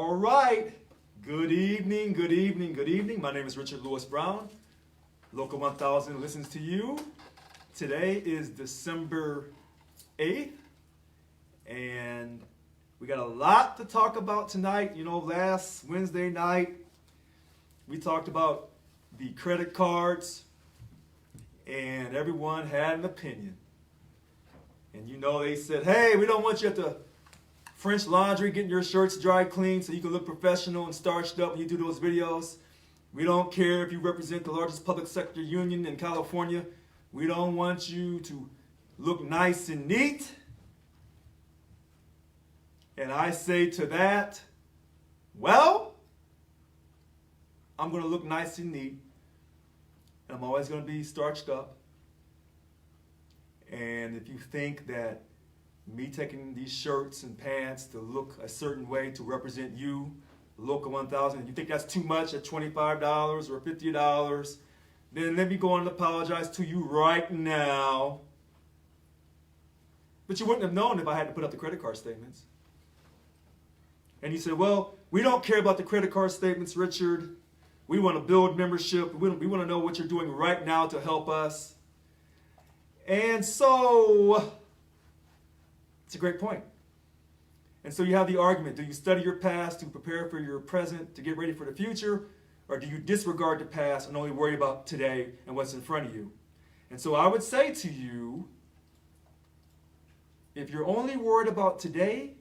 All right. Good evening, good evening, good evening. My name is Richard Lewis Brown. Local 1000 listens to you. Today is December 8th, and we got a lot to talk about tonight. You know, last Wednesday night, we talked about the credit cards, and everyone had an opinion. And you know, they said, hey, we don't want you at the French Laundry getting your shirts dry cleaned so you can look professional and starched up when you do those videos. We don't care if you represent the largest public sector union in California. We don't want you to look nice and neat. And I say to that, well, I'm going to look nice and neat. And I'm always going to be starched up. And if you think that me taking these shirts and pants to look a certain way to represent you, Local 1000, and you think that's too much at $25 or $50, then let me go on and apologize to you right now. But you wouldn't have known if I had to put up the credit card statements. And you said, well, we don't care about the credit card statements, Richard. We want to build membership. We want to know what you're doing right now to help us. And so, it's a great point. And so you have the argument, do you study your past to prepare for your present, to get ready for the future, or do you disregard the past and only worry about today and what's in front of you? And so I would say to you, if you're only worried about today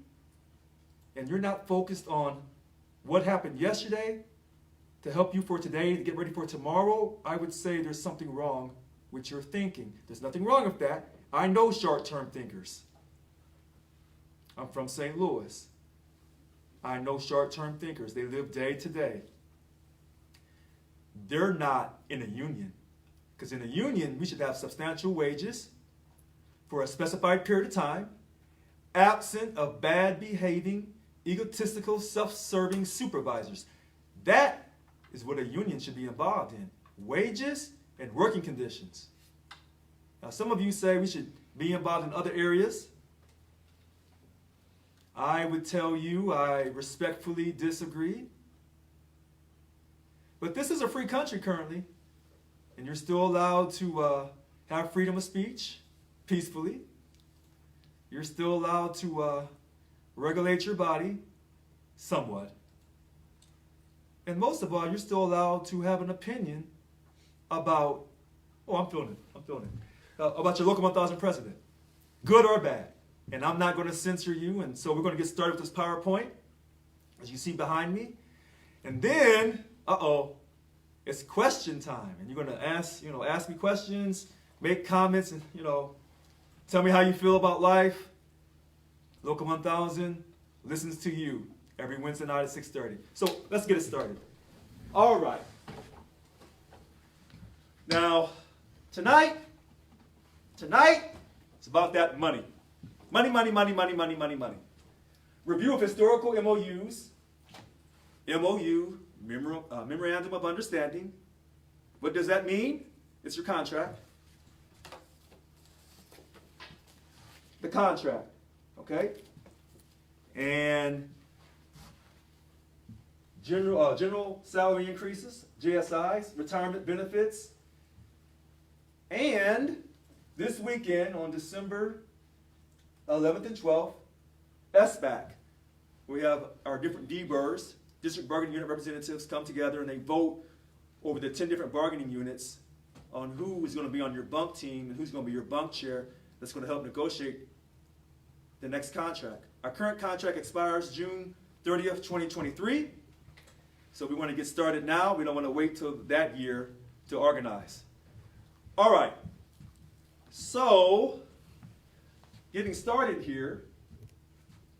and you're not focused on what happened yesterday to help you for today, to get ready for tomorrow, I would say there's something wrong with your thinking. There's nothing wrong with that. I know short-term thinkers. I'm from St. Louis. I know short-term thinkers. They live day to day. They're not in a union. Because in a union, we should have substantial wages for a specified period of time, absent of bad behaving, egotistical, self-serving supervisors. That is what a union should be involved in. Wages and working conditions. Now, some of you say we should be involved in other areas. I would tell you I respectfully disagree. But this is a free country currently, and you're still allowed to have freedom of speech peacefully. You're still allowed to regulate your body somewhat. And most of all, you're still allowed to have an opinion about, about your Local 1000 president, good or bad. And I'm not going to censor you, and so we're going to get started with this PowerPoint, as you see behind me. And then, it's question time. And you're going to ask me questions, make comments, and, tell me how you feel about life. Local 1000 listens to you every Wednesday night at 6:30. So let's get it started. All right. Now, tonight, it's about that money. Money, money, money, money, money, money, money. Review of historical MOUs. MOU, Memorandum of Understanding. What does that mean? It's your contract. The contract, okay? And general salary increases, GSIs, retirement benefits. And this weekend on December 11th and 12th, SBAC. We have our different DBERs, district bargaining unit representatives, come together and they vote over the 10 different bargaining units on who is going to be on your bunk team and who's going to be your bunk chair that's going to help negotiate the next contract. Our current contract expires June 30th, 2023. So we want to get started now. We don't want to wait till that year to organize. All right. So, getting started here,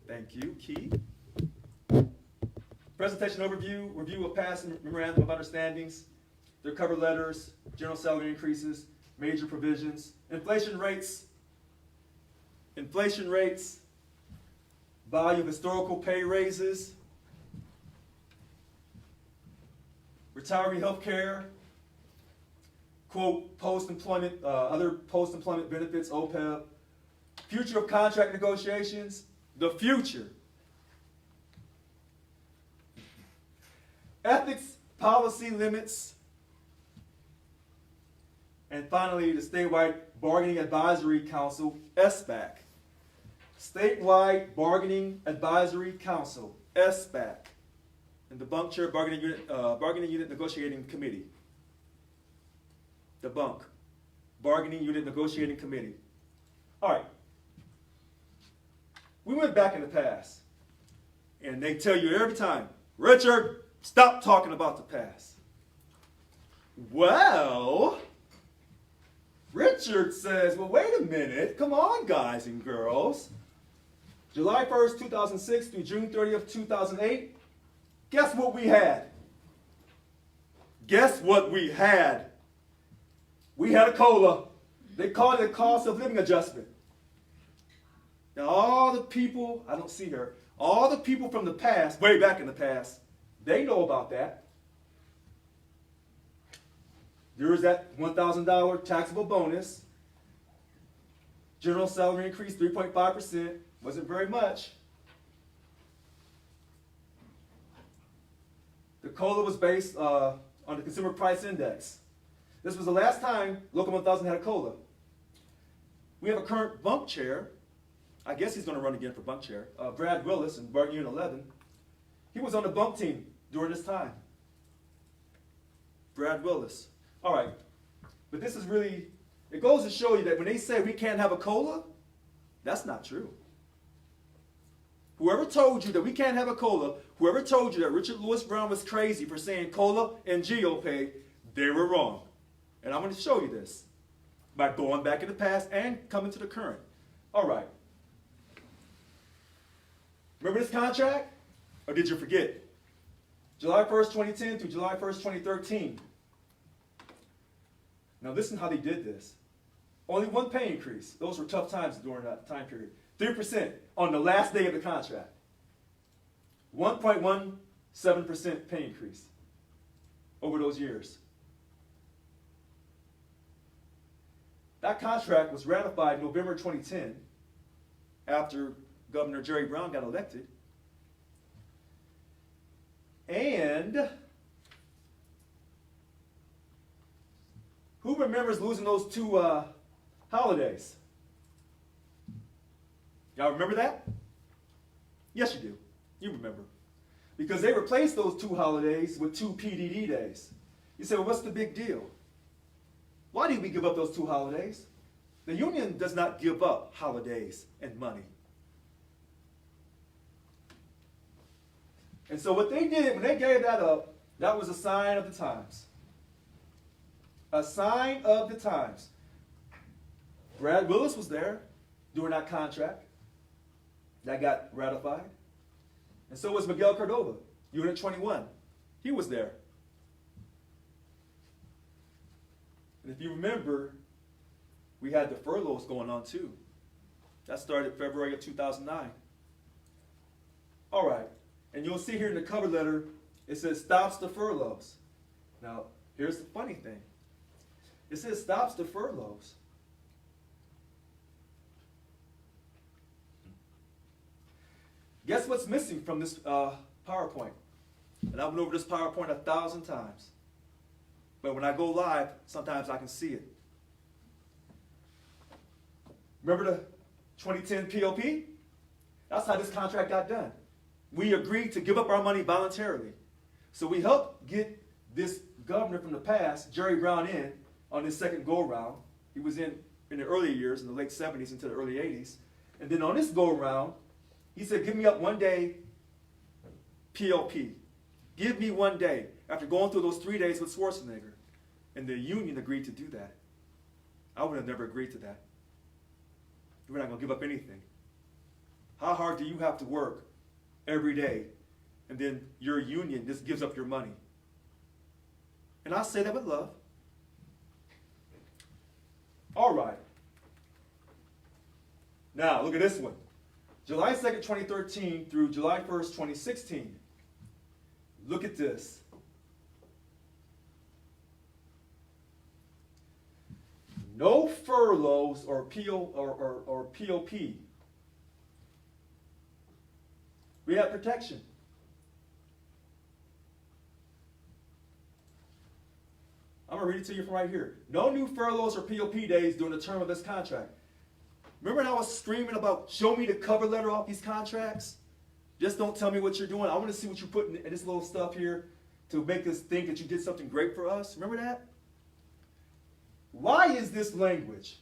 thank you, Key. Presentation overview, review of past memorandum of understandings, their cover letters, general salary increases, major provisions, inflation rates, value of historical pay raises, retiree health care, quote, post-employment, other post-employment benefits, OPEB, future of contract negotiations, the future. ethics policy limits, and finally the Statewide Bargaining Advisory Council, SBAC. Statewide Bargaining Advisory Council, SBAC, and the Bunk Chair Bargaining Unit Negotiating Committee. The Bunk Bargaining Unit Negotiating Committee. All right. We went back in the past, and they tell you every time, Richard, stop talking about the past. Well, Richard says, well, wait a minute. Come on, guys and girls. July 1st, 2006 through June 30th, 2008, guess what we had? Guess what we had? We had a COLA. They called it a cost of living adjustment. Now, all the people, I don't see her, all the people from the past, way back in the past, they know about that. There was that $1,000 taxable bonus. General salary increase 3.5%. Wasn't very much. The COLA was based on the Consumer Price Index. This was the last time Local 1000 had a COLA. We have a current bunk chair. I guess he's going to run again for bunk chair. Brad Willis in Bargaining Unit 11. He was on the bunk team during this time. Brad Willis. All right. But this is really, it goes to show you that when they say we can't have a COLA, that's not true. Whoever told you that we can't have a COLA, whoever told you that Richard Lewis Brown was crazy for saying COLA and GOPay, they were wrong. And I'm going to show you this by going back in the past and coming to the current. All right. Remember this contract? Or did you forget? July 1st, 2010 through July 1st, 2013. Now listen how they did this. Only one pay increase. Those were tough times during that time period. 3% on the last day of the contract. 1.17% pay increase over those years. That contract was ratified in November 2010 after Governor Jerry Brown got elected. And who remembers losing those two holidays? Y'all remember that? Yes, you do. You remember. Because they replaced those two holidays with two PDD days. You say, well, what's the big deal? Why did we give up those two holidays? The union does not give up holidays and money. And so what they did, when they gave that up, that was a sign of the times. A sign of the times. Brad Willis was there during that contract that got ratified. And so was Miguel Cordova, Unit 21. He was there. And if you remember, we had the furloughs going on too. That started February of 2009. All right. And you'll see here in the cover letter, it says stops the furloughs. Now, here's the funny thing. It says stops the furloughs. Guess what's missing from this PowerPoint? And I went over this PowerPoint 1,000 times. But when I go live, sometimes I can see it. Remember the 2010 POP? That's how this contract got done. We agreed to give up our money voluntarily. So we helped get this governor from the past, Jerry Brown, in on his second go-around. He was in the early years, in the late 70s into the early 80s. And then on this go-around, he said, give me up 1 day POP. Give me 1 day. After going through those 3 days with Schwarzenegger. And the union agreed to do that. I would have never agreed to that. We're not going to give up anything. How hard do you have to work every day, and then your union just gives up your money? And I say that with love. All right. Now, look at this one. July 2nd, 2013 through July 1st, 2016. Look at this. No furloughs or POP. We have protection. I'm going to read it to you from right here. No new furloughs or POP days during the term of this contract. Remember how I was screaming about, show me the cover letter off these contracts? Just don't tell me what you're doing. I want to see what you're putting in this little stuff here to make us think that you did something great for us. Remember that? Why is this language?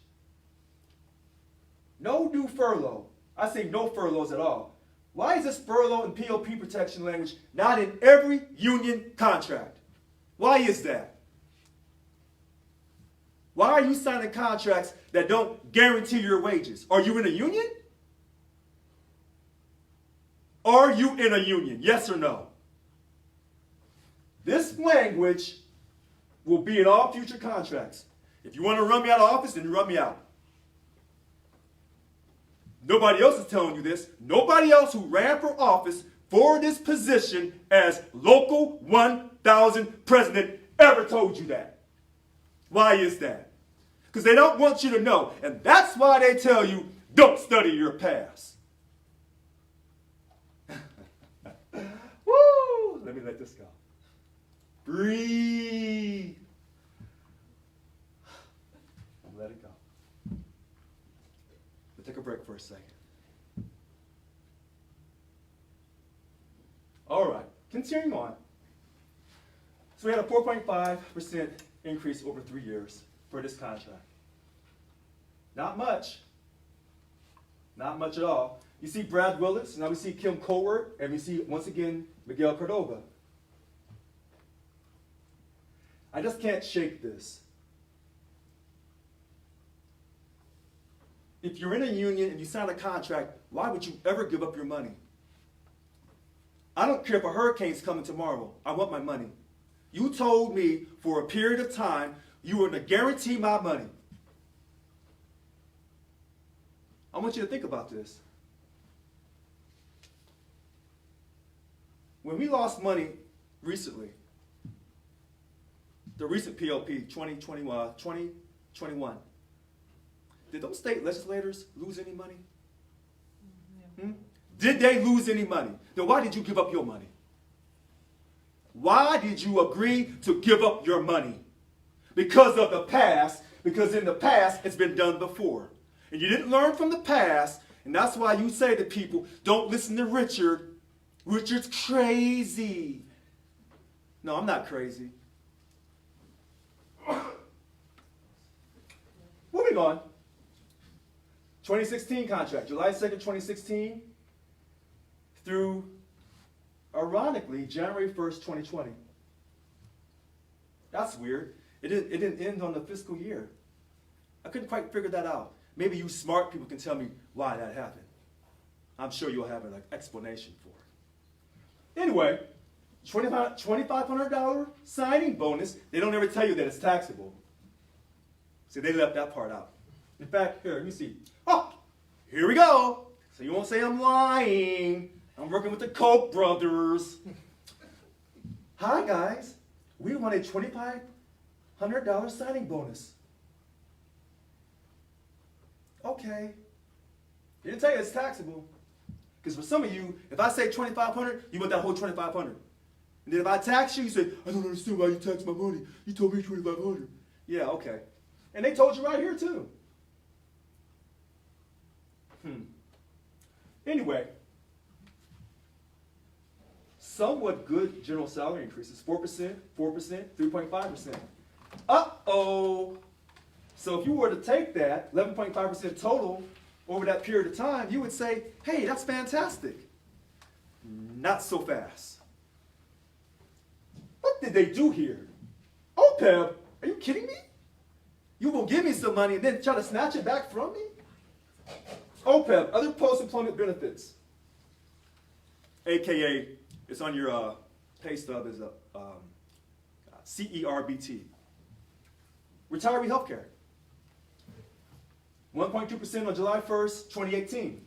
No new furlough. I say no furloughs at all. Why is this furlough and POP protection language not in every union contract? Why is that? Why are you signing contracts that don't guarantee your wages? Are you in a union? Are you in a union? Yes or no? This language will be in all future contracts. If you want to run me out of office, then you run me out. Nobody else is telling you this. Nobody else who ran for office for this position as Local 1000 president ever told you that. Why is that? Because they don't want you to know. And that's why they tell you, don't study your past. Woo! Let me let this go. Breathe. Let it go. We'll take a break for a second. All right, continuing on. So we had a 4.5% increase over 3 years for this contract. Not much. Not much at all. You see Brad Willis, now we see Kim Cowart, and we see, once again, Miguel Cordova. I just can't shake this. If you're in a union and you sign a contract, why would you ever give up your money? I don't care if a hurricane's coming tomorrow. I want my money. You told me for a period of time you were going to guarantee my money. I want you to think about this. When we lost money recently, the recent PLP 2021, did those state legislators lose any money? Did they lose any money? Then why did you give up your money? Why did you agree to give up your money? Because of the past, because in the past it's been done before. And you didn't learn from the past, and that's why you say to people, don't listen to Richard. Richard's crazy. No, I'm not crazy. Moving on. 2016 contract, July 2nd, 2016 through, ironically, January 1st, 2020. That's weird. It didn't end on the fiscal year. I couldn't quite figure that out. Maybe you smart people can tell me why that happened. I'm sure you'll have an explanation for it. Anyway, $2,500 signing bonus. They don't ever tell you that it's taxable. See, they left that part out. In fact, here, let me see. Oh, here we go. So you won't say I'm lying. I'm working with the Koch brothers. Hi, guys. We want a $2,500 signing bonus. Okay. They didn't tell you it's taxable. Because for some of you, if I say $2,500, you want that whole $2,500. And then if I tax you, you say, I don't understand why you tax my money. You told me $2,500. Yeah, okay. And they told you right here, too. Anyway, somewhat good general salary increases. 4%, 4%, 3.5%. Uh-oh. So if you were to take that, 11.5% total, over that period of time, you would say, hey, that's fantastic. Not so fast. What did they do here? OPEB, are you kidding me? You will give me some money and then try to snatch it back from me? OPEB, other post-employment benefits. AKA, it's on your pay stub as a CERBT. Retiree health care. 1.2% on July 1st, 2018.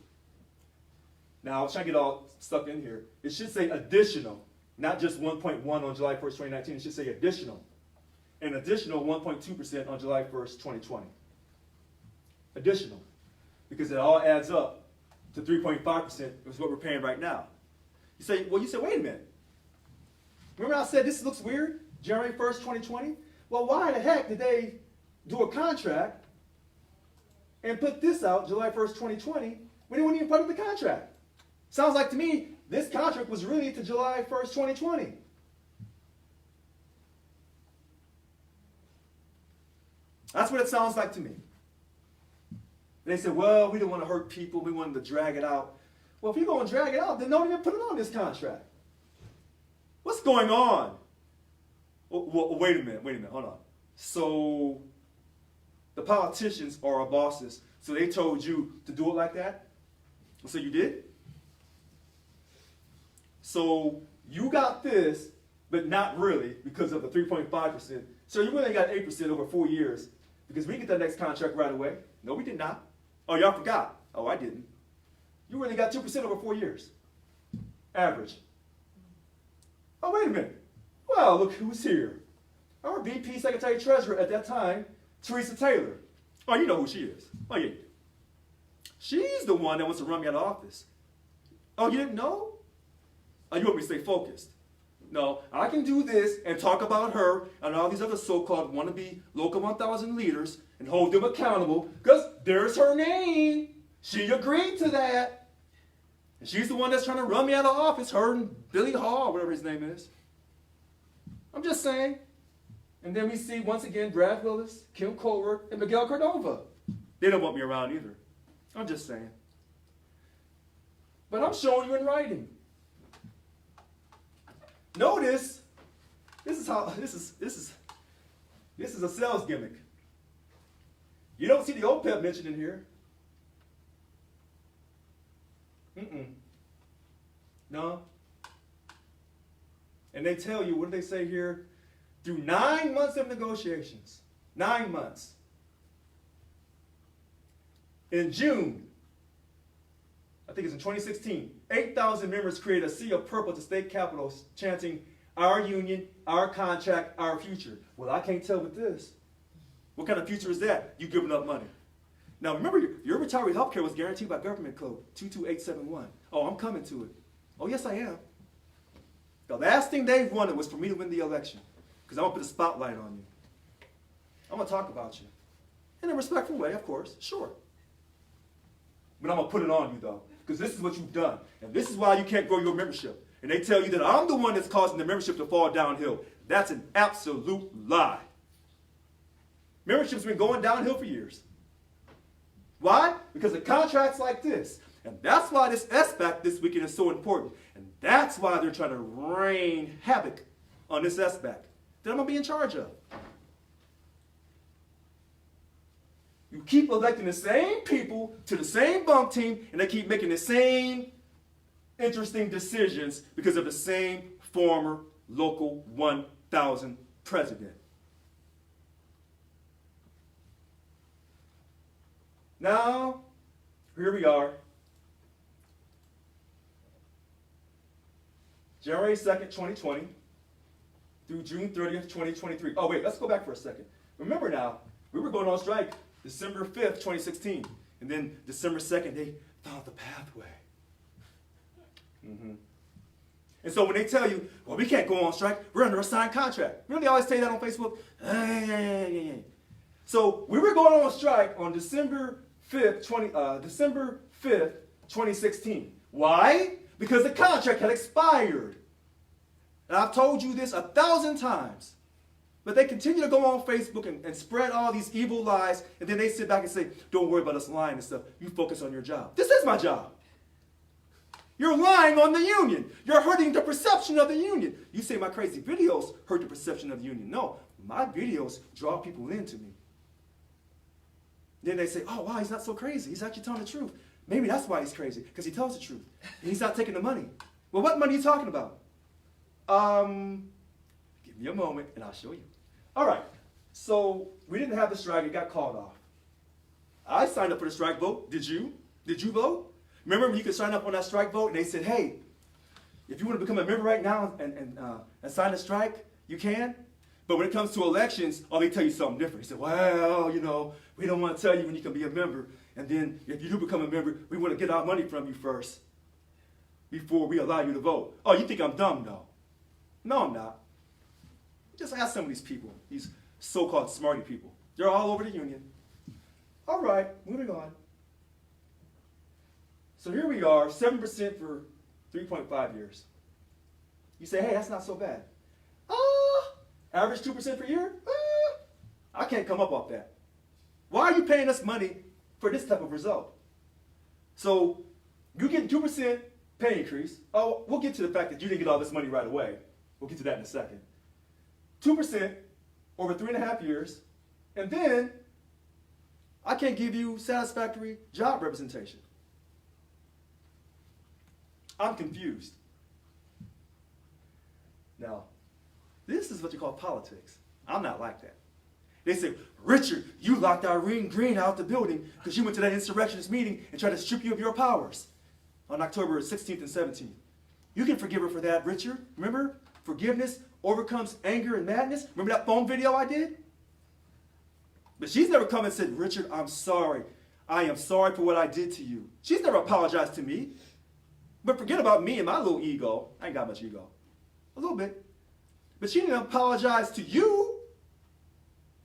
Now, I was trying to get all stuck in here. It should say additional, not just 1.1 on July 1st, 2019. It should say additional. An additional 1.2% on July 1st, 2020. Additional. Because it all adds up to 3.5%, is what we're paying right now. You say, wait a minute. Remember I said this looks weird? January 1st, 2020? well, why the heck did they do a contract and put this out July 1st, 2020, when it wasn't even part of the contract? Sounds like to me, this contract was really to July 1st, 2020. That's what it sounds like to me. And they said, well, we don't want to hurt people. We wanted to drag it out. Well, if you're going to drag it out, then don't even put it on this contract. What's going on? Well, wait a minute, hold on. So the politicians are our bosses, so they told you to do it like that? So you did? So you got this, but not really because of the 3.5%. So you really got 8% over 4 years because we didn't get that next contract right away. No, we did not. Oh, y'all forgot. Oh, I didn't. You really got 2% over 4 years. Average. Oh, wait a minute. Well, look who's here. Our VP Secretary Treasurer at that time, Teresa Taylor. Oh, you know who she is. Oh, yeah. She's the one that wants to run me out of office. Oh, you didn't know? Oh, you want me to stay focused? No, I can do this and talk about her and all these other so-called wannabe Local 1000 leaders and hold them accountable because there's her name. She agreed to that. And she's the one that's trying to run me out of office, her and Billy Hall, whatever his name is. I'm just saying. And then we see, once again, Brad Willis, Kim Colbert, and Miguel Cordova. They don't want me around either. I'm just saying. But I'm showing you in writing. Notice, this is a sales gimmick. You don't see the OPEB mentioned in here. No. And they tell you, what do they say here? Through 9 months of negotiations, 9 months. In June, I think it's in 2016, 8,000 members created a sea of purple at the state capitals chanting, our union, our contract, our future. Well, I can't tell with this. What kind of future is that? You giving up money. Now remember, your retiree health care was guaranteed by government code 22871. Oh, I'm coming to it. Oh, yes, I am. The last thing they wanted was for me to win the election because I'm going to put a spotlight on you. I'm going to talk about you. In a respectful way, of course, sure. But I'm going to put it on you, though, because this is what you've done. And this is why you can't grow your membership. And they tell you that I'm the one that's causing the membership to fall downhill. That's an absolute lie. Membership's been going downhill for years. Why? Because of contracts like this. And that's why this SBAC this weekend is so important. And that's why they're trying to rain havoc on this SBAC that I'm going to be in charge of. You keep electing the same people to the same bunk team, and they keep making the same interesting decisions because of the same former Local 1000 president. Now, here we are. January 2nd, 2020 through June 30th, 2023. Oh, wait, let's go back for a second. Remember now, we were going on strike December 5th, 2016. And then December 2nd, they found the pathway. And so when they tell you, well, we can't go on strike, we're under a signed contract. You know they always say that on Facebook? So we were going on strike on December 5th, 2016. Why? Because the contract had expired. And I've told you this 1,000 times. But they continue to go on Facebook and spread all these evil lies, and then they sit back and say, don't worry about us lying and stuff. You focus on your job. This is my job. You're lying on the union. You're hurting the perception of the union. You say my crazy videos hurt the perception of the union. No, my videos draw people into me. Then they say, oh, wow, he's not so crazy. He's actually telling the truth. Maybe that's why he's crazy, because he tells the truth. And he's not taking the money. Well, what money are you talking about? Give me a moment, and I'll show you. All right, so we didn't have the strike. It got called off. I signed up for the strike vote. Did you? Did you vote? Remember when you could sign up on that strike vote, and they said, hey, if you want to become a member right now and sign the strike, you can. But when it comes to elections, oh, they tell you something different. They said, well, you know, we don't want to tell you when you can be a member. And then if you do become a member, we want to get our money from you first before we allow you to vote. Oh, you think I'm dumb, though? No, I'm not. Just ask some of these people, these so-called smarty people. They're all over the union. All right, moving on. So here we are, 7% for 3.5 years. You say, hey, that's not so bad. Average 2% per year? I can't come up off that. Why are you paying us money for this type of result? So you get 2% pay increase. Oh, we'll get to the fact that you didn't get all this money right away. We'll get to that in a second. 2% over 3.5 years, and then I can't give you satisfactory job representation. I'm confused. Now, this is what you call politics. I'm not like that. They say, Richard, you locked Irene Green out the building because you went to that insurrectionist meeting and tried to strip you of your powers on October 16th and 17th. You can forgive her for that, Richard. Remember? Forgiveness overcomes anger and madness. Remember that phone video I did? But she's never come and said, Richard, I'm sorry. I am sorry for what I did to you. She's never apologized to me. But forget about me and my little ego. I ain't got much ego. A little bit. But she didn't apologize to you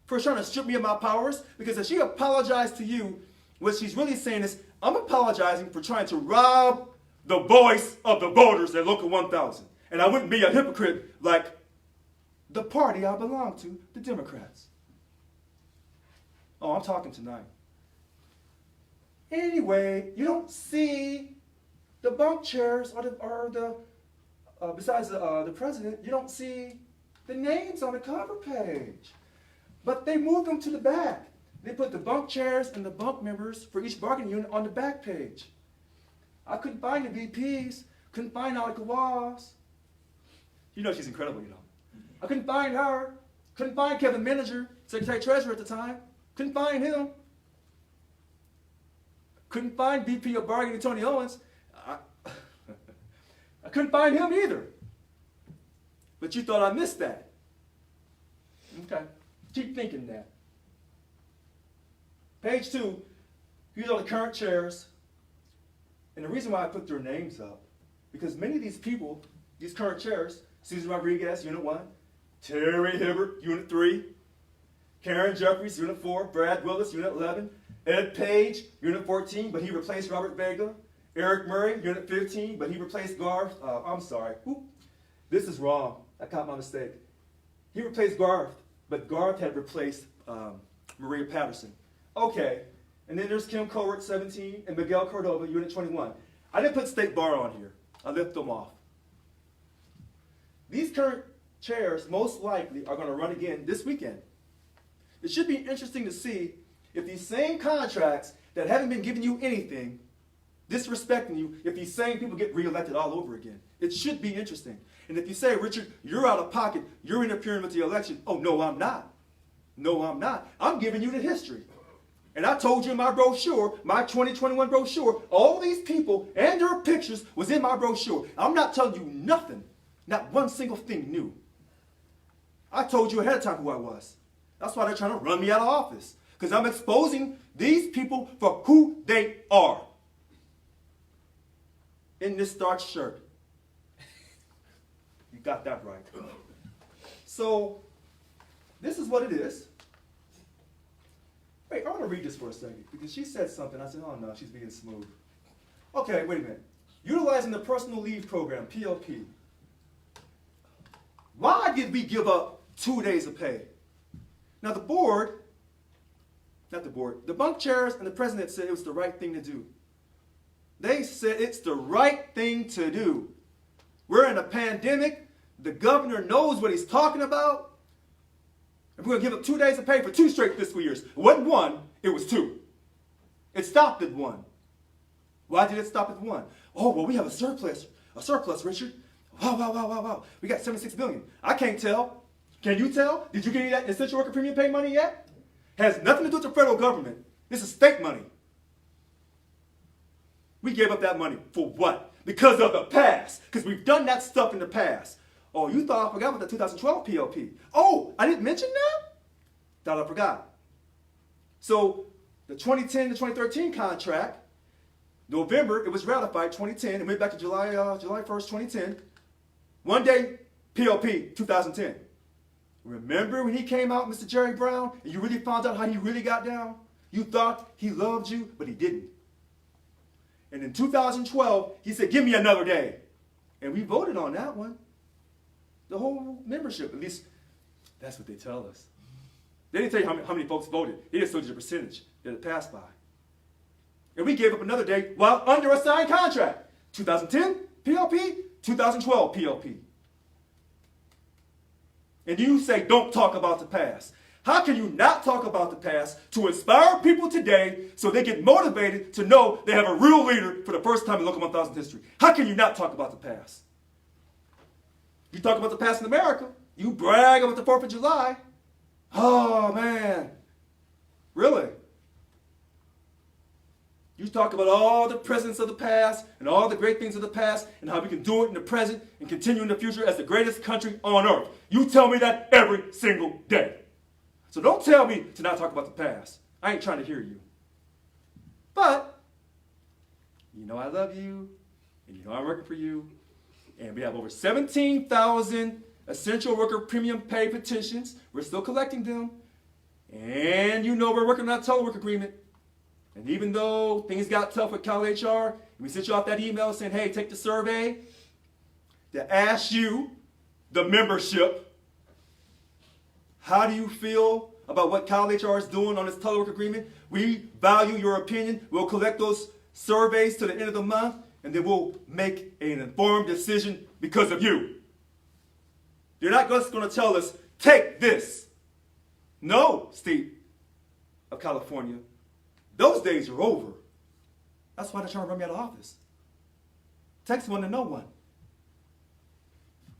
for trying to strip me of my powers, because if she apologized to you, what she's really saying is, I'm apologizing for trying to rob the voice of the voters at Local 1000. And I wouldn't be a hypocrite like the party I belong to, the Democrats. Oh, I'm talking tonight. Anyway, you don't see the bunk chairs besides the president, you don't see the names on the cover page. But they moved them to the back. They put the bunk chairs and the bunk members for each bargaining unit on the back page. I couldn't find the VPs, couldn't find Alika Walls. You know she's incredible, you know. I couldn't find her, couldn't find Kevin Manager, Secretary-Treasurer at the time. Couldn't find him. Couldn't find VP of Bargaining Tony Owens. I couldn't find him either. But you thought I missed that. Okay. Keep thinking that. Page 2, these are the current chairs. And the reason why I put their names up, because many of these people, these current chairs, Susan Rodriguez, Unit 1, Terry Hibbert, Unit 3, Karen Jeffries, Unit 4, Brad Willis, Unit 11, Ed Page, Unit 14, but he replaced Robert Vega, Eric Murray, Unit 15, but he replaced Garth. I'm sorry. Oop, this is wrong. I caught my mistake. He replaced Garth, but Garth had replaced Maria Patterson. Okay, and then there's Kim Cowart, 17, and Miguel Cordova, Unit 21. I didn't put State Bar on here. I left them off. These current chairs most likely are going to run again this weekend. It should be interesting to see if these same contracts that haven't been giving you anything, disrespecting you, if these same people get reelected all over again. It should be interesting. And if you say, Richard, you're out of pocket, you're interfering with the election. Oh, no, I'm not. No, I'm not. I'm giving you the history. And I told you in my brochure, my 2021 brochure, all these people and their pictures was in my brochure. I'm not telling you nothing, not one single thing new. I told you ahead of time who I was. That's why they're trying to run me out of office, because I'm exposing these people for who they are. In this starched shirt. You got that right. So, this is what it is. Wait, I want to read this for a second, because she said something. I said, oh no, she's being smooth. Okay, wait a minute. Utilizing the personal leave program, PLP. Why did we give up 2 days of pay? Now the bunk chairs and the president said it was the right thing to do. They said it's the right thing to do. We're in a pandemic. The governor knows what he's talking about. And we're going to give up 2 days of pay for 2 straight fiscal years. It wasn't 1, it was 2. It stopped at 1. Why did it stop at 1? Oh, well, we have a surplus, Richard. Wow. We got $76 billion. I can't tell. Can you tell? Did you get any of that essential worker premium pay money yet? Has nothing to do with the federal government. This is state money. We gave up that money for what? Because of the past. Because we've done that stuff in the past. Oh, you thought I forgot about the 2012 PLP. Oh, I didn't mention that? Thought I forgot. So the 2010 to 2013 contract, November, it was ratified, 2010. It went back to July 1st, 2010. 1 day PLP, 2010. Remember when he came out, Mr. Jerry Brown, and you really found out how he really got down? You thought he loved you, but he didn't. And in 2012, he said, give me another day. And we voted on that one. The whole membership, at least that's what they tell us. They didn't tell you how many folks voted. They just told you the percentage that it passed by. And we gave up another day while under a signed contract. 2010, PLP, 2012, PLP. And you say, don't talk about the past. How can you not talk about the past to inspire people today so they get motivated to know they have a real leader for the first time in local 1000 history? How can you not talk about the past? You talk about the past in America. You brag about the 4th of July. Oh, man. Really? You talk about all the presidents of the past and all the great things of the past and how we can do it in the present and continue in the future as the greatest country on earth. You tell me that every single day. So don't tell me to not talk about the past. I ain't trying to hear you. But, you know I love you, and you know I'm working for you, and we have over 17,000 essential worker premium pay petitions. We're still collecting them. And you know we're working on that telework agreement. And even though things got tough with Cal HR, and we sent you off that email saying, hey, take the survey to ask you, the membership, how do you feel about what Cal HR is doing on this telework agreement? We value your opinion. We'll collect those surveys to the end of the month, and then we'll make an informed decision because of you. You're not just going to tell us, take this. No, state of California. Those days are over. That's why they're trying to run me out of office. Text one to no one.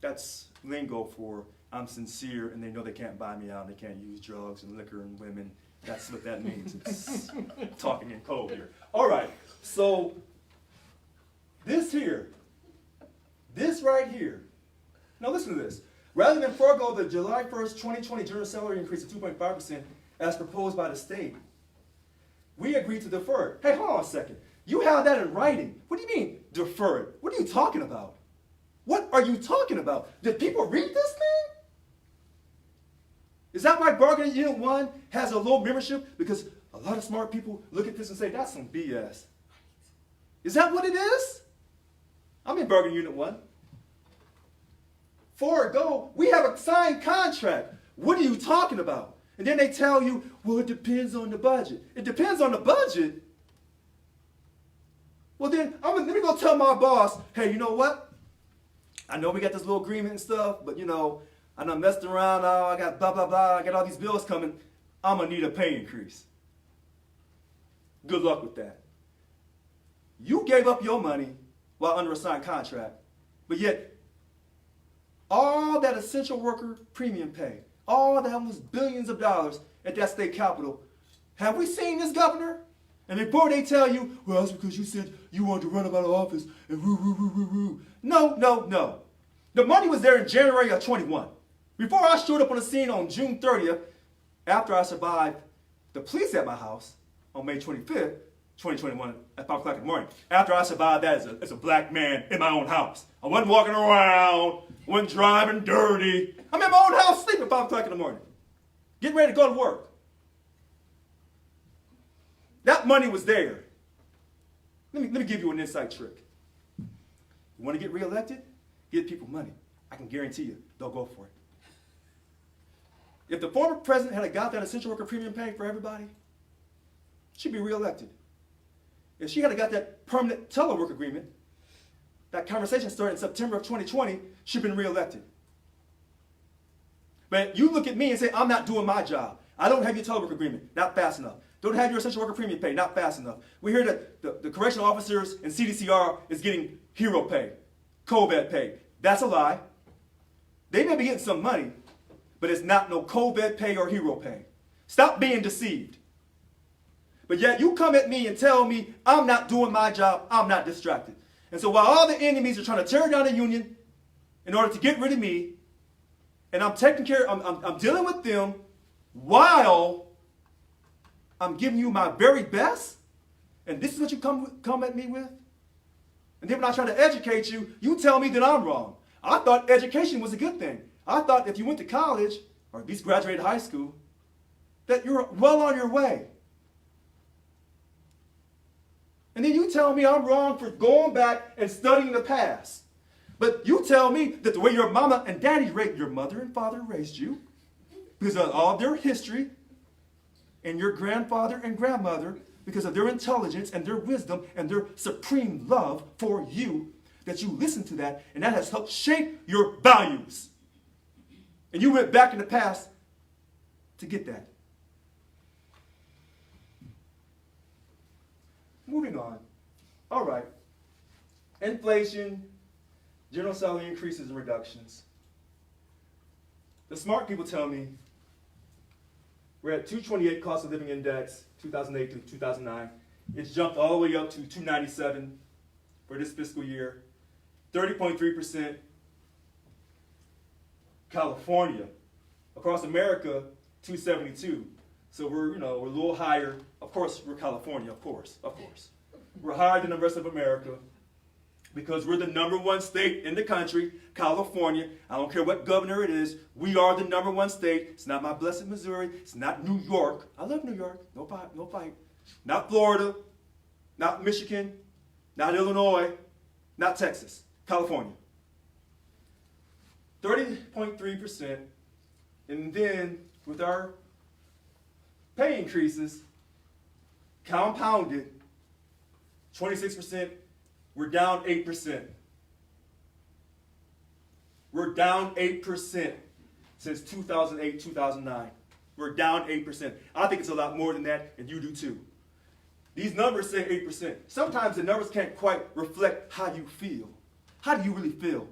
That's lingo for I'm sincere and they know they can't buy me out and they can't use drugs and liquor and women. That's what that means. It's talking in code here. All right, so this right here. Now listen to this. Rather than forego the July 1st, 2020 general salary increase of 2.5% as proposed by the state, we agreed to defer it. Hey, hold on a second. You have that in writing. What do you mean, defer it? What are you talking about? What are you talking about? Did people read this thing? Is that why Bargaining Unit 1 has a low membership? Because a lot of smart people look at this and say, that's some BS. Is that what it is? I'm in Bargaining Unit 1. Forego, we have a signed contract. What are you talking about? And then they tell you, well, it depends on the budget. It depends on the budget? Well, then, let me go tell my boss, hey, you know what? I know we got this little agreement and stuff, but, you know, I done messed around. I got blah, blah, blah. I got all these bills coming. I'm going to need a pay increase. Good luck with that. You gave up your money while under a signed contract, but yet all that essential worker premium pay, all that was billions of dollars at that state capitol. Have we seen this, Governor? And before they tell you, well, that's because you said you wanted to run him out of office and woo, woo, woo, woo, woo. No, no, no. The money was there in January of 21. Before I showed up on the scene on June 30th, after I survived the police at my house on May 25th, 2021 at 5 o'clock in the morning, after I survived that as a black man in my own house. I wasn't walking around, wasn't driving dirty. I'm in my own house sleeping at 5 o'clock in the morning, getting ready to go to work. That money was there. Let me give you an inside trick. You want to get reelected? Give people money. I can guarantee you they'll go for it. If the former president had got that essential worker premium pay for everybody, she'd be reelected. If she had got that permanent telework agreement, that conversation started in September of 2020, she'd been reelected. But you look at me and say, I'm not doing my job. I don't have your telework agreement, not fast enough. Don't have your essential worker premium pay, not fast enough. We hear that the correctional officers in CDCR is getting hero pay, COVID pay. That's a lie. They may be getting some money, but it's not no COVID pay or hero pay. Stop being deceived. But yet you come at me and tell me I'm not doing my job, I'm not distracted. And so while all the enemies are trying to tear down the union in order to get rid of me, and I'm taking care, I'm dealing with them while I'm giving you my very best, and this is what you come at me with? And then when I try to educate you, you tell me that I'm wrong. I thought education was a good thing. I thought if you went to college or at least graduated high school, that you're well on your way. And then you tell me I'm wrong for going back and studying the past. But you tell me that the way your mama and daddy raised, your mother and father raised you, because of all their history, and your grandfather and grandmother, because of their intelligence and their wisdom and their supreme love for you, that you listen to that, and that has helped shape your values. And you went back in the past to get that. Moving on. All right. Inflation, general salary increases and reductions. The smart people tell me we're at 228 cost of living index, 2008 to 2009. It's jumped all the way up to 297 for this fiscal year. 30.3%. California. Across America, 272. So we're a little higher. Of course, we're California, of course. We're higher than the rest of America because we're the #1 state in the country, California. I don't care what governor it is. We are the #1 state. It's not my blessed Missouri. It's not New York. I love New York. No fight. Not Florida. Not Michigan. Not Illinois. Not Texas. California. 30.3%. And then with our pay increases, compounded, 26%, we're down 8%. We're down 8% since 2008, 2009. We're down 8%. I think it's a lot more than that, and you do too. These numbers say 8%. Sometimes the numbers can't quite reflect how you feel. How do you really feel?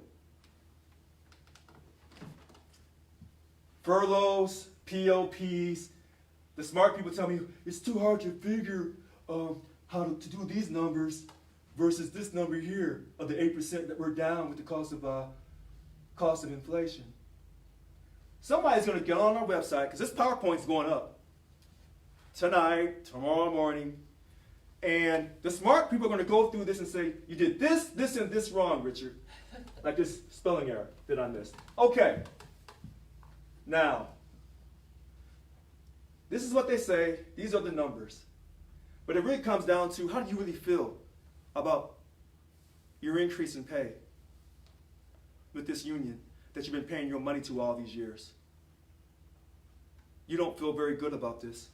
Furloughs, POPs. The smart people tell me it's too hard to figure how to do these numbers versus this number here of the 8% that we're down with the cost of inflation. Somebody's going to get on our website, because this PowerPoint's going up tonight, tomorrow morning, and the smart people are going to go through this and say, you did this, this, and this wrong, Richard. Like this spelling error that I missed. Okay. Now, this is what they say. These are the numbers. But it really comes down to, how do you really feel about your increase in pay with this union that you've been paying your money to all these years? You don't feel very good about this,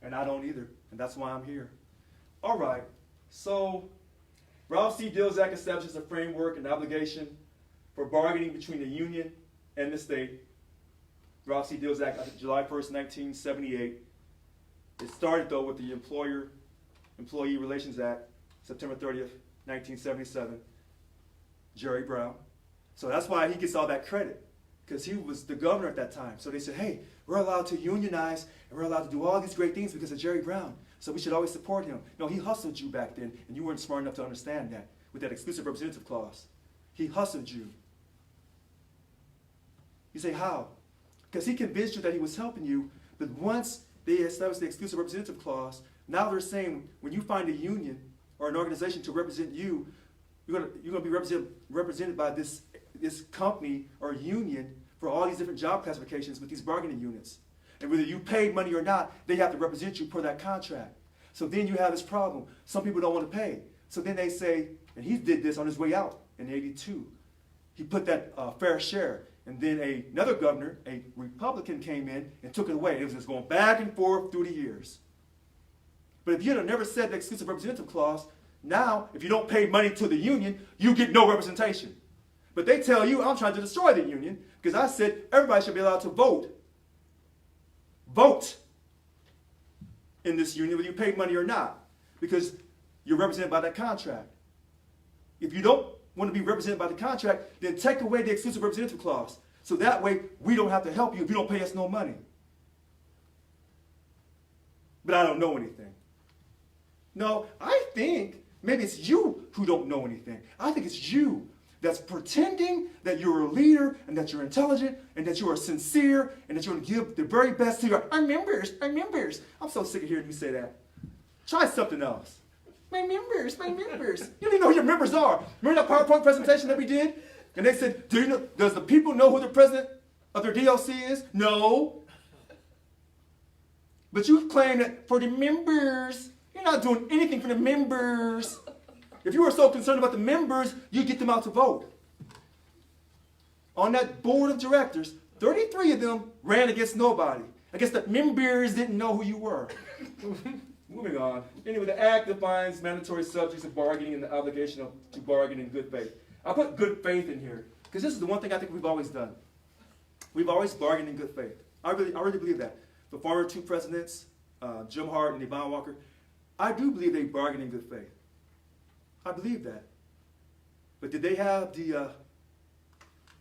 and I don't either, and that's why I'm here. All right, so Ralph C. Dilzak establishes a framework and obligation for bargaining between the union and the state. Ralph C. Dilzak, July 1st, 1978. It started, though, with the Employee Relations Act, September 30th, 1977. Jerry Brown. So that's why he gets all that credit, because he was the governor at that time. So they said, hey, we're allowed to unionize, and we're allowed to do all these great things because of Jerry Brown. So we should always support him. No, he hustled you back then, and you weren't smart enough to understand that with that exclusive representative clause. He hustled you. You say, how? Because he convinced you that he was helping you, but once they established the exclusive representative clause, now they're saying when you find a union or an organization to represent you, you're going to be represented by this company or union for all these different job classifications with these bargaining units. And whether you paid money or not, they have to represent you per that contract. So then you have this problem. Some people don't want to pay. So then they say, and he did this on his way out in '82. He put that fair share. And then another governor, a Republican, came in and took it away. It was just going back and forth through the years. But if you had never said the exclusive representative clause, now, if you don't pay money to the union, you get no representation. But they tell you, I'm trying to destroy the union, because I said everybody should be allowed to vote. Vote in this union, whether you pay money or not, because you're represented by that contract. If you don't want to be represented by the contract, then take away the exclusive representative clause. So that way, we don't have to help you if you don't pay us no money. But I don't know anything. No, I think maybe it's you who don't know anything. I think it's you that's pretending that you're a leader and that you're intelligent and that you are sincere and that you're going to give the very best to your members. I'm so sick of hearing you say that. Try something else. My members. You don't even know who your members are. Remember that PowerPoint presentation that we did? And they said, does the people know who the president of their DLC is? No. But you claim that for the members, you're not doing anything for the members. If you were so concerned about the members, you'd get them out to vote. On that board of directors, 33 of them ran against nobody. I guess the members didn't know who you were. Moving on. Anyway, the Act defines mandatory subjects of bargaining and the obligation to bargain in good faith. I put good faith in here because this is the one thing I think we've always done. We've always bargained in good faith. I really believe that. The former two presidents, Jim Hart and Yvonne Walker, I do believe they bargained in good faith. I believe that. But did they have the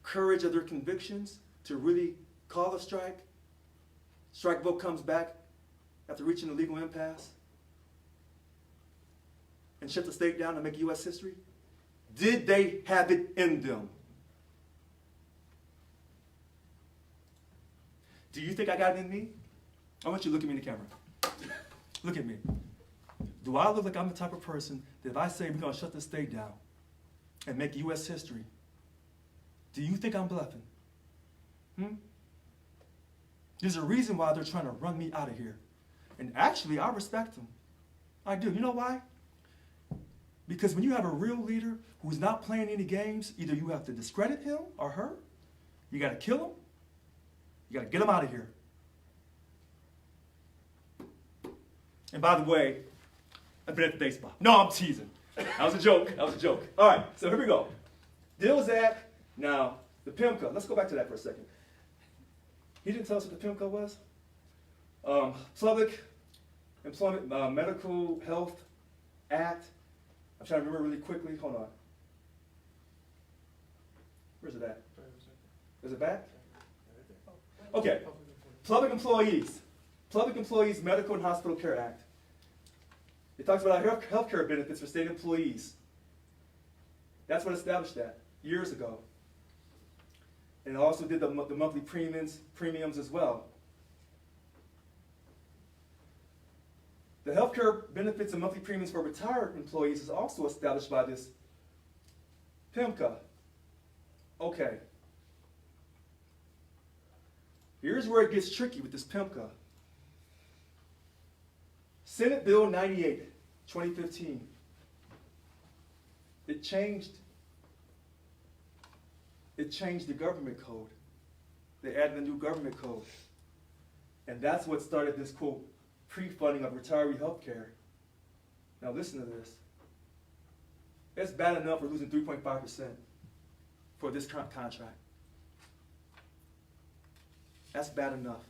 courage of their convictions to really call a strike? Strike vote comes back after reaching a legal impasse and shut the state down and make U.S. history? Did they have it in them? Do you think I got it in me? I want you to look at me in the camera. Look at me. Do I look like I'm the type of person that if I say we're going to shut the state down and make U.S. history, do you think I'm bluffing? There's a reason why they're trying to run me out of here. And actually, I respect them. I do. You know why? Because when you have a real leader who's not playing any games, either you have to discredit him or her, you got to kill him, you got to get him out of here. And by the way, I've been at the baseball. No, I'm teasing. That was a joke. That was a joke. All right, so here we go. Dill's Act. Now, the PIMCA. Let's go back to that for a second. He didn't tell us what the PIMCA was. Public Employment Medical Health Act. I'm trying to remember really quickly. Hold on. Where's it at? Is it back? Okay. Public Employees. Public Employees Medical and Hospital Care Act. It talks about our health care benefits for state employees. That's what established that years ago. And it also did the monthly premiums as well. The health care benefits and monthly premiums for retired employees is also established by this PIMCA. Okay. Here's where it gets tricky with this PIMCA. Senate Bill 98, 2015. It changed the government code. They added a new government code. And that's what started this, quote, pre-funding of retiree health care. Now listen to this. It's bad enough we're losing 3.5% for this contract. That's bad enough.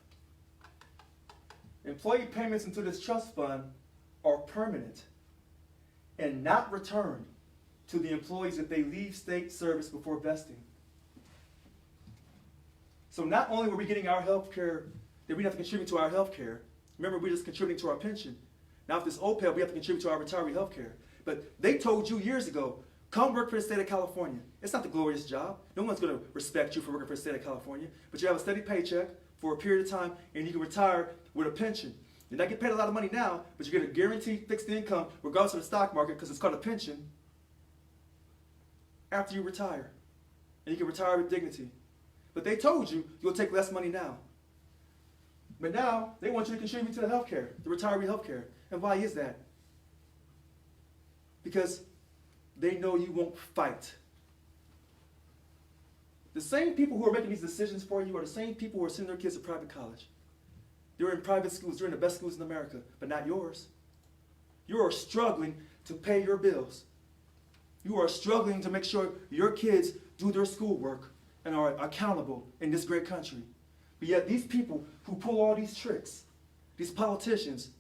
Employee payments into this trust fund are permanent and not returned to the employees if they leave state service before vesting. So not only were we getting our health care, that we have to contribute to our health care. Remember, we're just contributing to our pension. Now with this OPEB, we have to contribute to our retiree health care. But they told you years ago, come work for the state of California. It's not the glorious job. No one's going to respect you for working for the state of California. But you have a steady paycheck for a period of time, and you can retire with a pension. You're not getting paid a lot of money now, but you get a guaranteed fixed income regardless of the stock market because it's called a pension after you retire. And you can retire with dignity. But they told you you'll take less money now. But now they want you to contribute to the health care, the retiree health care. And why is that? Because they know you won't fight. The same people who are making these decisions for you are the same people who are sending their kids to private college. They're in private schools. They're in the best schools in America, but not yours. You are struggling to pay your bills. You are struggling to make sure your kids do their schoolwork and are accountable in this great country. But yet these people who pull all these tricks, these politicians,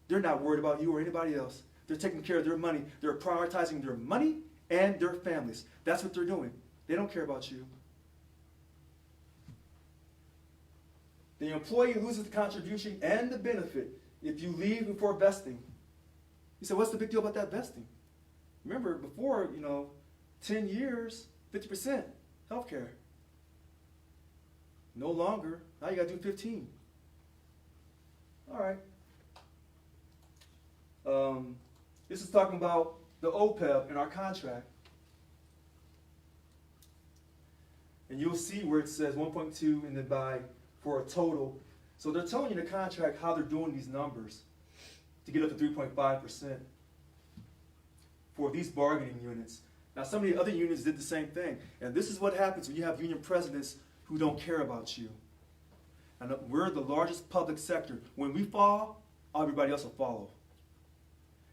they're not worried about you or anybody else. They're taking care of their money. They're prioritizing their money and their families. That's what they're doing. They don't care about you. The employee loses the contribution and the benefit if you leave before vesting. You say, what's the big deal about that vesting? Remember, before, 10 years, 50% health care. No longer. Now you got to do 15. All right. This is talking about the OPEB in our contract. And you'll see where it says 1.2 and then for a total. So they're telling you in the contract how they're doing these numbers to get up to 3.5% for these bargaining units. Now, some of the other unions did the same thing. And this is what happens when you have union presidents who don't care about you. And we're the largest public sector. When we fall, everybody else will follow.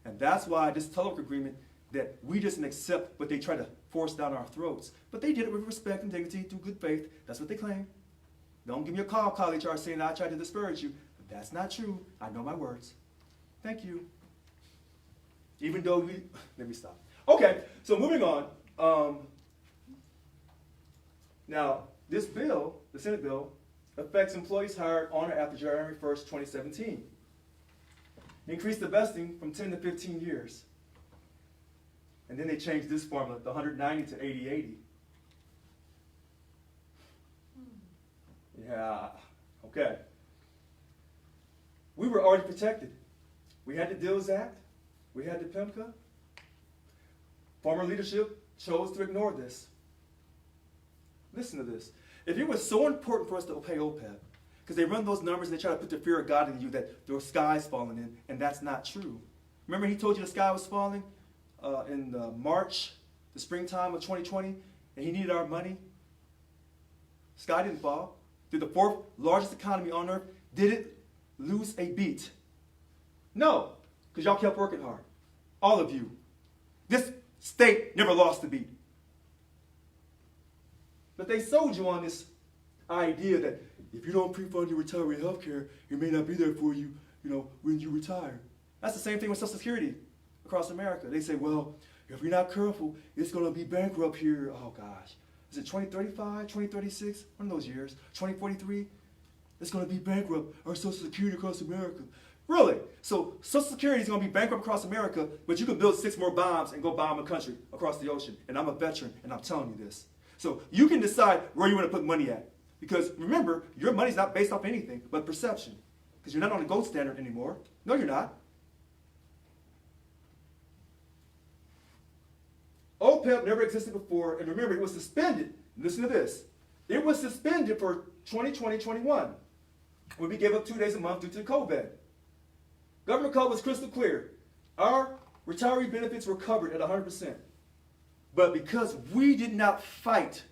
And that's why this telework agreement that we just didn't accept what they try to force down our throats. But they did it with respect and dignity, through good faith. That's what they claim. Don't give me a call, HR, saying I tried to disparage you. But that's not true. I know my words. Thank you. Even though let me stop. Okay, so moving on. Now, this bill, the Senate bill, affects employees hired on or after January 1st, 2017. Increased the vesting from 10 to 15 years. And then they changed this formula, the 190 to 80-80. Yeah, okay. We were already protected. We had the DILS Act. We had the PIMCA. Former leadership chose to ignore this. Listen to this. If it was so important for us to pay OPEB, because they run those numbers and they try to put the fear of God in you that the sky's falling in, and that's not true. Remember he told you the sky was falling in March, the springtime of 2020, and he needed our money? Sky didn't fall. Through the fourth largest economy on earth, did it lose a beat? No, because y'all kept working hard. All of you. This state never lost a beat. But they sold you on this idea that if you don't pre-fund your retiree health care, it may not be there for you, when you retire. That's the same thing with Social Security across America. They say, well, if you're not careful, it's going to be bankrupt here. Oh, gosh. Is it 2035, 2036? One of those years. 2043? It's going to be bankrupt, our Social Security across America. Really? So Social Security is going to be bankrupt across America, but you can build 6 more bombs and go bomb a country across the ocean. And I'm a veteran, and I'm telling you this. So you can decide where you want to put money at. Because remember, your money's not based off anything but perception. Because you're not on the gold standard anymore. No, you're not. OPEB never existed before, and remember, it was suspended. Listen to this. It was suspended for 2020-21 when we gave up 2 days a month due to COVID. Government code was crystal clear. Our retiree benefits were covered at 100%. But because we did not fight,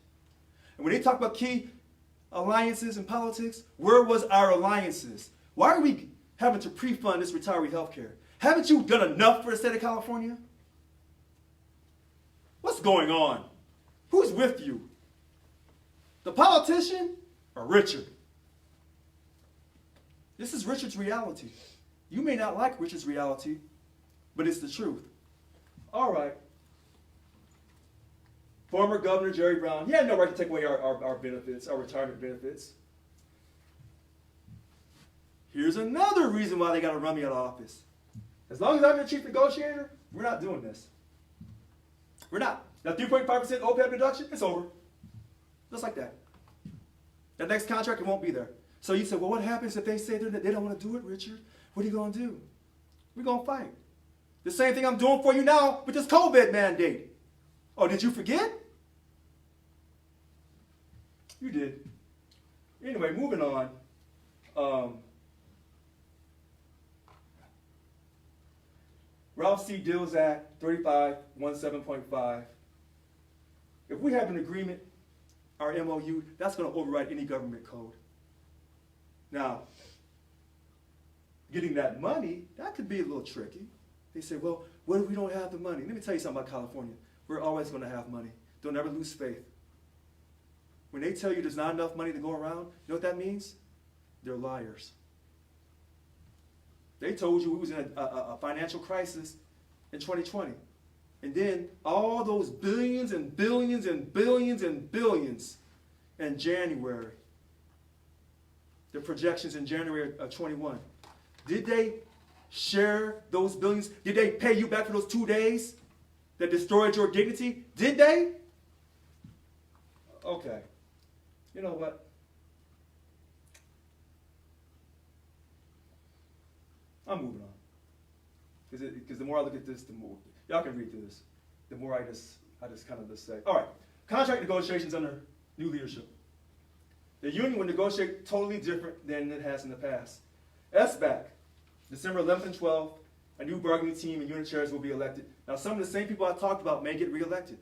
and when they talk about key alliances in politics, where was our alliances? Why are we having to pre-fund this retiree health care? Haven't you done enough for the state of California? What's going on? Who's with you? The politician or Richard? This is Richard's reality. You may not like Richard's reality, but it's the truth. All right. Former Governor Jerry Brown, he had no right to take away our benefits, our retirement benefits. Here's another reason why they got to run me out of office. As long as I'm the chief negotiator, we're not doing this. We're not. That 3.5% OPEB deduction, it's over. Just like that. That next contract, it won't be there. So you said, well, what happens if they say they don't want to do it, Richard? What are you going to do? We're going to fight. The same thing I'm doing for you now with this COVID mandate. Oh, did you forget? You did. Anyway, moving on. Ralph C. Dills Act 3517.5. If we have an agreement, our MOU, that's going to override any government code. Now, getting that money, that could be a little tricky. They say, well, what if we don't have the money? Let me tell you something about California. We're always going to have money. Don't ever lose faith. When they tell you there's not enough money to go around, you know what that means? They're liars. They told you we was in a financial crisis in 2020. And then all those billions and billions and billions and billions in January. The projections in January of 21. Did they share those billions? Did they pay you back for those 2 days that destroyed your dignity? Did they? Okay. You know what? I'm moving on. Because the more I look at this, the more, y'all can read through this, the more I just kind of say. All right, contract negotiations under new leadership. The union will negotiate totally different than it has in the past. SBAC, December 11th and 12th, a new bargaining team and unit chairs will be elected. Now, some of the same people I talked about may get reelected.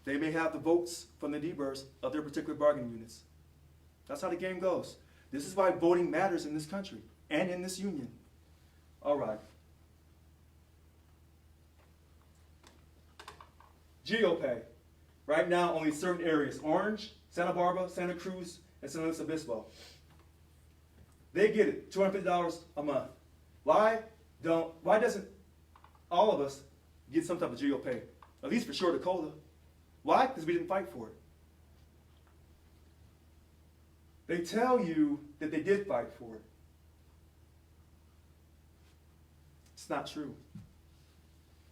They may have the votes from the D-Birds of their particular bargaining units. That's how the game goes. This is why voting matters in this country and in this union. All right. GeoPay. Right now, only certain areas: Orange, Santa Barbara, Santa Cruz, and San Luis Obispo. They get it, $250 a month. Why doesn't all of us get some type of GeoPay? At least for Short Dakota. Why? Because we didn't fight for it. They tell you that they did fight for it. It's not true.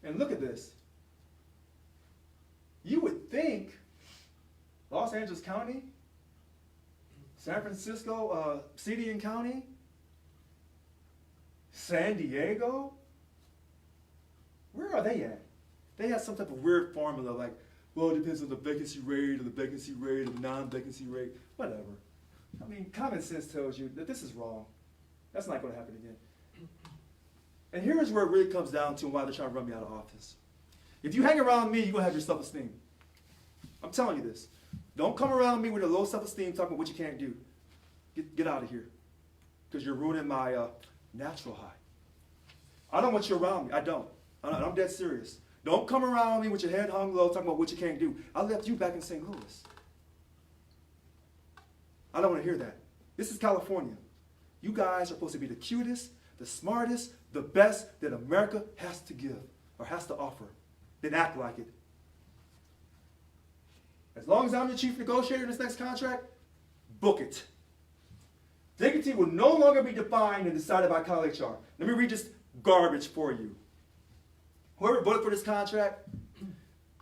And look at this. You would think Los Angeles County, San Francisco City and County, San Diego, where are they at? They have some type of weird formula like, well, it depends on the vacancy rate or the vacancy rate or the non-vacancy rate, whatever. I mean, common sense tells you that this is wrong. That's not going to happen again. And here's where it really comes down to why they're trying to run me out of office. If you hang around me, you're going to have your self-esteem. I'm telling you this. Don't come around me with a low self-esteem talking about what you can't do. Get out of here. Because you're ruining my natural high. I don't want you around me. I don't. I'm dead serious. Don't come around me with your head hung low talking about what you can't do. I left you back in St. Louis. I don't want to hear that. This is California. You guys are supposed to be the cutest, the smartest, the best that America has to give or has to offer. Then act like it. As long as I'm the chief negotiator in this next contract, book it. Dignity will no longer be defined and decided by college HR. Let me read this garbage for you. Whoever voted for this contract,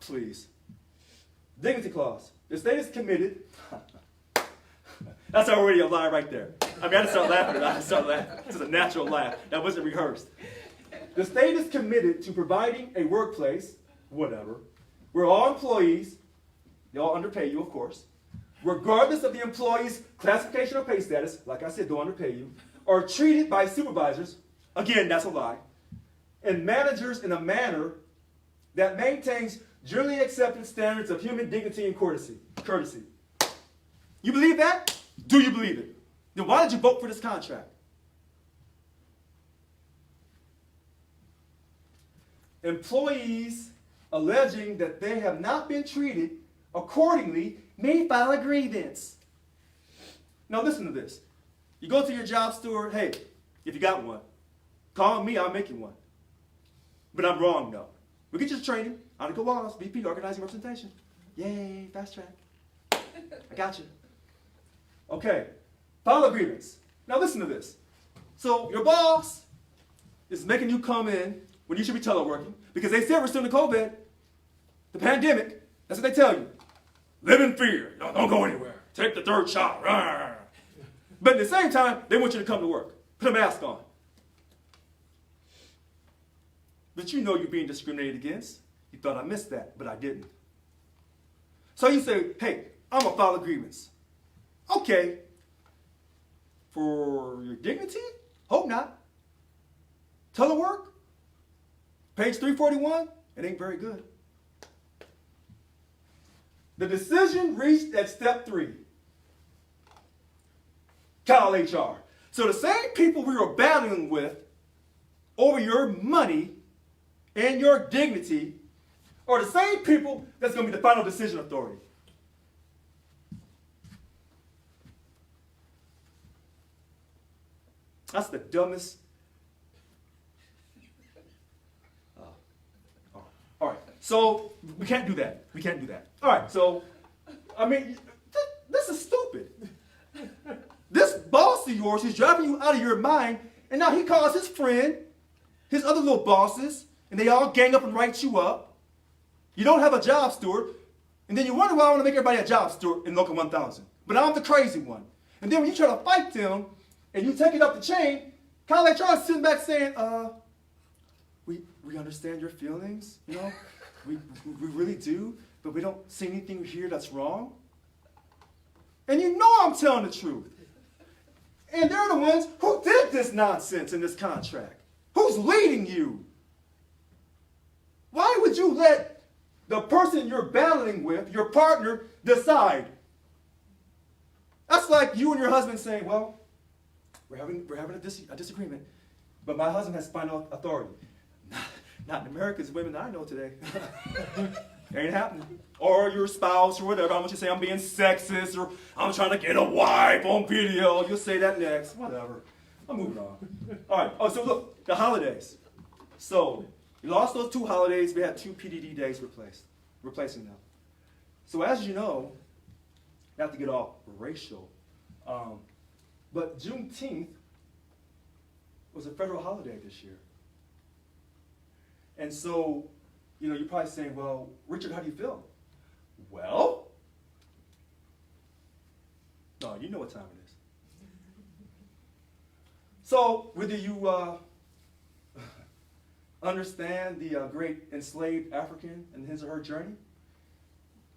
please. Dignity clause. The state is committed. That's already a lie right there. I mean, I just start laughing. This is a natural laugh. That wasn't rehearsed. The state is committed to providing a workplace, whatever, where all employees, they all underpay you, of course, regardless of the employee's classification or pay status, like I said, they'll underpay you, are treated by supervisors, again, that's a lie, and managers in a manner that maintains generally accepted standards of human dignity and courtesy. You believe that? Do you believe it? Then why did you vote for this contract? Employees alleging that they have not been treated accordingly may file a grievance. Now listen to this. You go to your job steward, hey, if you got one, call me, I'll make you one. But I'm wrong though. We'll get you training. Article Walls, VP, Organizing Representation. Yay, fast track. I got you. Okay, file a grievance. Now listen to this. So your boss is making you come in when you should be teleworking because they said we're still in the COVID, the pandemic. That's what they tell you. Live in fear. Don't go anywhere. Take the third shot. But at the same time, they want you to come to work. Put a mask on. But you know you're being discriminated against. You thought I missed that, but I didn't. So you say, hey, I'm going to file a grievance. Okay. For your dignity? Hope not. Telework? Page 341? It ain't very good. The decision reached at step 3. Cal HR. So the same people we were battling with over your money and your dignity are the same people that's going to be the final decision authority. That's the dumbest. All right, so we can't do that. We can't do that. All right, so, I mean, this is stupid. This boss of yours is driving you out of your mind, and now he calls his friend, his other little bosses, and they all gang up and write you up. You don't have a job steward, and then you wonder why I want to make everybody a job steward in Local 1000. But I'm the crazy one. And then when you try to fight them, and you take it up the chain, kind of like y'all sitting back saying, we understand your feelings, you know, we really do, but we don't see anything here that's wrong. And you know I'm telling the truth. And they're the ones who did this nonsense in this contract. Who's leading you? Why would you let the person you're battling with, your partner, decide? That's like you and your husband saying, well, we're having a disagreement, but my husband has final authority. Not in America's women that I know today. Ain't happening. Or your spouse or whatever. I want you to say I'm being sexist or I'm trying to get a wife on video. You'll say that next. Whatever. I'm moving on. All right. Oh, so look, the holidays. So we lost those 2 holidays. We had 2 PDD days replacing them. So as you know, not to get all racial, but Juneteenth was a federal holiday this year. And so, you know, you're probably saying, well, Richard, how do you feel? Well, no, you know what time it is. So, whether you understand the great enslaved African and his or her journey,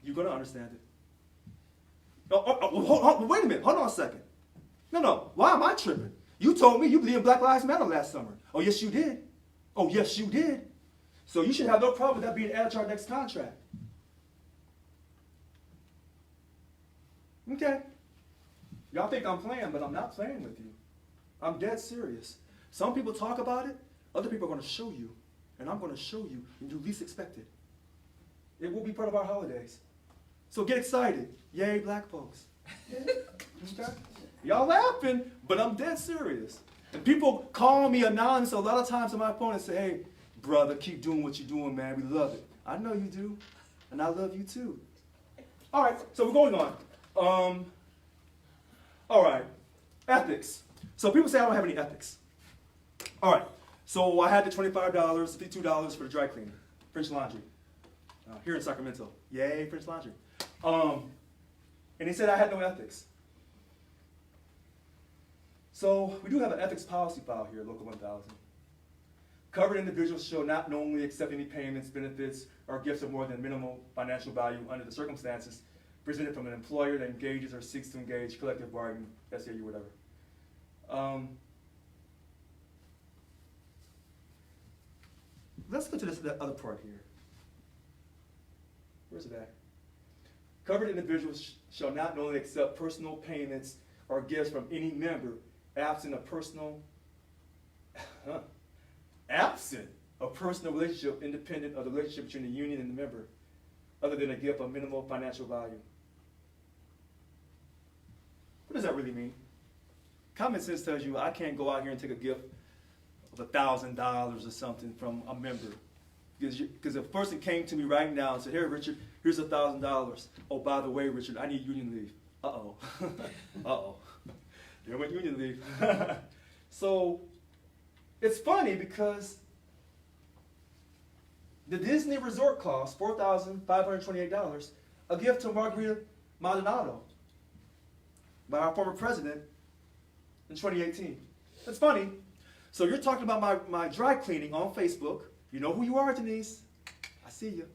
you're going to understand it. Wait a minute. Hold on a second. No. Why am I tripping? You told me you believed in Black Lives Matter last summer. Oh, yes, you did. Oh, yes, you did. So you should have no problem with that being added to our next contract. Okay. Y'all think I'm playing, but I'm not playing with you. I'm dead serious. Some people talk about it. Other people are going to show you. And I'm going to show you when you least expect it. It will be part of our holidays. So get excited. Yay, black folks. Okay? Y'all laughing, but I'm dead serious. And people call me anonymous a lot of times on my phone and say, hey, brother, keep doing what you're doing, man. We love it. I know you do. And I love you too. All right, so we're going on. All right, ethics. So people say I don't have any ethics. All right, so I had the $25, $52 for the dry cleaning, French Laundry, here in Sacramento. Yay, French Laundry. And he said I had no ethics. So we do have an ethics policy file here, Local 1000. Covered individuals shall not knowingly accept any payments, benefits, or gifts of more than minimal financial value under the circumstances presented from an employer that engages or seeks to engage collective bargaining, SAU, whatever. Let's go to that other part here. Where's it at? Covered individuals shall not knowingly accept personal payments or gifts from any member absent a personal relationship independent of the relationship between the union and the member, other than a gift of minimal financial value. What does that really mean? Common sense tells you I can't go out here and take a gift of $1,000 or something from a member. Because if a person came to me right now and said, here, Richard, here's $1,000. Oh, by the way, Richard, I need union leave. Uh-oh. Uh-oh. There went union leave. So it's funny because the Disney resort cost $4,528, a gift to Margarita Maldonado by our former president in 2018. It's funny. So you're talking about my dry cleaning on Facebook. You know who you are, Denise. I see you.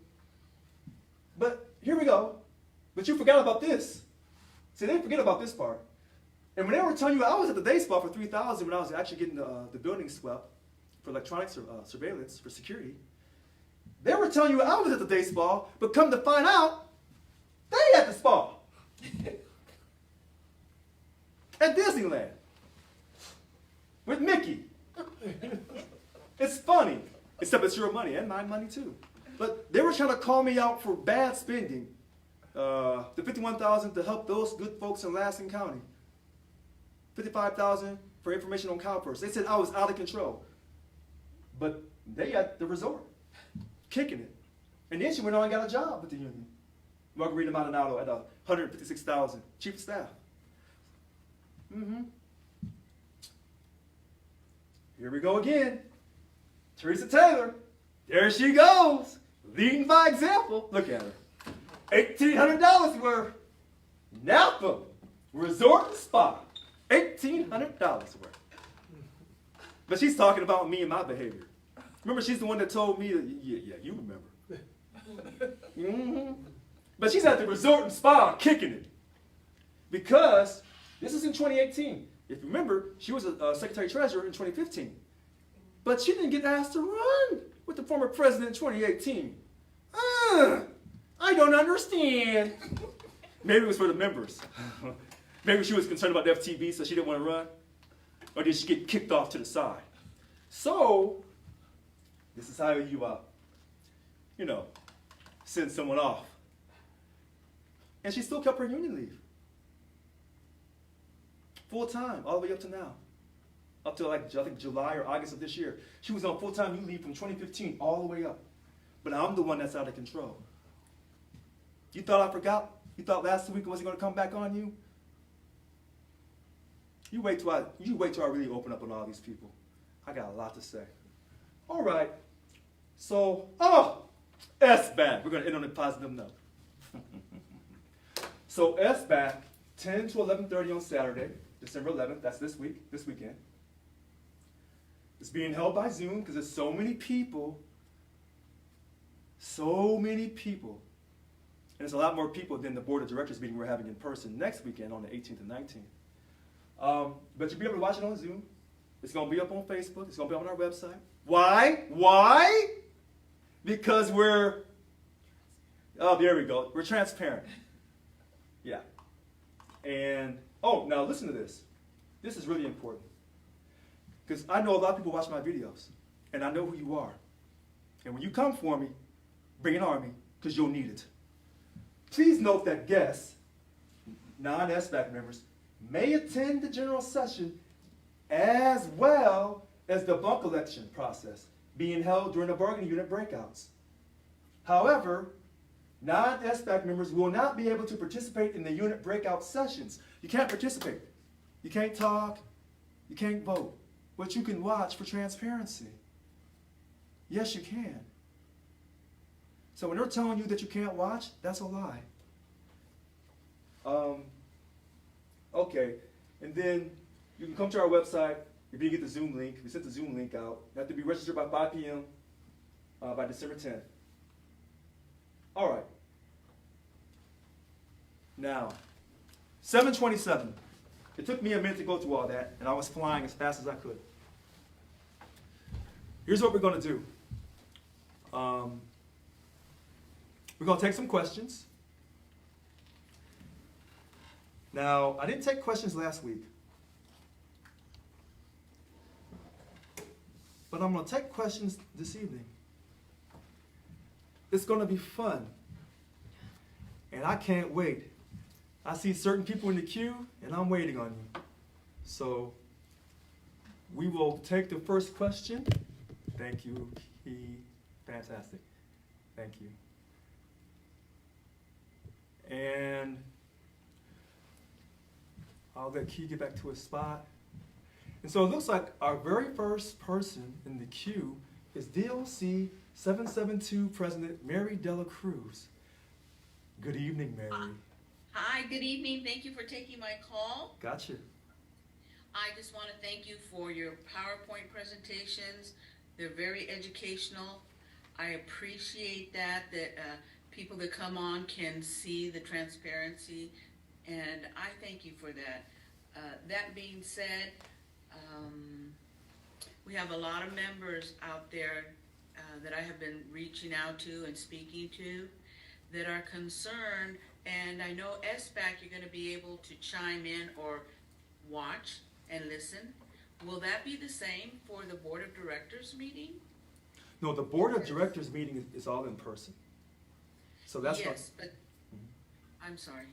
But here we go. But you forgot about this. See, they didn't forget about this part. And when they were telling you I was at the day spa for $3,000 when I was actually getting the building swept for electronic surveillance, for security, they were telling you I was at the day spa, but come to find out, they at the spa. At Disneyland. With Mickey. It's funny. Except it's your money and my money too. But they were trying to call me out for bad spending. The $51,000 to help those good folks in Lansing County. $55,000 for information on CalPERS. They said I was out of control. But they at the resort, kicking it. And then she went on and got a job with the union. Margarita Maldonado at $156,000, chief of staff. Here we go again. Teresa Taylor, there she goes, leading by example. Look at her. $1,800 worth. Napa Resort and Spa, $1,800 worth. But she's talking about me and my behavior. Remember, she's the one that told me, yeah, you remember. But she's at the Resort and Spa kicking it. Because this is in 2018. If you remember, she was a Secretary Treasurer in 2015. But she didn't get asked to run with the former president in 2018. I don't understand. Maybe it was for the members. Maybe she was concerned about the FTB, so she didn't want to run. Or did she get kicked off to the side? So, this is how you send someone off. And she still kept her union leave. Full time, all the way up to now. Up to I think July or August of this year. She was on full-time union leave from 2015 all the way up. But I'm the one that's out of control. You thought I forgot? You thought last week I wasn't going to come back on you? You wait till I really open up on all these people. I got a lot to say. All right. So, SBAC. We're going to end on a positive note. So SBAC, 10 to 11:30 on Saturday, December 11th. That's this weekend. It's being held by Zoom because there's so many people. And there's a lot more people than the board of directors meeting we're having in person next weekend on the 18th and 19th. But you'll be able to watch it on Zoom. It's going to be up on Facebook. It's going to be on our website. Why? Because there we go. We're transparent. Yeah. And, now listen to this. This is really important. Because I know a lot of people watch my videos. And I know who you are. And when you come for me, bring an army, because you'll need it. Please note that guests, non-SBAC members, may attend the general session as well as the bunk election process being held during the bargaining unit breakouts. However, non-SBAC members will not be able to participate in the unit breakout sessions. You can't participate. You can't talk. You can't vote. But you can watch for transparency. Yes, you can. So when they're telling you that you can't watch, that's a lie. Okay, and then you can come to our website if you get the Zoom link. We sent the Zoom link out. You have to be registered by 5 p.m. By December 10th. All right. Now, 7:27. It took me a minute to go through all that, and I was flying as fast as I could. Here's what we're going to do. We're going to take some questions. Now, I didn't take questions last week. But I'm going to take questions this evening. It's going to be fun. And I can't wait. I see certain people in the queue, and I'm waiting on you. So, we will take the first question. Thank you. Fantastic. Thank you. And I'll let Key get back to his spot. And so it looks like our very first person in the queue is DLC 772 President Mary Dela Cruz. Good evening, Mary. Hi, good evening. Thank you for taking my call. Gotcha. I just want to thank you for your PowerPoint presentations. They're very educational. I appreciate that people that come on can see the transparency, and I thank you for that. That being said, we have a lot of members out there that I have been reaching out to and speaking to that are concerned, and I know SBAC you're going to be able to chime in or watch and listen. Will that be the same for the Board of Directors meeting? No, the Board of Directors meeting is all in person. So that's yes, but I'm sorry.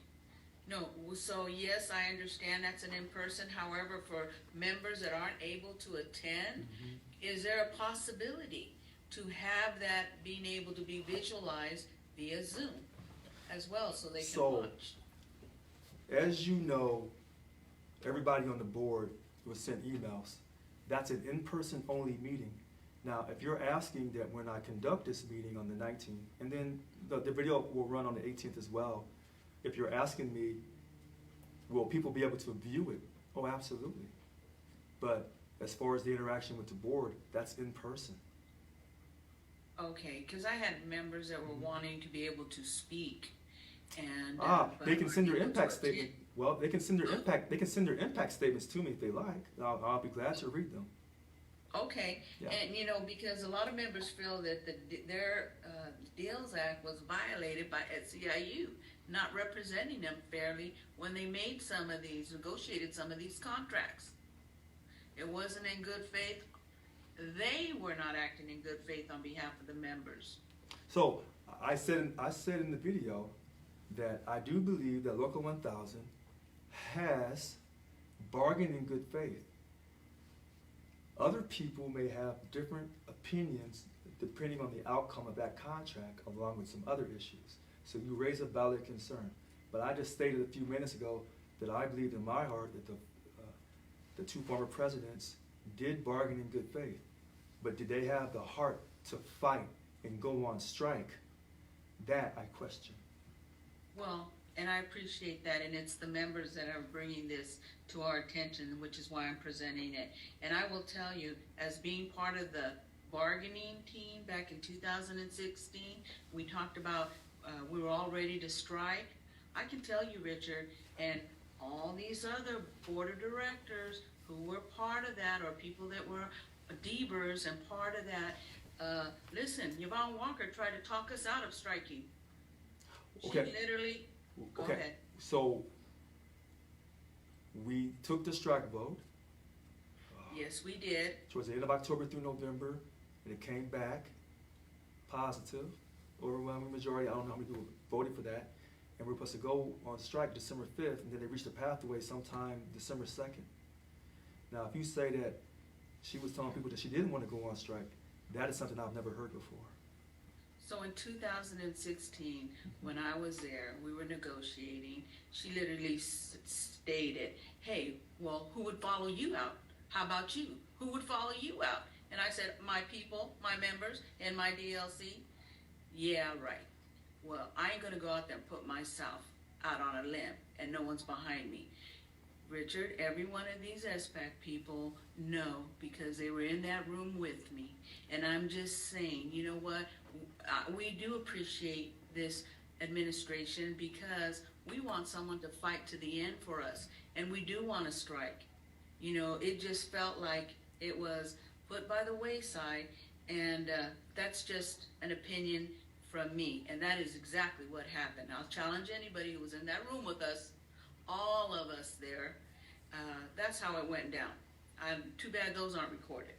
No, so yes, I understand that's an in-person. However, for members that aren't able to attend, is there a possibility to have that being able to be visualized via Zoom as well so they can watch? As you know, everybody on the board was sent emails. That's an in-person only meeting. Now, if you're asking that when I conduct this meeting on the 19th, and then the video will run on the 18th as well, if you're asking me, will people be able to view it? Oh, absolutely. But as far as the interaction with the board, that's in person. Okay, because I had members that were wanting to be able to speak, And They but can we're send their able to impact attend. statement. Well, they can send their impact. They can send their impact statements to me if they like. I'll be glad to read them. Okay, Yeah. and because a lot of members feel that their Deals Act was violated by SEIU, not representing them fairly when they negotiated some of these contracts. It wasn't in good faith. They were not acting in good faith on behalf of the members. So I said in the video that I do believe that Local 1000 has bargained in good faith. Other people may have different opinions depending on the outcome of that contract, along with some other issues. So you raise a valid concern. But I just stated a few minutes ago that I believed in my heart that the two former presidents did bargain in good faith. But did they have the heart to fight and go on strike? That I question. Well, and I appreciate that, and it's the members that are bringing this to our attention, which is why I'm presenting it. And I will tell you, as being part of the bargaining team back in 2016, we talked about we were all ready to strike. I can tell you, Richard, and all these other board of directors who were part of that, or people that were Deavers and part of that, listen, Yvonne Walker tried to talk us out of striking. She literally, go ahead. So we took the strike vote. Yes, we did. Towards the end of October through November, and it came back positive, overwhelming majority. I don't know how many people voted for that. And we were supposed to go on strike December 5th, and then they reached a pathway sometime December 2nd. Now, if you say that she was telling people that she didn't want to go on strike, that is something I've never heard before. So in 2016, when I was there, we were negotiating. She literally stated, hey, well, who would follow you out? How about you? Who would follow you out? And I said, my people, my members, and my DLC. Yeah, right. Well, I ain't going to go out there and put myself out on a limb, and no one's behind me. Richard, every one of these SBAC people know, because they were in that room with me. And I'm just saying, you know what? We do appreciate this administration because we want someone to fight to the end for us. And we do want to strike. It just felt like it was put by the wayside. And that's just an opinion from me. And that is exactly what happened. I'll challenge anybody who was in that room with us, all of us there. That's how it went down. Too bad those aren't recorded.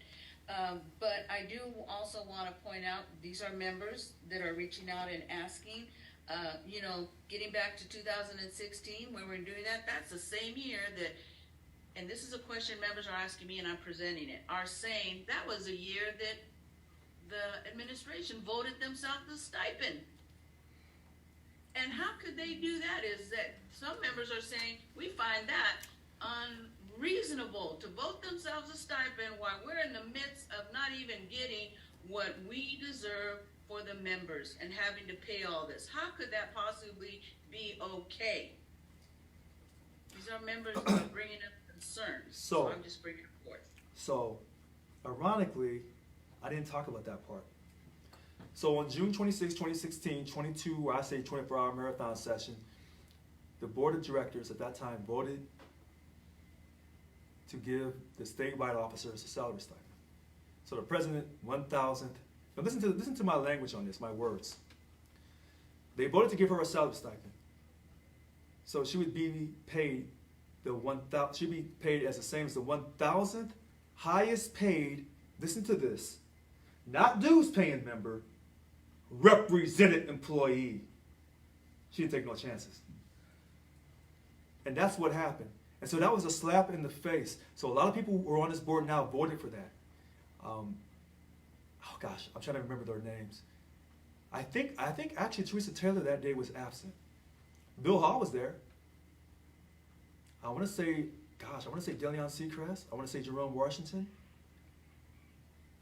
But I do also want to point out, these are members that are reaching out and asking, getting back to 2016 when we're doing that, that's the same year that, and this is a question members are asking me and I'm presenting it, are saying that was a year that the administration voted themselves the stipend. And how could they do that? Is that some members are saying, we find that unreasonable to vote themselves a stipend while we're in the midst of not even getting what we deserve for the members and having to pay all this. How could that possibly be okay? These are members who are bringing up concerns. So I'm just bringing it forth. So, ironically, I didn't talk about that part. So on June 26, 2016, 24-hour marathon session, the board of directors at that time voted to give the statewide officers a salary stipend. So the president, 1,000. Now listen to my language on this, my words. They voted to give her a salary stipend. So she would be paid she'd be paid as the same as the 1,000th highest paid, listen to this, not dues paying member, represented employee. She didn't take no chances. And that's what happened. And so that was a slap in the face. So a lot of people who are on this board now voted for that. Oh gosh, I'm trying to remember their names. I think actually Teresa Taylor that day was absent. Bill Hall was there. I want to say Deleon Seacrest. I want to say Jerome Washington.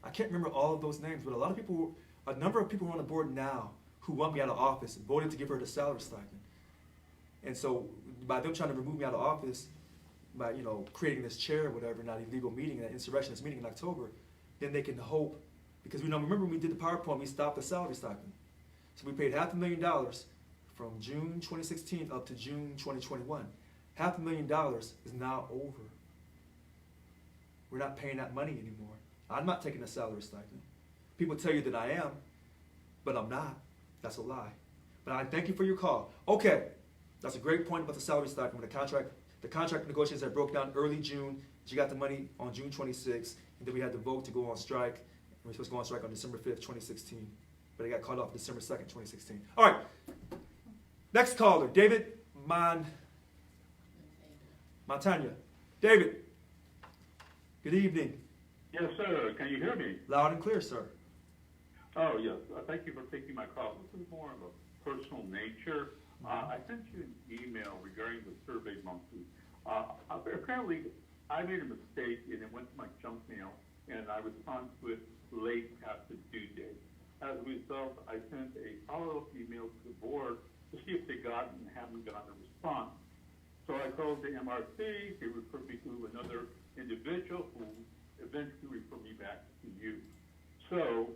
I can't remember all of those names, but a number of people are on the board now who want me out of office voted to give her the salary stipend. And so by them trying to remove me out of office, by creating this chair or whatever, not a legal meeting, an insurrectionist meeting in October, then they can hope, because remember when we did the PowerPoint, we stopped the salary stipend. So we paid $500,000 from June 2016 up to June 2021. $500,000 is now over. We're not paying that money anymore. I'm not taking a salary stipend. People tell you that I am, but I'm not. That's a lie. But I thank you for your call. Okay, that's a great point about the salary stipend. The contract negotiations that broke down early June. You got the money on June 26th, and then we had the vote to go on strike. We were supposed to go on strike on December 5th, 2016, but it got called off December 2nd, 2016. All right, next caller, David Montagna. David, good evening. Yes, sir. Can you hear me? Loud and clear, sir. Oh, yes. Thank you for taking my call. This is more of a personal nature. I sent you an email regarding the survey monkey. Apparently, I made a mistake and it went to my junk mail, and I responded to it late past the due date. As a result, I sent a follow-up email to the board to see if they got it and haven't gotten a response. So I called the MRC. They referred me to another individual who eventually referred me back to you. So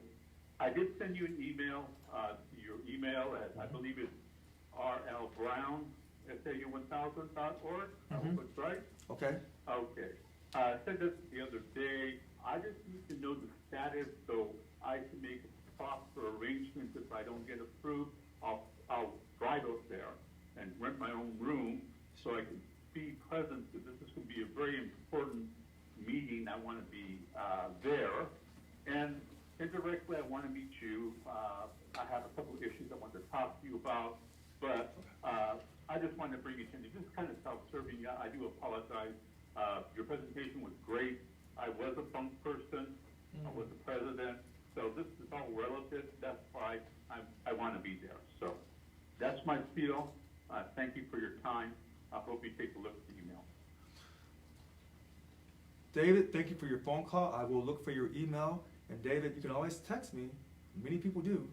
I did send you an email to your email at, I believe it's rlbrown@sau1000.org. I hope it's right. Okay. Okay. I said this the other day. I just need to know the status so I can make proper arrangements. If I don't get approved, I'll drive up there and rent my own room so I can be present. Because this is going to be a very important meeting. I want to be there. And indirectly, I want to meet you. I have a couple of issues I want to talk to you about. But I just wanted to bring you attention. This is kind of self-serving. Yeah, I do apologize. Your presentation was great. I was a bunk person. I was the president. So this is all relative. That's why I want to be there. So that's my spiel. Thank you for your time. I hope you take a look at the email. David, thank you for your phone call. I will look for your email. And David, you can always text me. Many people do.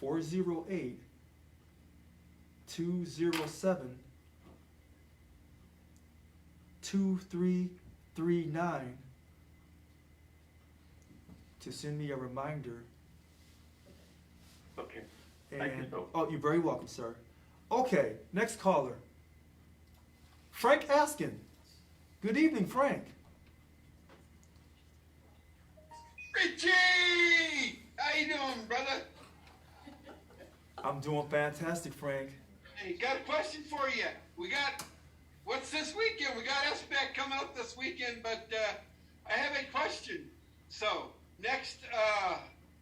408-207-2339 to send me a reminder. Okay. Thank you, so. Oh, you're very welcome, sir. Okay, next caller. Frank Askin. Good evening, Frank. Richie! How you doing, brother? I'm doing fantastic, Frank. Hey, got a question for you. What's this weekend? We got SBAC coming up this weekend, but I have a question. So, next,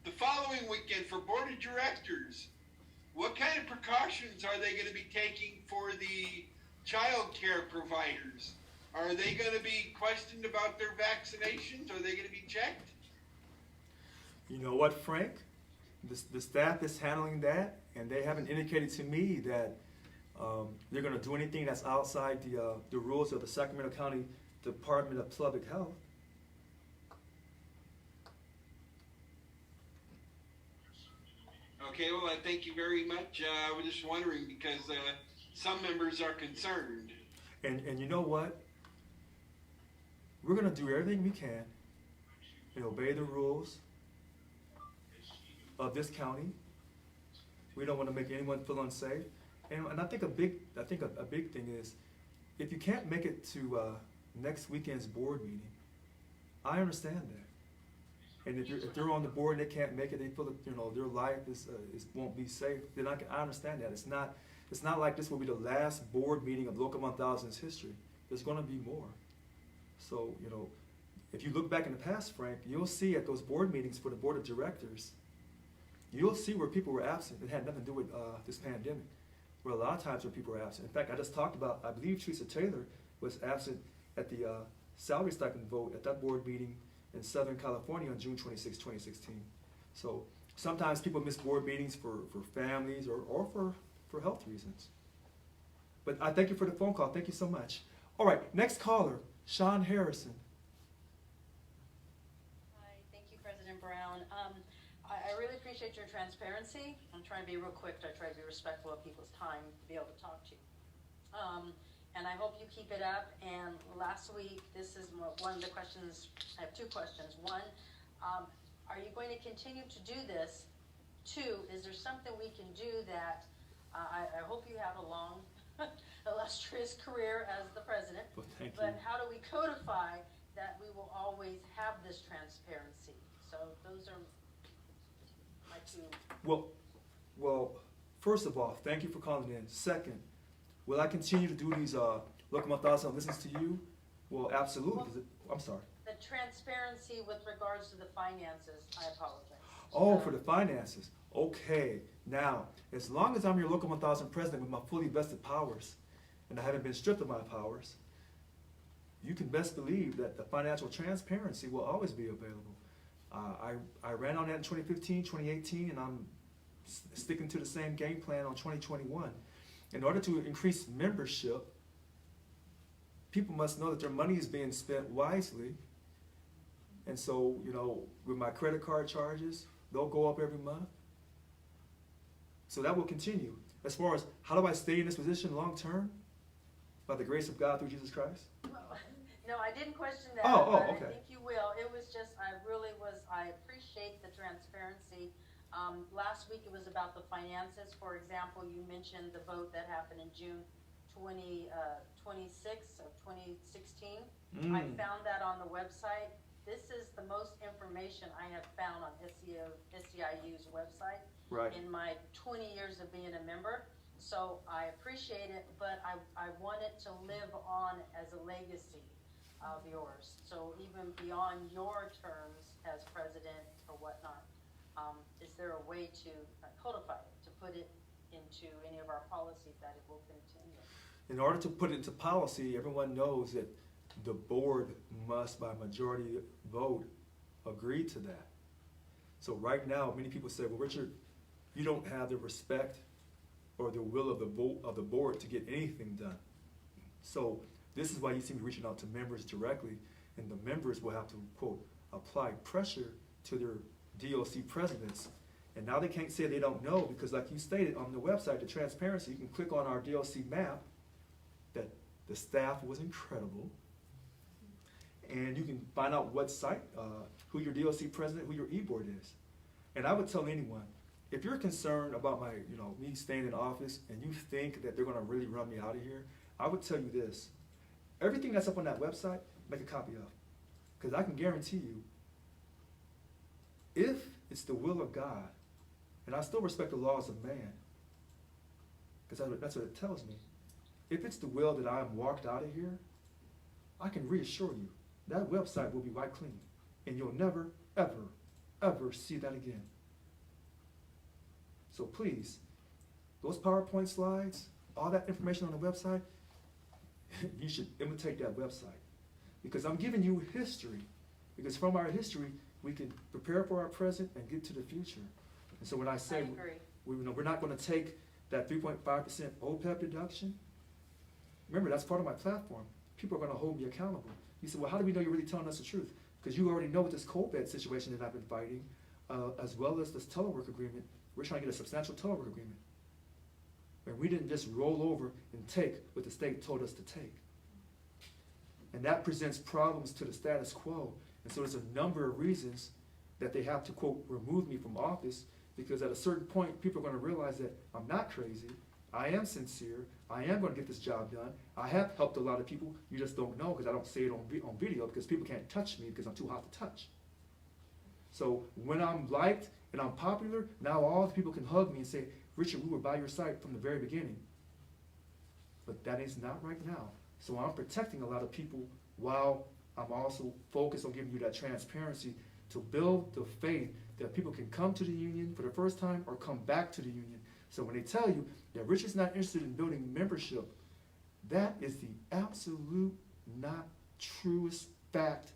the following weekend for Board of Directors, what kind of precautions are they going to be taking for the child care providers? Are they going to be questioned about their vaccinations? Are they going to be checked? You know what, Frank? The staff is handling that, and they haven't indicated to me that they're going to do anything that's outside the rules of the Sacramento County Department of Public Health. Okay, well, I thank you very much. I was just wondering because some members are concerned. And you know what? We're going to do everything we can and obey the rules of this county. We don't want to make anyone feel unsafe. And I think a big thing is, if you can't make it to next weekend's board meeting, I understand that. And if they're on the board and they can't make it, they feel that their life won't be safe. Then I understand that. It's not like this will be the last board meeting of Local 1000's history. There's going to be more. So if you look back in the past, Frank, you'll see at those board meetings for the board of directors, you'll see where people were absent. It had nothing to do with this pandemic. Where a lot of times where people were absent. In fact, I just talked about, I believe Teresa Taylor was absent at the salary stipend vote at that board meeting in Southern California on June 26, 2016. So sometimes people miss board meetings for families or for health reasons. But I thank you for the phone call. Thank you so much. All right, next caller, Sean Harrison. Hi, thank you, President Brown. I really appreciate your transparency. I'm trying to be real quick. I try to be respectful of people's time to be able to talk to you. And I hope you keep it up. And last week, this is one of the questions. I have two questions. One, are you going to continue to do this? Two, is there something we can do that I have a long, illustrious career as the president. Well, thank you. But how do we codify that we will always have this transparency? So those are my two. Well, first of all, thank you for calling in. Second, will I continue to do these look at my thoughts and listens to you? Well, absolutely. 'Cause I'm sorry. The transparency with regards to the finances, I apologize. Oh, for the finances. Okay. Now, as long as I'm your local 1000 president with my fully vested powers, and I haven't been stripped of my powers, you can best believe that the financial transparency will always be available. I ran on that in 2015, 2018, and I'm sticking to the same game plan on 2021. In order to increase membership, people must know that their money is being spent wisely. And so, with my credit card charges, they'll go up every month. So that will continue. As far as how do I stay in this position long term? By the grace of God through Jesus Christ? No, I didn't question that. Oh, but okay. I think you will. It was just, I appreciate the transparency. Last week it was about the finances. For example, you mentioned the vote that happened in June 26th of 2016. I found that on the website. This is the most information I have found on SEIU's website in my 20 years of being a member. So I appreciate it, but I want it to live on as a legacy of yours. So even beyond your terms as president or whatnot, is there a way to codify it, to put it into any of our policies that it will continue? In order to put it into policy, everyone knows that the board must, by majority vote, agree to that. So right now, many people say, well, Richard, you don't have the respect or the will of the board to get anything done. So this is why you see me reaching out to members directly, and the members will have to, quote, apply pressure to their DOC presidents. And now they can't say they don't know, because like you stated on the website, the transparency, you can click on our DOC map, that the staff was incredible. And you can find out what site, who your DOC president, who your e-board is. And I would tell anyone, if you're concerned about me staying in office and you think that they're gonna really run me out of here, I would tell you this. Everything that's up on that website, make a copy of. Because I can guarantee you, if it's the will of God, and I still respect the laws of man, because that's what it tells me. If it's the will that I am walked out of here, I can reassure you, that website will be wiped clean. And you'll never, ever, ever see that again. So please, those PowerPoint slides, all that information on the website, you should imitate that website. Because I'm giving you history. Because from our history, we can prepare for our present and get to the future. And so when I say we're not going to take that 3.5% OPEB deduction, remember, that's part of my platform. People are going to hold me accountable. You say, well, how do we know you're really telling us the truth? Because you already know with this COVID situation that I've been fighting, as well as this telework agreement, we're trying to get a substantial telework agreement. And we didn't just roll over and take what the state told us to take. And that presents problems to the status quo. And so there's a number of reasons that they have to, quote, remove me from office, because at a certain point, people are going to realize that I'm not crazy. I am sincere. I am going to get this job done. I have helped a lot of people. You just don't know because I don't say it on video, because people can't touch me because I'm too hot to touch. So when I'm liked and I'm popular, now all the people can hug me and say, Richard, we were by your side from the very beginning. But that is not right now. So I'm protecting a lot of people while I'm also focused on giving you that transparency to build the faith that people can come to the union for the first time or come back to the union. So when they tell you that Richard's not interested in building membership, that is the absolute not truest fact.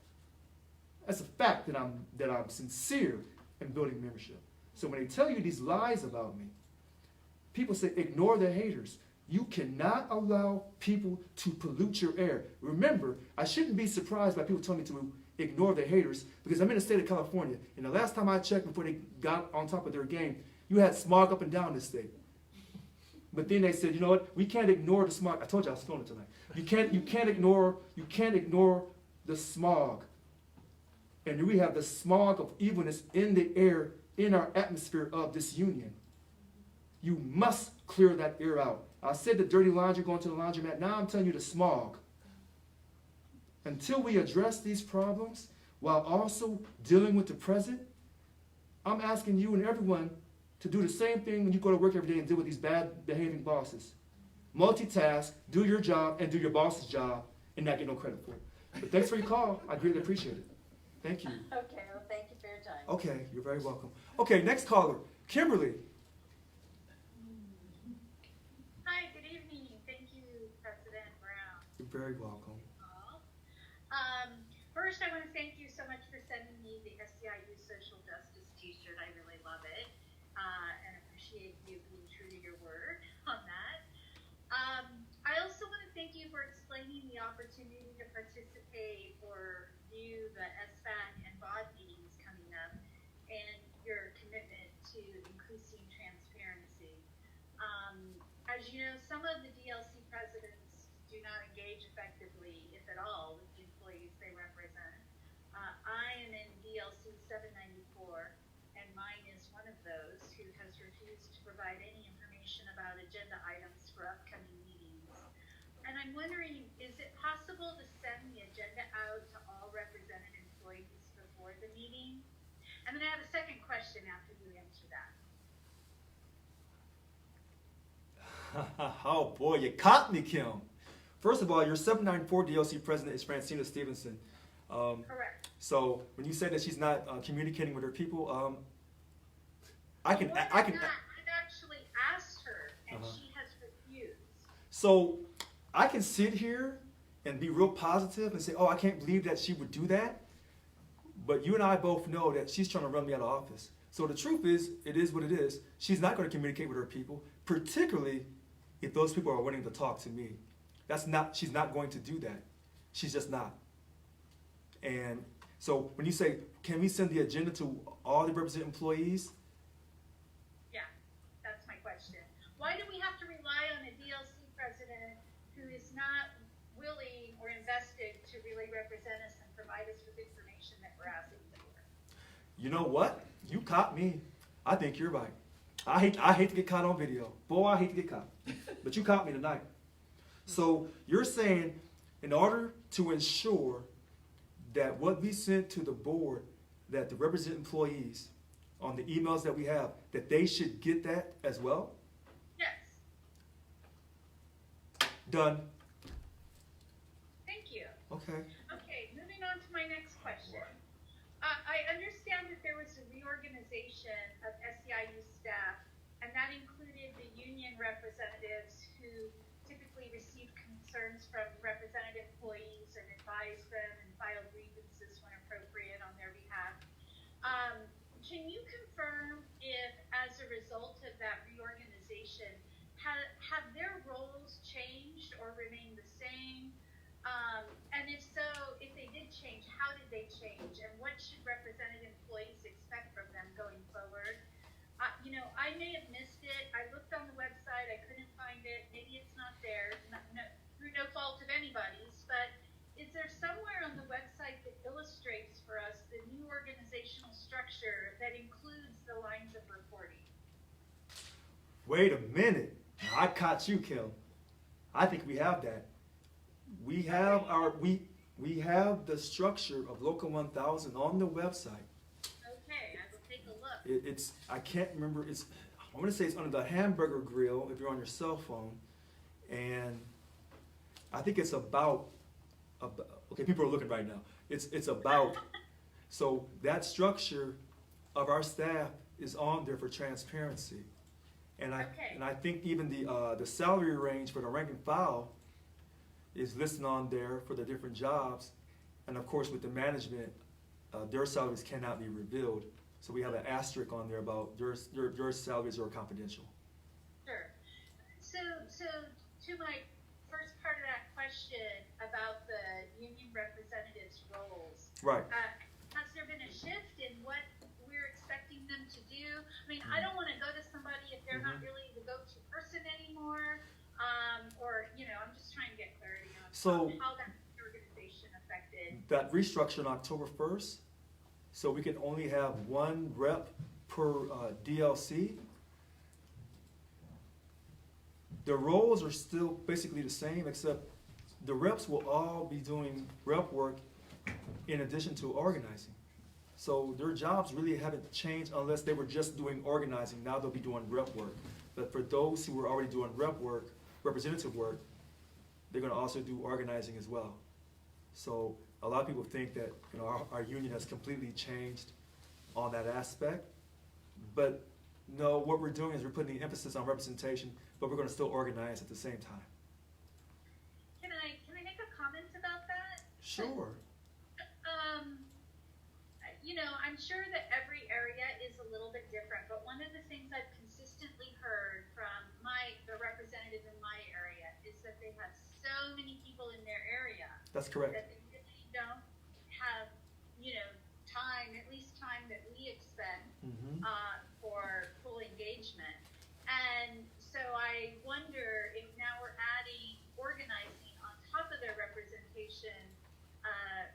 That's a fact that I'm sincere in building membership. So when they tell you these lies about me, people say ignore the haters. You cannot allow people to pollute your air. Remember, I shouldn't be surprised by people telling me to ignore the haters, because I'm in the state of California, and the last time I checked before they got on top of their game, you had smog up and down this state. But then they said, you know what? We can't ignore the smog. I told you I was feeling it tonight. You can't ignore the smog. And we have the smog of evilness in the air, in our atmosphere of this union. You must clear that air out. I said the dirty laundry going to the laundromat. Now I'm telling you the smog. Until we address these problems while also dealing with the present, I'm asking you and everyone to do the same thing when you go to work every day and deal with these bad behaving bosses. Multitask, do your job, and do your boss's job, and not get no credit for it. But thanks for your call. I greatly appreciate it. Thank you. Okay, well, thank you for your time. Okay, you're very welcome. Okay, next caller, Kimberly. Hi, good evening. Thank you, President Brown. You're very welcome. First, I want to thank you so much for sending me the SEIU Social Justice T-shirt. I really love it and appreciate you being true to your word on that. I also want to thank you for explaining the opportunity to participate or view the SBAC and BOD meetings coming up and your commitment to increasing transparency. As you know, some of the DLC presidents do not engage effectively, if at all, with the employees they represent. I am in DLC 794, and mine is one of those who has refused to provide any information about agenda items for upcoming meetings. And I'm wondering, is it possible to send the agenda out to all represented employees before the meeting? And then I have a second question after you answer that. Oh boy, you caught me, Kim. First of all, your 794 DLC president is Francina Stevenson. Correct. So when you say that she's not communicating with her people, I can. I've actually asked her, and she has refused. So I can sit here and be real positive and say, "Oh, I can't believe that she would do that." But you and I both know that she's trying to run me out of office. So the truth is, it is what it is. She's not going to communicate with her people, particularly if those people are willing to talk to me. She's not going to do that. She's just not. And so when you say, can we send the agenda to all the represented employees? Yeah, that's my question. Why do we have to rely on a DLC president who is not willing or invested to really represent us and provide us with information that we're asking for? You know what? You caught me. I think you're right. I hate to get caught on video. Boy, I hate to get caught. But you caught me tonight. So you're saying in order to ensure that what we sent to the board, that the represented employees on the emails that we have, that they should get that as well? Yes. Done. Thank you. Okay. Okay, moving on to my next question. I understand that there was a reorganization of SEIU staff, and that included the union representatives who typically receive concerns from represented employees and advise them and file grievances when appropriate on their behalf. Can you confirm if, as a result of that reorganization, have their roles changed or remained the same? And if so, if they did change, how did they change? And what should represented employees expect from them going forward? I may have missed it. I looked on the website. I couldn't find it. Maybe it's not there, through no fault of anybody's. But is there somewhere on the website that illustrates for us the new organizational structure that includes the lines of reporting? Wait a minute. I caught you, Kim. I think we have that. We have we have the structure of Local 1000 on the website. Okay, I will take a look. It's I can't remember. I'm gonna say it's under the hamburger grill if you're on your cell phone, and I think it's about okay. People are looking right now. It's about so that structure of our staff is on there for transparency, and I think even the salary range for the rank and file is listed on there for the different jobs, and of course with the management, their salaries cannot be revealed. So we have an asterisk on there about your salaries are confidential. Sure. So to my first part of that question about the union representatives' roles, Right. has there been a shift in what we're expecting them to do? I mean, I don't want to go to somebody if they're not really the go-to person anymore, or I'm just trying to get clarity on how that organization affected. That restructure on October 1st, so we can only have one rep per DLC. The roles are still basically the same, except the reps will all be doing rep work in addition to organizing. So their jobs really haven't changed unless they were just doing organizing. Now they'll be doing rep work. But for those who were already doing rep work, representative work, they're gonna also do organizing as well. So a lot of people think that, you know, our union has completely changed on that aspect. But no, what we're doing is we're putting the emphasis on representation, but we're gonna still organize at the same time. Can I make a comment about that? Sure. You know, I'm sure that every area is a little bit different, but one of the things I've consistently heard from the representative in my area is that they have so many people in their area That's correct. that they really don't have, you know, time, at least time that we expect Mhm. for full engagement. And so I wonder if now we're adding organizing on top of their representation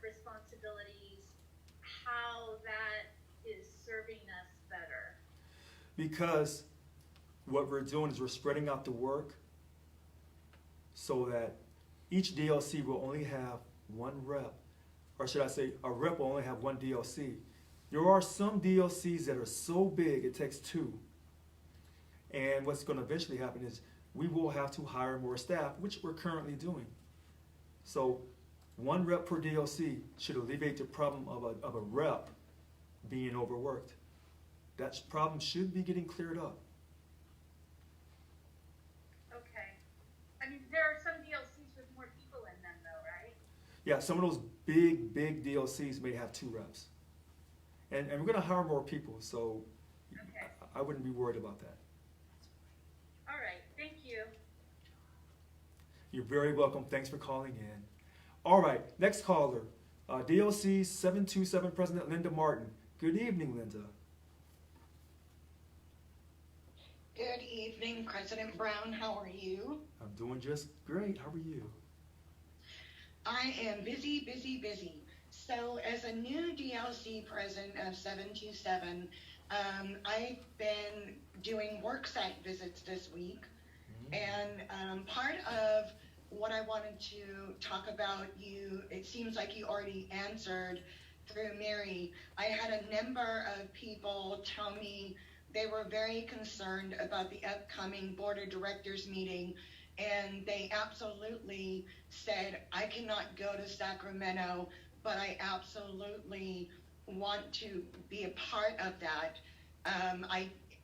responsibilities, how that is serving us better. Because what we're doing is we're spreading out the work so that each DLC will only have one rep. Or should I say, a rep will only have one DLC. There are some DLCs that are so big it takes two. And what's going to eventually happen is we will have to hire more staff, which we're currently doing. So one rep per DLC should alleviate the problem of a rep being overworked. That problem should be getting cleared up. Okay. I mean, there are some DLCs with more people in them though, right? Yeah, some of those big DLCs may have two reps. And we're going to hire more people, so Okay. I wouldn't be worried about that. All right. Thank you. You're very welcome. Thanks for calling in. All right, next caller, DLC 727 President Linda Martin. Good evening, Linda. Good evening, President Brown. How are you? I'm doing just great. How are you? I am busy. So as a new DLC president of 727, I've been doing worksite visits this week. And part of what I wanted to talk about, it seems like you already answered through Mary. I had a number of people tell me they were very concerned about the upcoming board of directors meeting, and they absolutely said, I cannot go to Sacramento, but I absolutely want to be a part of that.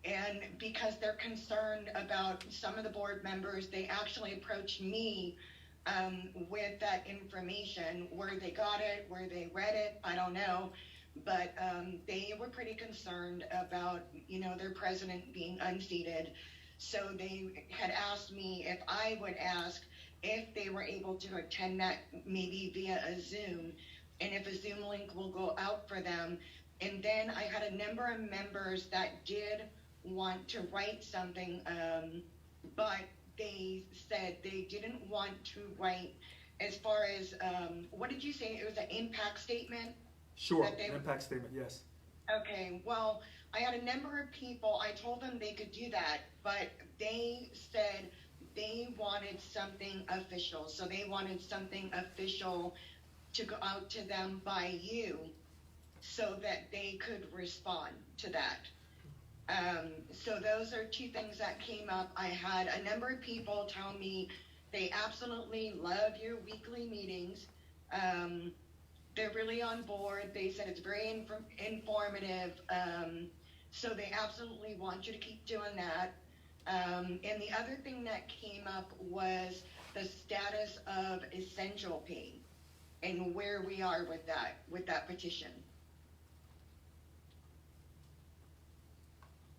And because they're concerned about some of the board members, they actually approached me with that information. Where they got it, where they read it, I don't know. But they were pretty concerned about, you know, their president being unseated. So they had asked me if I would ask if they were able to attend that maybe via a Zoom, and if a Zoom link will go out for them. And then I had a number of members that did want to write something, but they said they didn't want to write as far as, what did you say? It was an impact statement? Sure, That they- impact statement, yes. Okay, well, I had a number of people, I told them they could do that, but they said they wanted something official. So they wanted something official to go out to them by you so that they could respond to that. So those are two things that came up. I had a number of people tell me they absolutely love your weekly meetings. They're really on board. They said it's very informative. So they absolutely want you to keep doing that. And the other thing that came up was the status of essential pay and where we are with that petition.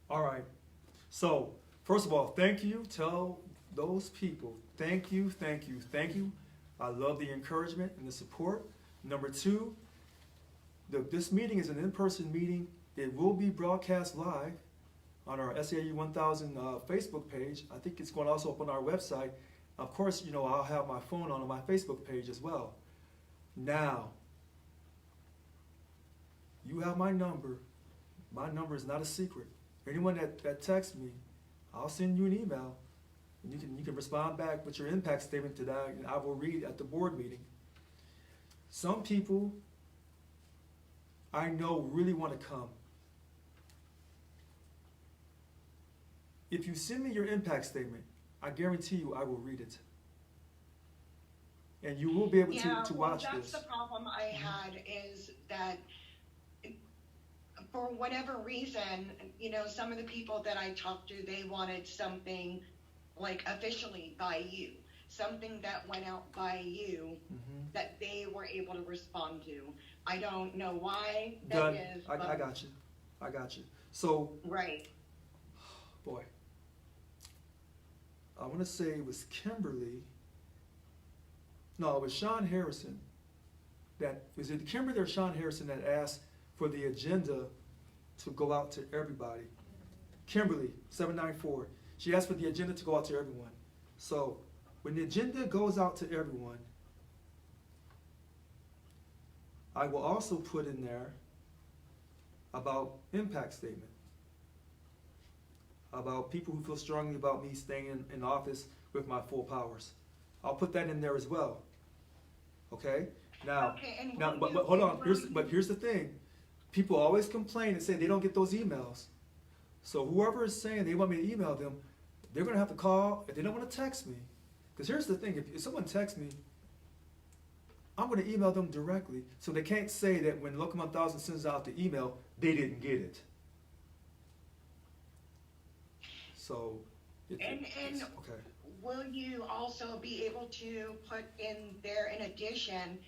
All right. So, first of all, thank you. Tell those people, thank you. I love the encouragement and the support. Number two, this meeting is an in-person meeting. It will be broadcast live on our SAU 1000 Facebook page. I think it's going to also up on our website. Of course, you know, I'll have my phone on my Facebook page as well. Now, you have my number. My number is not a secret. Anyone that texts me, I'll send you an email. You can respond back with your impact statement to that, and I will read at the board meeting. Some people I know really want to come. If you send me your impact statement, I guarantee you I will read it. And you will be able to watch that's this. the problem I had, is that for whatever reason, some of the people that I talked to, they wanted something like officially by you, something that went out by you that they were able to respond to. I don't know why that Done. is. I got you. I got you. So, Right. boy, I want to say it was Kimberly. No, it was Sean Harrison. Was it Kimberly or Sean Harrison that asked for the agenda to go out to everybody? Kimberly, 794. She asked for the agenda to go out to everyone. So when the agenda goes out to everyone, I will also put in there about impact statement, about people who feel strongly about me staying in office with my full powers. I'll put that in there as well. Okay? Now, but hold on. Here's the thing. People always complain and say they don't get those emails. So whoever is saying they want me to email them, they're going to have to call if they don't want to text me. Because here's the thing. If someone texts me, I'm going to email them directly. So they can't say that when Local 1000 sends out the email, they didn't get it. So, okay. Will you also be able to put in there, in addition,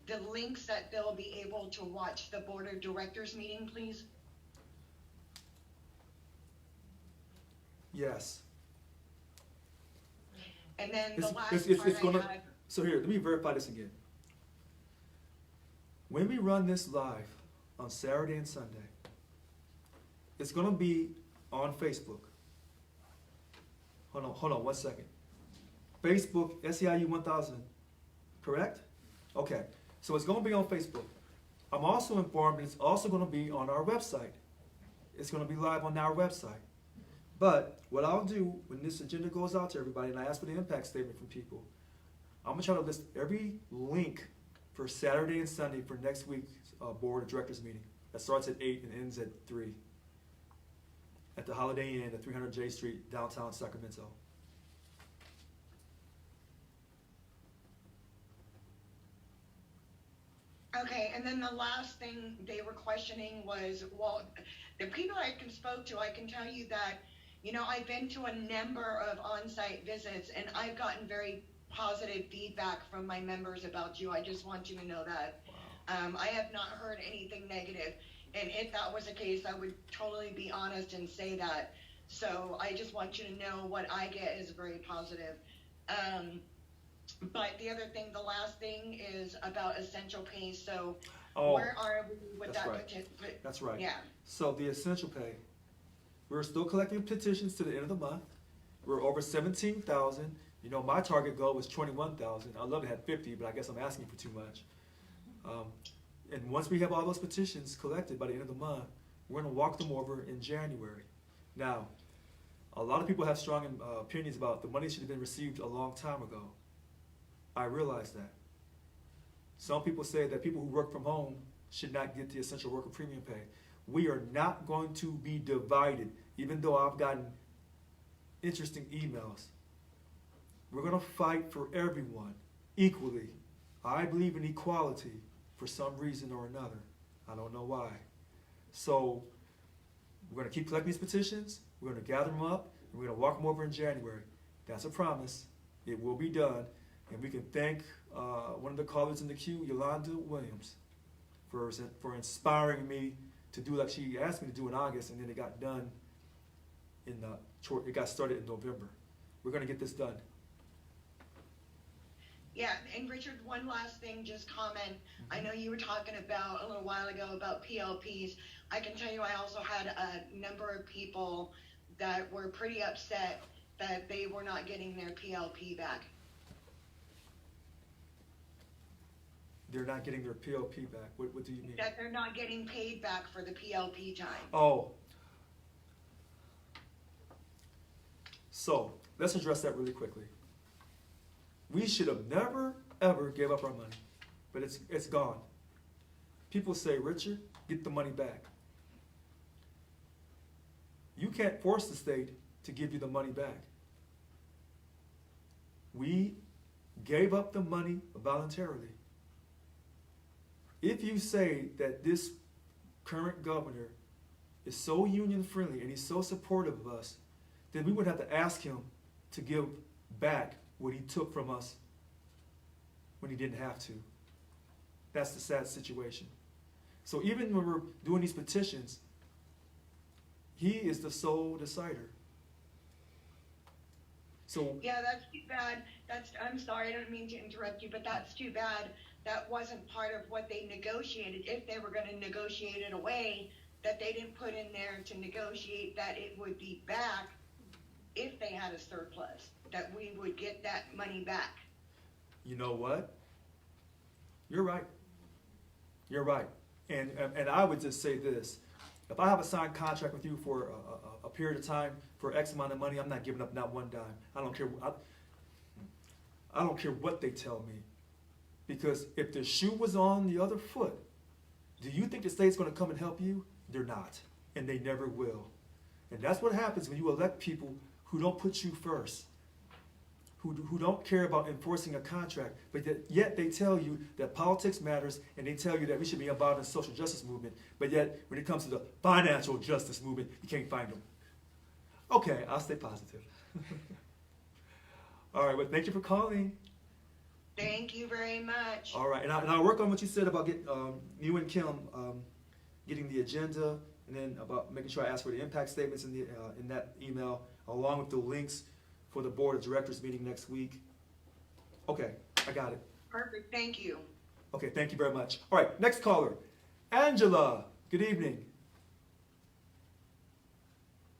the links that they'll be able to watch the board of directors meeting, please? Yes. And then the last it's part gonna, I had. So here, let me verify this again. When we run this live on Saturday and Sunday, it's going to be on Facebook. Hold on 1 second. Facebook, SEIU 1000, correct? Okay, so it's going to be on Facebook. I'm also informed it's also going to be on our website. It's going to be live on our website. But what I'll do when this agenda goes out to everybody, and I ask for the impact statement from people, I'm going to try to list every link for Saturday and Sunday for next week's board of directors meeting. That starts at 8 and ends at 3 at the Holiday Inn at 300 J Street, downtown Sacramento. Okay, and then the last thing they were questioning was, well, the people I spoke to, I can tell you that, I've been to a number of on-site visits, and I've gotten very positive feedback from my members about you. I just want you to know that. Wow. I have not heard anything negative. And if that was the case, I would totally be honest and say that. So I just want you to know what I get is very positive. But the other thing, the last thing is about essential pay. So where are we with that? Right. That's right. Yeah. So the essential pay, we're still collecting petitions to the end of the month. We're over 17,000. My target goal was 21,000. I'd love to have 50, but I guess I'm asking for too much. And once we have all those petitions collected by the end of the month, we're going to walk them over in January. Now, a lot of people have strong opinions about the money should have been received a long time ago. I realize that. Some people say that people who work from home should not get the essential worker premium pay. We are not going to be divided, even though I've gotten interesting emails. We're going to fight for everyone equally. I believe in equality for some reason or another. I don't know why. So we're going to keep collecting these petitions. We're going to gather them up, and we're going to walk them over in January. That's a promise. It will be done. And we can thank one of the callers in the queue, Yolanda Williams, for inspiring me to do like she asked me to do in August, and then it got done it got started in November. We're going to get this done. Yeah, and Richard, one last thing, just comment. I know you were talking about a little while ago about PLPs. I can tell you I also had a number of people that were pretty upset that they were not getting their PLP back. They're not getting their PLP back. What do you mean? That they're not getting paid back for the PLP time. Oh. So let's address that really quickly. We should have never, ever gave up our money, but it's gone. People say, Richard, get the money back. You can't force the state to give you the money back. We gave up the money voluntarily. If you say that this current governor is so union friendly and he's so supportive of us, then we would have to ask him to give back what he took from us when he didn't have to. That's the sad situation. So even when we're doing these petitions, he is the sole decider. So Yeah, that's too bad. I'm sorry, I don't mean to interrupt you, but that's too bad. That wasn't part of what they negotiated. If they were going to negotiate it away, that they didn't put in there to negotiate that it would be back if they had a surplus, that we would get that money back. you know what? You're right. You're right. And I would just say this. If I have a signed contract with you for a period of time for X amount of money, I'm not giving up not one dime. I don't care. I don't care what they tell me. Because if the shoe was on the other foot, do you think the state's going to come and help you? They're not. And they never will. And that's what happens when you elect people who don't put you first, who don't care about enforcing a contract, but yet they tell you that politics matters, and they tell you that we should be involved in the social justice movement, but yet when it comes to the financial justice movement, you can't find them. Okay, I'll stay positive. All right, well, thank you for calling. Thank you very much. All right, and I'll work on what you said about getting you and Kim getting the agenda, and then about making sure I ask for the impact statements in that email, along with the links for the board of directors meeting next week. Okay, I got it. Perfect, thank you. Okay, thank you very much. All right, next caller, Angela. Good evening.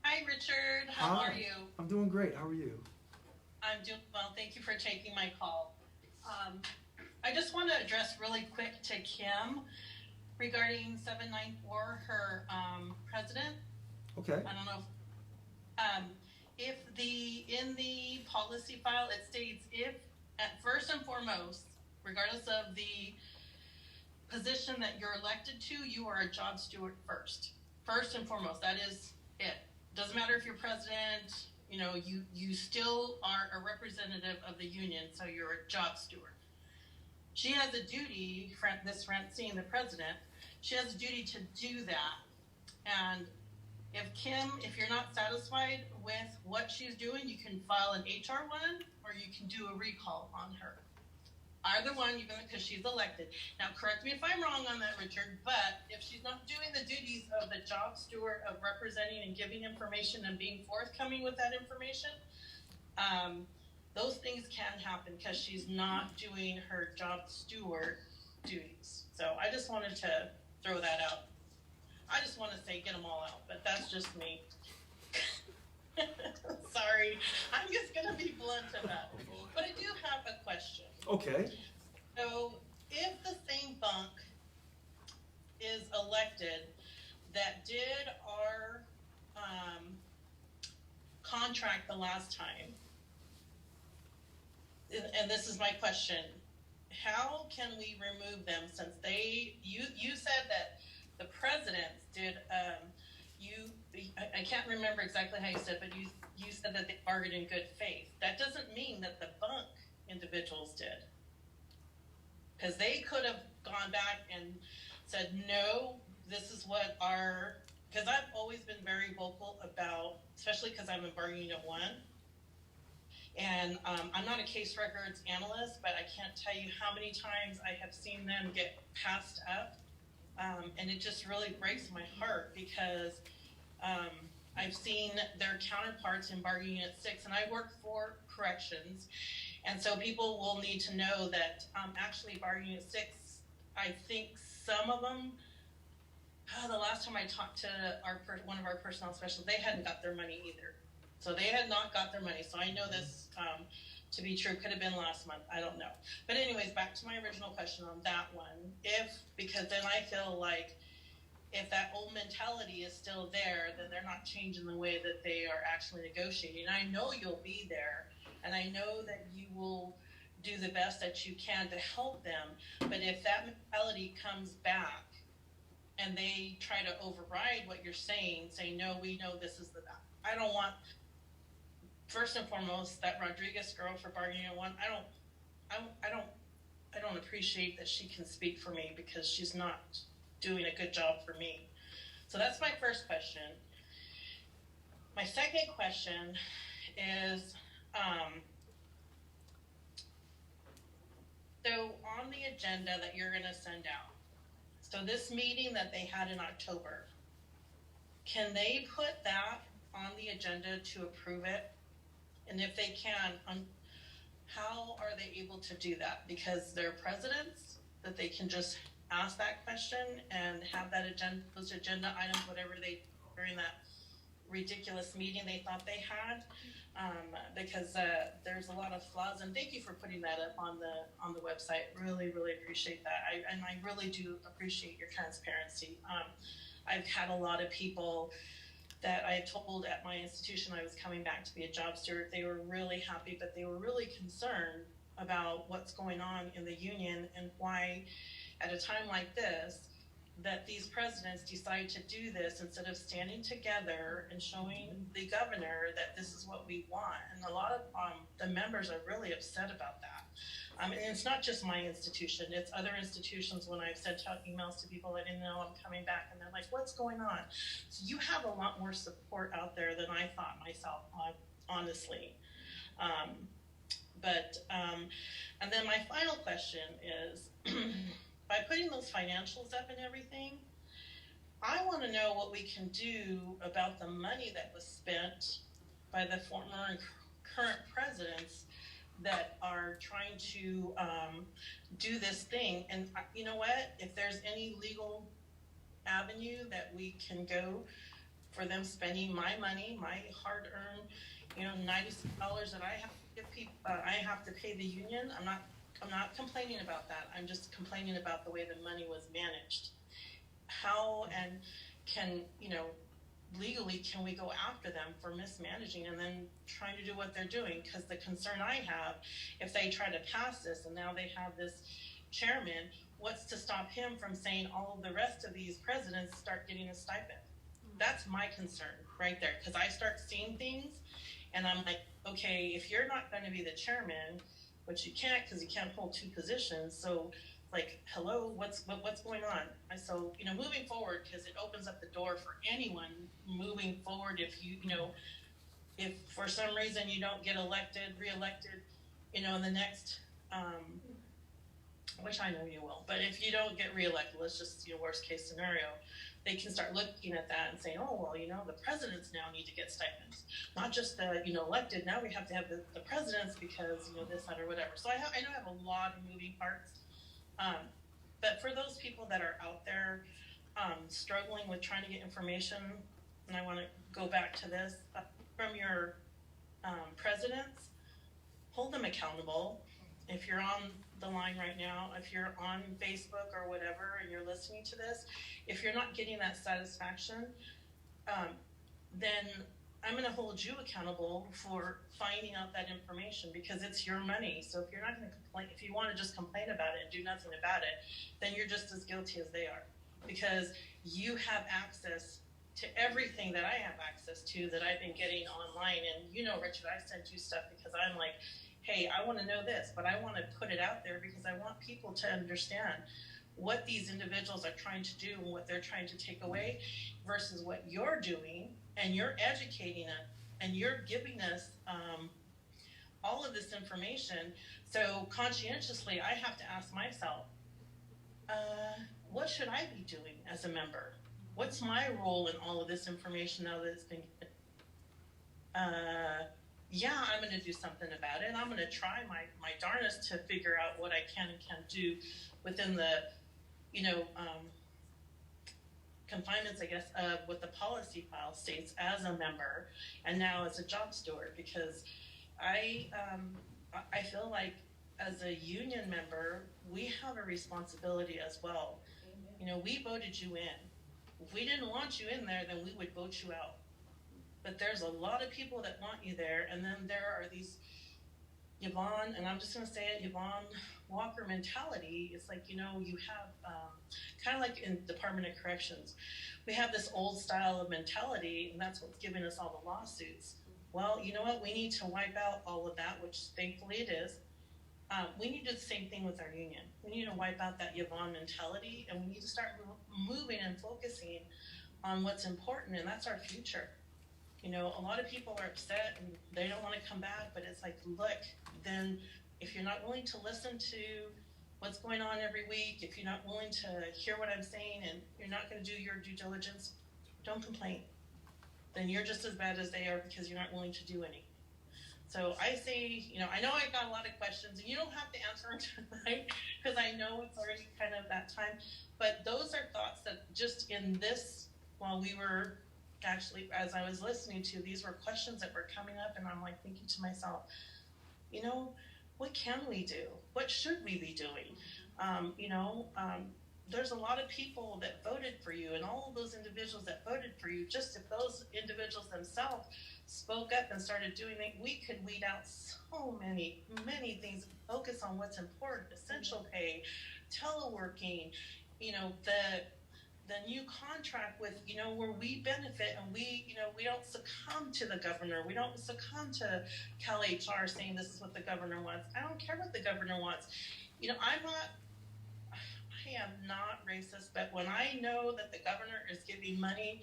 Hi, Richard. How Hi. are you? I'm doing great. How are you? I'm doing well. Thank you for taking my call. I just want to address really quick to Kim regarding 794, her president. Okay. I don't know if in the policy file it states if at first and foremost, regardless of the position that you're elected to, you are a job steward first. First and foremost, that is it. Doesn't matter if you're president, you still are a representative of the union, so you're a job steward. She has a duty, Francine, the president, she has a duty to do that. And if you're not satisfied with what she's doing, you can file an HR one, or you can do a recall on her. Either one, because she's elected. Now, correct me if I'm wrong on that, Richard, but if she's not doing the duties of the job steward of representing and giving information and being forthcoming with that information, those things can happen because she's not doing her job steward duties. So I just wanted to throw that out. I just want to say get them all out, but that's just me. Sorry, I'm just going to be blunt about it. But I do have a question. Okay. So if the same bunk is elected that did our contract the last time, and this is my question, how can we remove them since you said that the presidents did, I can't remember exactly how you said, but you said that they bargained in good faith. That doesn't mean that the bunk individuals did. Because they could have gone back and said, no, this is what because I've always been very vocal about, especially because I'm in bargaining at one. And I'm not a case records analyst, but I can't tell you how many times I have seen them get passed up. And it just really breaks my heart because I've seen their counterparts in bargaining at 6, and I work for corrections. And so people will need to know that actually bargaining at 6, I think some of them, the last time I talked to one of our personnel specialists, they hadn't got their money either. So they had not got their money. So I know this to be true. Could have been last month. I don't know. But anyways, back to my original question on that one. Because then I feel like if that old mentality is still there, then they're not changing the way that they are actually negotiating. I know you'll be there, and I know that you will do the best that you can to help them. But if that mentality comes back and they try to override what you're saying no, we know this is the, I don't want, first and foremost, that Rodriguez girl for bargaining one, I don't appreciate that she can speak for me because she's not doing a good job for me. So that's my first question. My second question is, so on the agenda that you're gonna send out, so this meeting that they had in October, can they put that on the agenda to approve it? And if they can, how are they able to do that? Because they're presidents, that they can just ask that question and have that agenda, those agenda items, whatever they, during that ridiculous meeting they thought they had, because there's a lot of flaws. And thank you for putting that up on the website. Really, really appreciate that. I really do appreciate your transparency. I've had a lot of people that I told at my institution I was coming back to be a job steward. They were really happy, but they were really concerned about what's going on in the union and why, at a time like this, that these presidents decide to do this instead of standing together and showing the governor that this is what we want. And a lot of the members are really upset about that. And it's not just my institution, it's other institutions. When I've sent out emails to people, I didn't know I'm coming back, and they're like, what's going on? So you have a lot more support out there than I thought myself, honestly. And then my final question is, by putting those financials up and everything, I want to know what we can do about the money that was spent by the former and current presidents that are trying to do this thing. And you know what? If there's any legal avenue that we can go for them spending my money, my hard-earned, $96 that I have to give people, I have to pay the union. I'm not complaining about that. I'm just complaining about the way the money was managed. How and can, legally can we go after them for mismanaging and then trying to do what they're doing? Because the concern I have, if they try to pass this and now they have this chairman, what's to stop him from saying all of the rest of these presidents start getting a stipend? That's my concern right there, because I start seeing things and I'm like, okay, if you're not going to be the chairman, which you can't because you can't hold two positions, so like, hello, what's going on? And so, moving forward, because it opens up the door for anyone moving forward. If if for some reason you don't get reelected, in the next, which I know you will, but if you don't get reelected, let's just, worst case scenario, they can start looking at that and saying, oh, well, the presidents now need to get stipends, not just the, elected. Now we have to have the presidents because, this, that, or whatever. So I know I have a lot of moving parts. But for those people that are out there struggling with trying to get information, and I want to go back to this, from your presidents, hold them accountable. If you're on the line right now, if you're on Facebook or whatever and you're listening to this, if you're not getting that satisfaction, then I'm going to hold you accountable for finding out that information, because it's your money. So if you're not going to complain, if you want to just complain about it and do nothing about it, then you're just as guilty as they are, because you have access to everything that I have access to that I've been getting online. And Richard, I sent you stuff because I'm like, hey, I want to know this, but I want to put it out there because I want people to understand what these individuals are trying to do and what they're trying to take away versus what you're doing, and you're educating it and you're giving us all of this information. So conscientiously, I have to ask myself, what should I be doing as a member? What's my role in all of this information now that it's been given? Yeah, I'm going to do something about it. I'm going to try my darnest to figure out what I can and can't do within the, confinements, I guess, of what the policy file states as a member and now as a job steward, because I feel like as a union member, we have a responsibility as well. We voted you in. If we didn't want you in there, then we would vote you out. But there's a lot of people that want you there, and then there are these Yvonne, and I'm just going to say it, Yvonne Walker mentality. It's like, you have kind of like in Department of Corrections, we have this old style of mentality, and that's what's giving us all the lawsuits. Well, you know what? We need to wipe out all of that, which thankfully it is. We need to do the same thing with our union. We need to wipe out that Yvonne mentality, and we need to start moving and focusing on what's important, and that's our future. A lot of people are upset and they don't want to come back, but it's like, look, then if you're not willing to listen to what's going on every week, if you're not willing to hear what I'm saying and you're not going to do your due diligence, don't complain. Then you're just as bad as they are because you're not willing to do anything. So I say, I know I got a lot of questions, and you don't have to answer them tonight because I know it's already kind of that time. But those are thoughts that just in this, while we were actually, as I was listening to, these were questions that were coming up, and I'm like thinking to myself, what can we do? What should we be doing? There's a lot of people that voted for you, and all of those individuals that voted for you, just if those individuals themselves spoke up and started doing it, we could weed out so many things, focus on what's important, essential pay, teleworking, the new contract with, where we benefit and we don't succumb to the governor. We don't succumb to Cal HR saying this is what the governor wants. I don't care what the governor wants. I am not racist, but when I know that the governor is giving money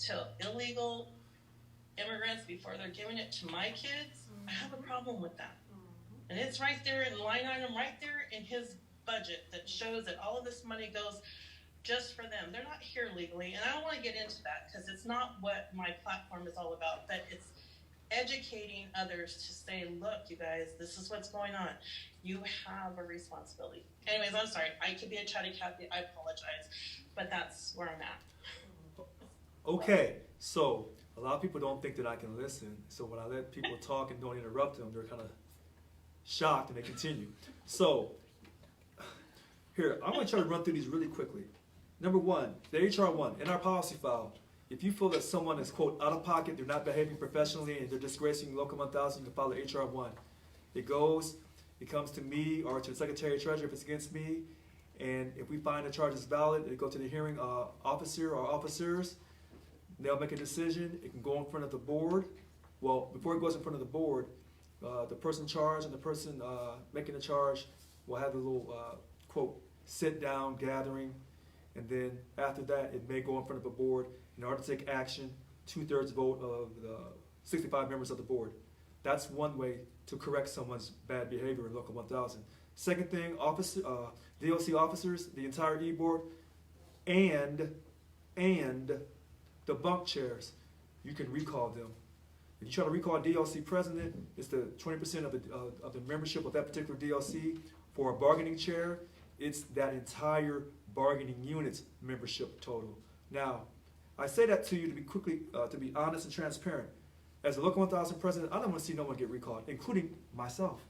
to illegal immigrants before they're giving it to my kids, I have a problem with that. And it's right there in line item, right there in his budget that shows that all of this money goes just for them. They're not here legally, and I don't want to get into that because it's not what my platform is all about, but it's educating others to say, look, you guys, this is what's going on. You have a responsibility. Anyways, I'm sorry. I could be a chatty Cathy. I apologize, but that's where I'm at. Okay, so a lot of people don't think that I can listen, so when I let people talk and don't interrupt them, they're kind of shocked and they continue. So here, I'm going to try to run through these really quickly. Number one, the HR one, in our policy file, if you feel that someone is, quote, out of pocket, they're not behaving professionally, and they're disgracing Local 1000, you can file the HR one. It comes to me or to the Secretary of Treasury if it's against me, and if we find the charge is valid, it go to the hearing officer or officers. They'll make a decision. It can go in front of the board. Well, before it goes in front of the board, the person charged and the person making the charge will have a little, quote, sit-down gathering. And then after that, it may go in front of a board. In order to take action, 2/3 vote of the 65 members of the board. That's one way to correct someone's bad behavior in Local 1000. Second thing, DLC officers, the entire E-board, and the bunk chairs, you can recall them. If you try to recall a DLC president, it's the 20% of the membership of that particular DLC. For a bargaining chair, it's that entire bargaining unit's membership total. Now, I say that to you to be honest and transparent. As a Local 1000 president, I don't want to see no one get recalled, including myself.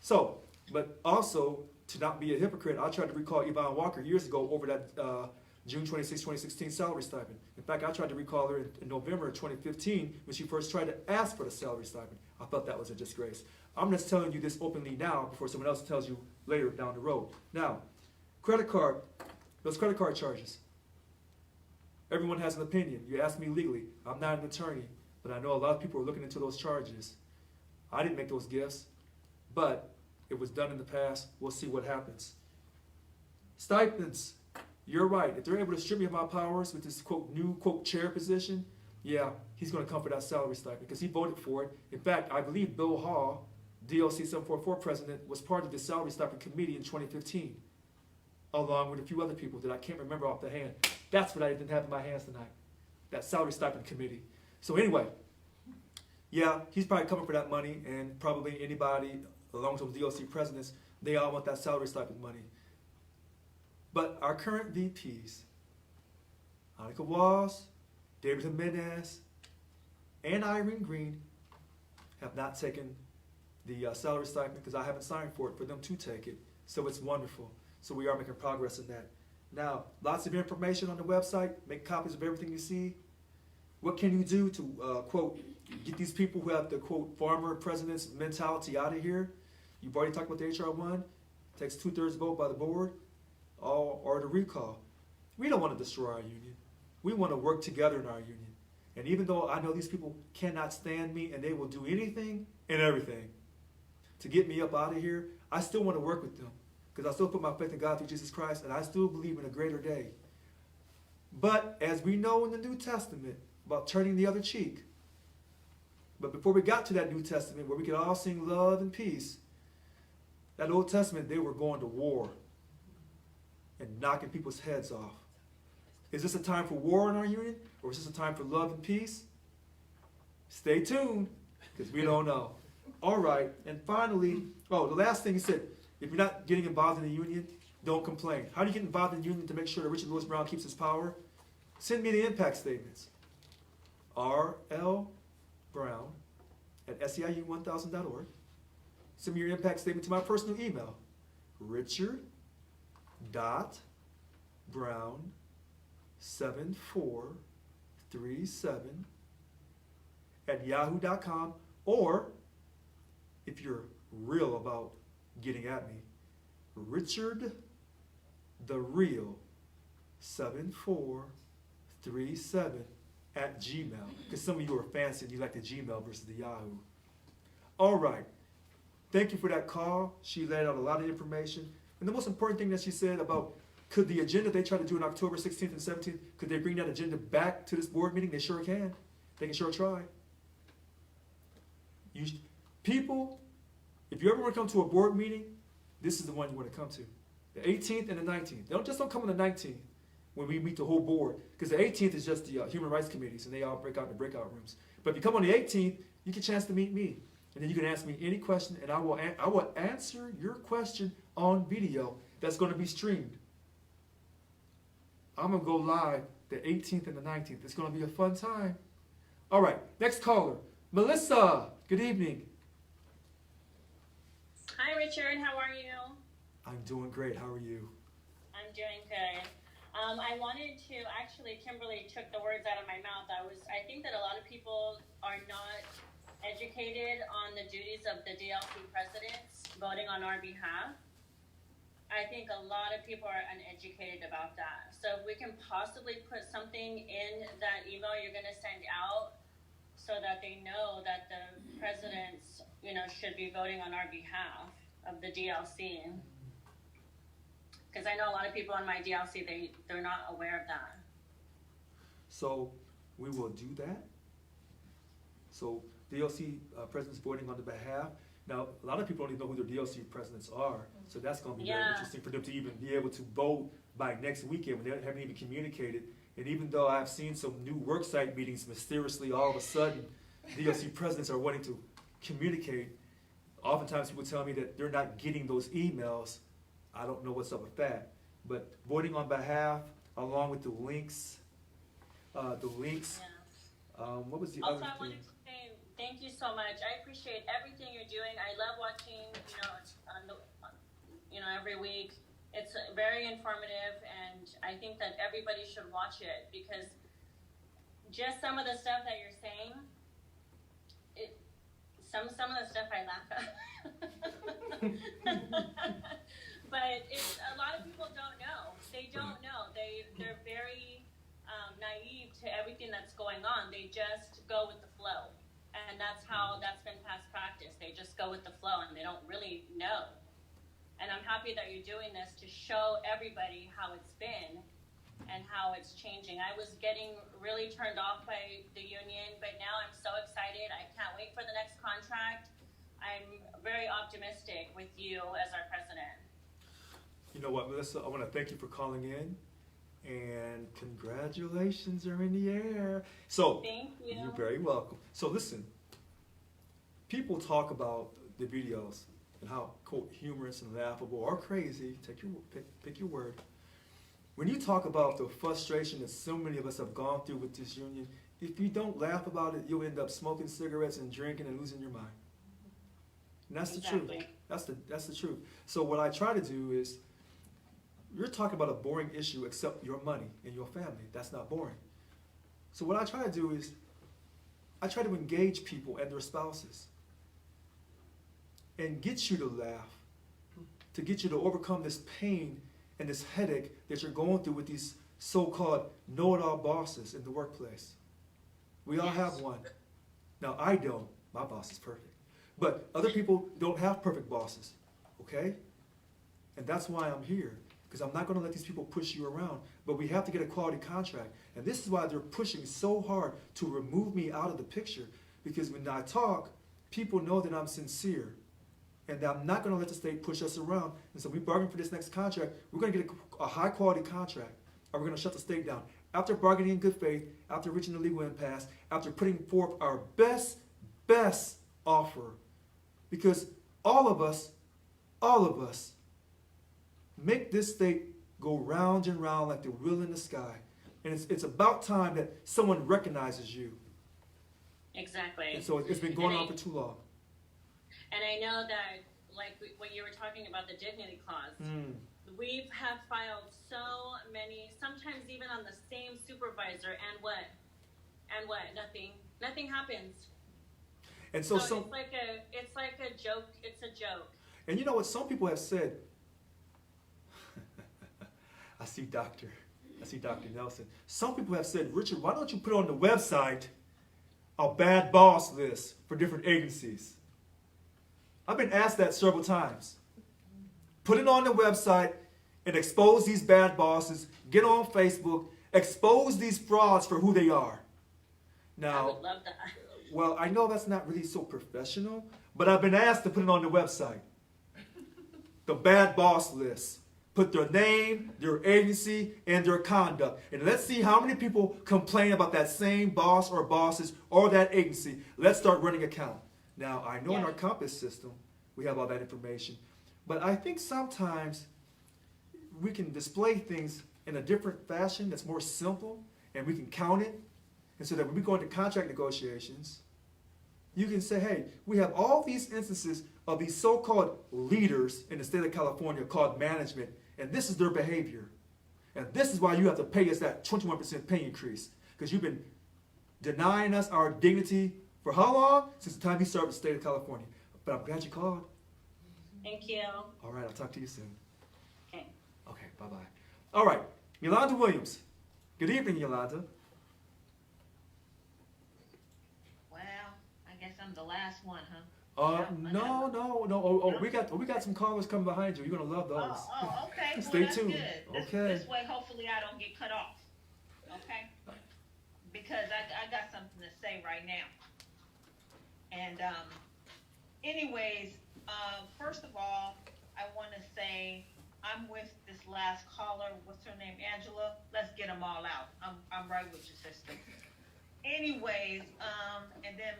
So, but also, to not be a hypocrite, I tried to recall Yvonne Walker years ago over that June 26, 2016 salary stipend. In fact, I tried to recall her in November of 2015 when she first tried to ask for the salary stipend. I thought that was a disgrace. I'm just telling you this openly now before someone else tells you later down the road. Now, those credit card charges. Everyone has an opinion. You ask me legally. I'm not an attorney, but I know a lot of people are looking into those charges. I didn't make those gifts, but it was done in the past. We'll see what happens. Stipends. You're right. If they're able to strip me of my powers with this, quote, new, quote, chair position, yeah, he's going to come for that salary stipend because he voted for it. In fact, I believe Bill Hall, DLC 744 president, was part of the salary stipend committee in 2015, along with a few other people that I can't remember off the hand. That's what I didn't have in my hands tonight, that salary stipend committee. So anyway, yeah, he's probably coming for that money, and probably anybody along with those DLC presidents, they all want that salary stipend money. But our current VPs, Annika Walls, David Jimenez, and Irene Green, have not taken the salary stipend because I haven't signed for it for them to take it. So it's wonderful. So we are making progress in that. Now, lots of information on the website. Make copies of everything you see. What can you do to, quote, get these people who have the, quote, farmer president's mentality out of here? You've already talked about the HR 1. Takes 2/3 vote by the board or the recall. We don't want to destroy our union. We want to work together in our union. And even though I know these people cannot stand me and they will do anything and everything to get me up out of here, I still want to work with them because I still put my faith in God through Jesus Christ and I still believe in a greater day. But as we know in the New Testament about turning the other cheek, but before we got to that New Testament where we could all sing love and peace, that Old Testament, they were going to war and knocking people's heads off. Is this a time for war in our union, or is this a time for love and peace? Stay tuned, because we don't know. All right, and finally, the last thing he said, if you're not getting involved in the union, don't complain. How do you get involved in the union to make sure that Richard Lewis Brown keeps his power? Send me the impact statements. rlbrown@seiu1000.org. Send me your impact statement to my personal email, richard.brown7437@yahoo.com, or if you're real about getting at me, richardtherreal7437@gmail, because some of you are fancy and you like the Gmail versus the Yahoo. All right. Thank you for that call. She laid out a lot of information. And the most important thing that she said about could the agenda they try to do on October 16th and 17th, could they bring that agenda back to this board meeting? They sure can. They can sure try. People, if you ever want to come to a board meeting, this is the one you want to come to. The 18th and the 19th. Don't come on the 19th when we meet the whole board, because the 18th is just the Human Rights Committees, and they all break out in the breakout rooms. But if you come on the 18th, you get a chance to meet me. And then you can ask me any question, and I will answer your question on video that's going to be streamed. I'm going to go live the 18th and the 19th. It's going to be a fun time. All right, next caller. Melissa, good evening. Hi, Richard. How are you? I'm doing great. How are you? I'm doing good. I wanted to, actually, Kimberly took the words out of my mouth. I think that a lot of people are not educated on the duties of the DLC presidents voting on our behalf. I think a lot of people are uneducated about that. So if we can possibly put something in that email you're going to send out so that they know that the presidents, should be voting on our behalf of the DLC. Because I know a lot of people on my DLC, they're not aware of that. So we will do that. So DLC presidents voting on the behalf. Now, a lot of people don't even know who their DLC presidents are, so that's going to be very interesting for them to even be able to vote by next weekend when they haven't even communicated. And even though I've seen some new worksite meetings, mysteriously all of a sudden, DLC presidents are wanting to communicate. Oftentimes people tell me that they're not getting those emails. I don't know what's up with that. But voting on behalf, along with the links, what was the other Also, I thing? wanted to say thank you so much. I appreciate everything you're doing. I love watching, every week. It's very informative, and I think that everybody should watch it because just some of the stuff that you're saying, some of the stuff I laugh at. But a lot of people don't know. They don't know. They're very naive to everything that's going on. They just go with the flow. And that's been past practice. They just go with the flow and they don't really know. And I'm happy that you're doing this to show everybody how it's been and how it's changing. I was getting really turned off by the union, but now I'm so excited. I can't wait for the next contract. I'm very optimistic with you as our president. You know what, Melissa, I want to thank you for calling in, and congratulations are in the air. So, thank you. You're very welcome. So listen, people talk about the videos and how, quote, humorous and laughable or crazy, pick your word. When you talk about the frustration that so many of us have gone through with this union, if you don't laugh about it, you'll end up smoking cigarettes and drinking and losing your mind. And that's the truth. That's the truth. So what I try to do is, you're talking about a boring issue except your money and your family. That's not boring. So what I try to do is I try to engage people and their spouses and get you to laugh, to get you to overcome this pain and this headache that you're going through with these so-called know-it-all bosses in the workplace. We all have one. Now, I don't. My boss is perfect. But other people don't have perfect bosses, okay? And that's why I'm here, because I'm not going to let these people push you around. But we have to get a quality contract. And this is why they're pushing so hard to remove me out of the picture, because when I talk, people know that I'm sincere. And that I'm not going to let the state push us around. And so we bargain for this next contract. We're going to get a high-quality contract, or we're going to shut the state down. After bargaining in good faith, after reaching the legal impasse, after putting forth our best offer. Because all of us, make this state go round and round like the wheel in the sky. And it's about time that someone recognizes you. Exactly. And so it's been going on for too long. And I know that, like when you were talking about the dignity clause, we have filed so many, sometimes even on the same supervisor, and what? Nothing happens. And so it's like a joke. It's a joke. And you know what some people have said? I see Dr. Nelson. Some people have said, Richard, why don't you put on the website a bad boss list for different agencies? I've been asked that several times. Put it on the website and expose these bad bosses. Get on Facebook. Expose these frauds for who they are. Now, I would love that. Well, I know that's not really so professional, but I've been asked to put it on the website. The bad boss list. Put their name, their agency, and their conduct. And let's see how many people complain about that same boss or bosses or that agency. Let's start running a count. Now, I know in our compass system, we have all that information. But I think sometimes we can display things in a different fashion that's more simple, and we can count it. And so that when we go into contract negotiations, you can say, hey, we have all these instances of these so-called leaders in the state of California called management, and this is their behavior. And this is why you have to pay us that 21% pay increase, because you've been denying us our dignity for how long? Since the time you served the state of California. But I'm glad you called. Thank you. All right, I'll talk to you soon. Okay. Okay, bye-bye. All right, Yolanda Williams. Good evening, Yolanda. Well, I guess I'm the last one, huh? No. Oh, we got some callers coming behind you. You're gonna love those. Okay. Stay Well, that's tuned. Good. Okay. This way, hopefully, I don't get cut off. Okay. Because I got something to say right now. And anyways, first of all, I want to say I'm with this last caller. What's her name? Angela. Let's get them all out. I'm right with your sister. Anyways, and then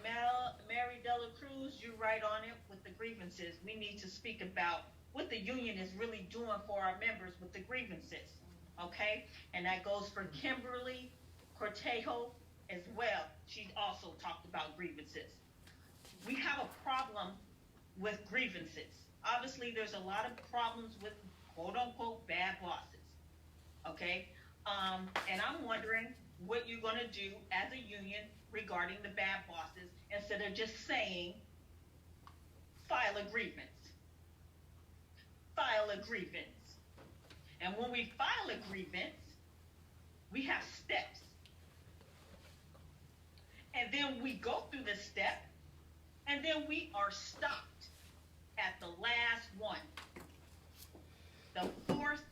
Mary Dela Cruz, you're right on it with the grievances. We need to speak about what the union is really doing for our members with the grievances, okay? And that goes for Kimberly Cortejo as well. She also talked about grievances. We have a problem with grievances. Obviously, there's a lot of problems with quote-unquote bad bosses, okay? And I'm wondering what you're going to do as a union regarding the bad bosses instead of just saying, file a grievance. File a grievance. And when we file a grievance, we have steps. And then we go through the step, and then we are stopped at the last one. The fourth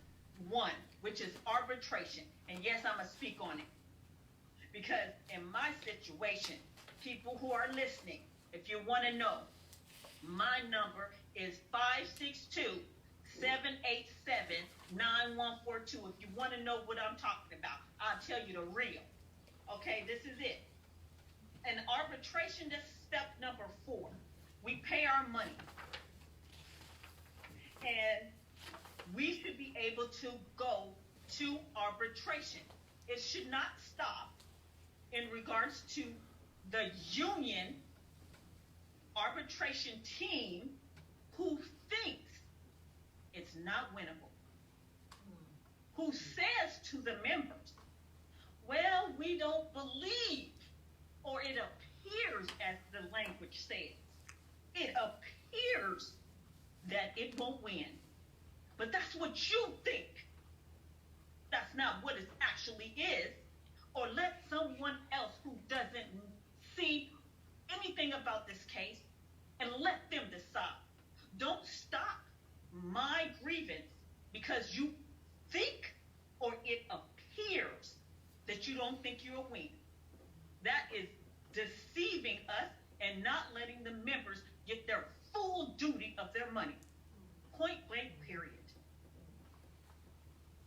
one, which is arbitration. And yes, I'm going to speak on it. Because in my situation, people who are listening, if you want to know, my number is 562-787-9142. If you want to know what I'm talking about, I'll tell you the real. Okay, this is it. An arbitration, this is step number 4. We pay our money. And we should be able to go to arbitration. It should not stop in regards to the union arbitration team who thinks it's not winnable. who says to the members, well, we don't believe, or it appears, as the language says, it appears that it won't win. But that's what you think. That's not what it actually is. Or let someone else who doesn't see anything about this case and let them decide. Don't stop my grievance because you think or it appears that you don't think you're a winner. That is deceiving us and not letting the members get their full duty of their money. Point blank, period.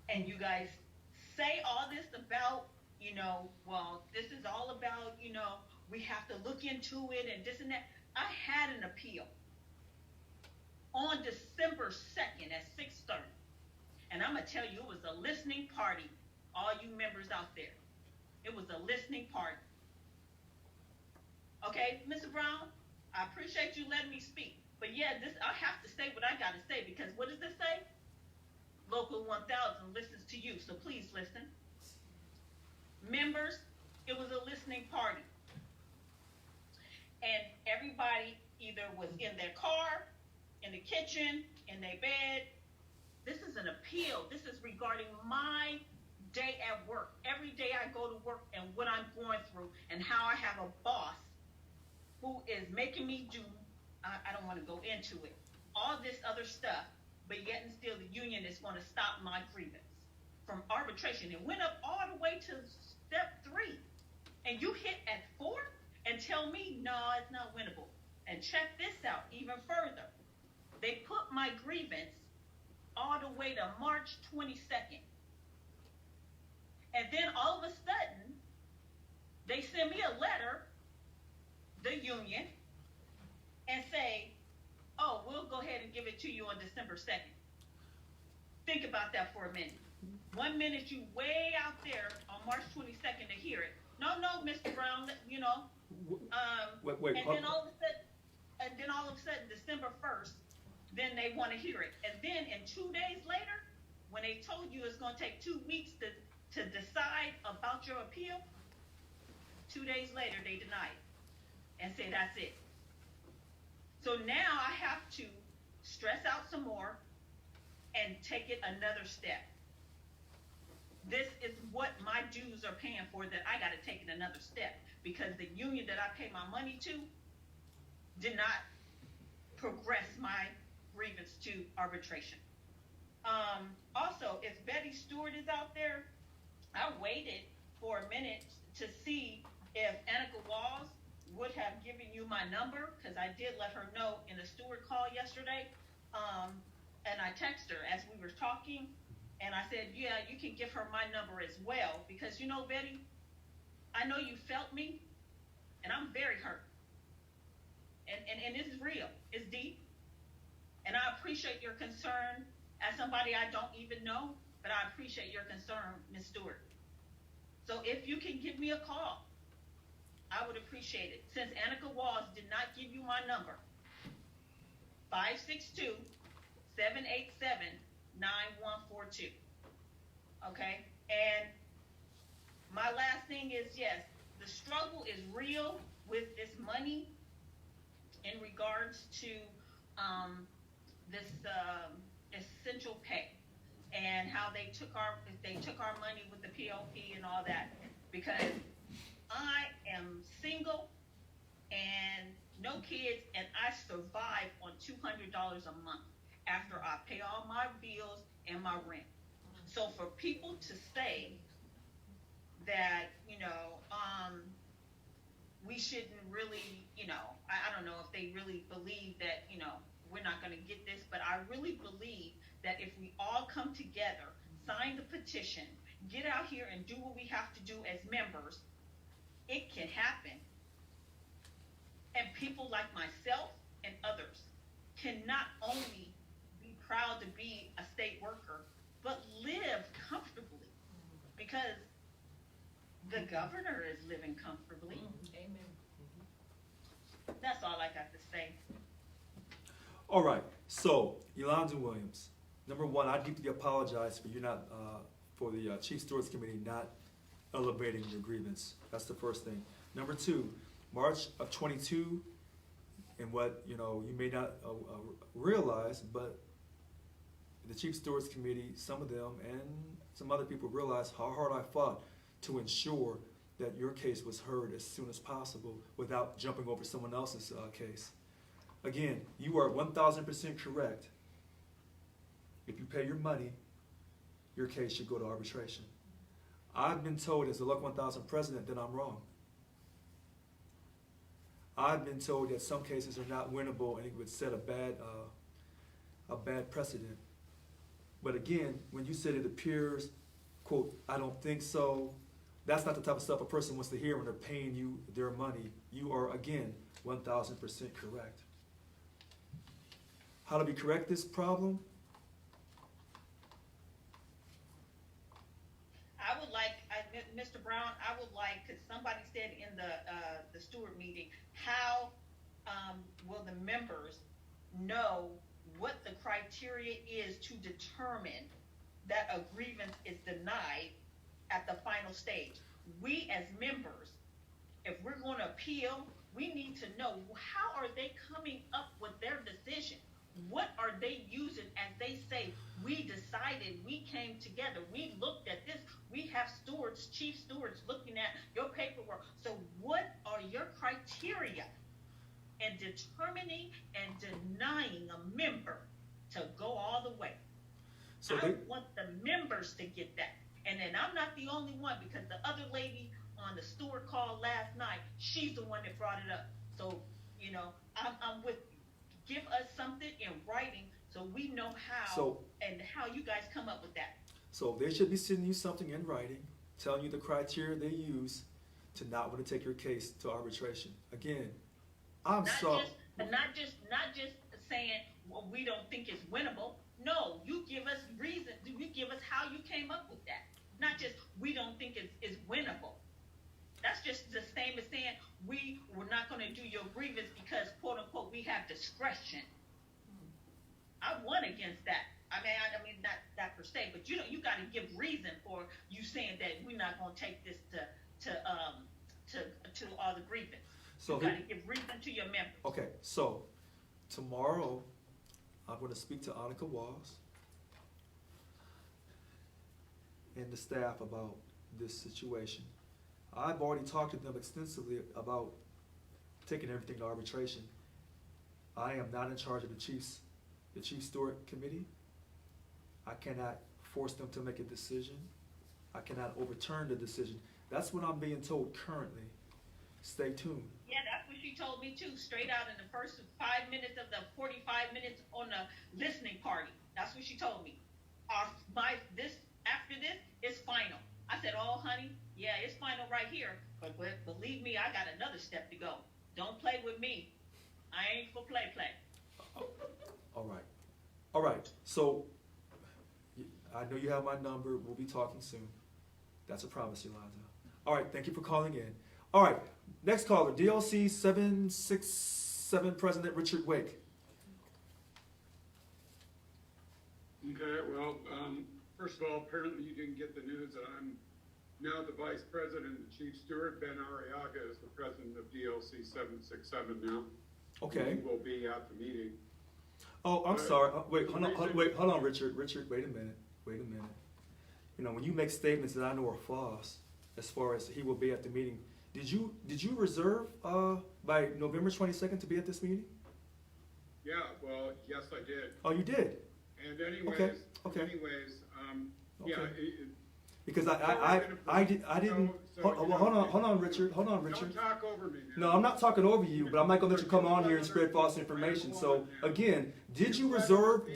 And you guys say all this about, well, this is all about, we have to look into it and this and that. I had an appeal on December 2nd at 6:30. And I'm going to tell you, it was a listening party, all you members out there. It was a listening party. Okay, Mr. Brown, I appreciate you letting me speak. But yeah, I have to say what I got to say, because what does this say? Local 1000 listens to you, so please listen. Members, it was a listening party. And everybody either was in their car, in the kitchen, in their bed. This is an appeal. This is regarding my day at work. Every day I go to work and what I'm going through and how I have a boss who is making me do, I don't want to go into it, all this other stuff, but yet and still the union is going to stop my grievance from arbitration. It went up all the way to step 3. And you hit at 4 and tell me, no, it's not winnable. And check this out even further. They put my grievance all the way to March 22nd. And then all of a sudden, they send me a letter, the union, and say, oh, we'll go ahead and give it to you on December 2nd. Think about that for a minute. 1 minute you way out there on March 22nd to hear it. No, Mr. Brown, Wait, and then all of a sudden, December 1st, then they want to hear it. And then in 2 days later, when they told you it's going to take 2 weeks to decide about your appeal, 2 days later, they deny it and say that's it. So now I have to stress out some more and take it another step. This is what my dues are paying for, that I got to take it another step, because the union that I pay my money to did not progress my grievance to arbitration. Also, if Betty Stewart is out there, I waited for a minute to see if Annika Walls would have given you my number, because I did let her know in the Stewart call yesterday. And I texted her as we were talking, and I said, yeah, you can give her my number as well, because Betty, I know you felt me, and I'm very hurt. And this is real. It's deep. And I appreciate your concern as somebody I don't even know, but I appreciate your concern, Ms. Stewart. So if you can give me a call, I would appreciate it. Since Annika Walls did not give you my number, 562-787-9142. Okay? And my last thing is, yes, the struggle is real with this money in regards to this essential pay, and how they took our money with the PLP and all that, because I am single and no kids, and I survive on $200 a month after I pay all my bills and my rent. So for people to say that, we shouldn't really, I don't know if they really believe that, we're not going to get this, but I really believe that if we all come together, sign the petition, get out here and do what we have to do as members, it can happen. And people like myself and others can not only be proud to be a state worker, but live comfortably, because the governor is living comfortably. Amen. That's all I got to say. All right. So, Yolanda Williams, number one, I deeply apologize for you not for the Chief Stewards Committee not elevating your grievance. That's the first thing. Number two, March of 22, and what you may not realize, but the Chief Stewards Committee, some of them and some other people realized how hard I fought to ensure that your case was heard as soon as possible without jumping over someone else's case. Again, you are 1,000% correct. If you pay your money, your case should go to arbitration. I've been told as the Luck 1000 president that I'm wrong. I've been told that some cases are not winnable and it would set a bad precedent. But again, when you said it appears, quote, I don't think so, that's not the type of stuff a person wants to hear when they're paying you their money. You are, again, 1,000% correct. How do we correct this problem? I would like, Mr. Brown, I would like, because somebody said in the steward meeting, how will the members know what the criteria is to determine that a grievance is denied at the final stage? We as members, if we're going to appeal, we need to know, how are they coming up with their decision? What are they using as they say, we decided, we came together, we looked at this, we have stewards, chief stewards looking at your paperwork. So what are your criteria in determining and denying a member to go all the way? So I want the members to get that. And then I'm not the only one, because the other lady on the steward call last night, she's the one that brought it up. So, I'm with you. Give us something in writing so we know how and how you guys come up with that. So they should be sending you something in writing, telling you the criteria they use to not want to take your case to arbitration. Again, I'm sorry. Not just saying, well, we don't think it's winnable. No, you give us reason. You give us how you came up with that. Not just, we don't think it's winnable. That's just the same as saying, we're not going to do your grievance because, quote unquote, we have discretion. I won against that. I mean, not that per se, but you got to give reason for you saying that we're not going to take this to all the grievance. So you got to give reason to your members. Okay, so tomorrow I'm going to speak to Annika Walls and the staff about this situation. I've already talked to them extensively about taking everything to arbitration. I am not in charge of the Chief Steward Committee. I cannot force them to make a decision. I cannot overturn the decision. That's what I'm being told currently. Stay tuned. Yeah, that's what she told me too, straight out in the first 5 minutes of the 45 minutes on the listening party. That's what she told me. After this, it's final. I said, oh, honey, yeah, it's final right here. But believe me, I got another step to go. Don't play with me. I ain't for play. All right. So I know you have my number. We'll be talking soon. That's a promise, Yolanda. All right, thank you for calling in. All right, next caller, DLC 767 President Richard Wake. Okay, well, first of all, apparently you didn't get the news that I'm now the Vice President and Chief Steward. Ben Arriaga is the President of DLC 767 now. Okay. He will be at the meeting. Oh, I'm sorry. Hold on, Richard. Richard, wait a minute. When you make statements that I know are false, as far as he will be at the meeting, did you reserve by November 22nd to be at this meeting? Yeah, well, yes, I did. Oh, you did? And anyways, okay. Yeah. Because I didn't. Hold on, Richard. Don't talk over me now. No, I'm not talking over you, but I'm not going to let you come on here and spread false information. So again, did you reserve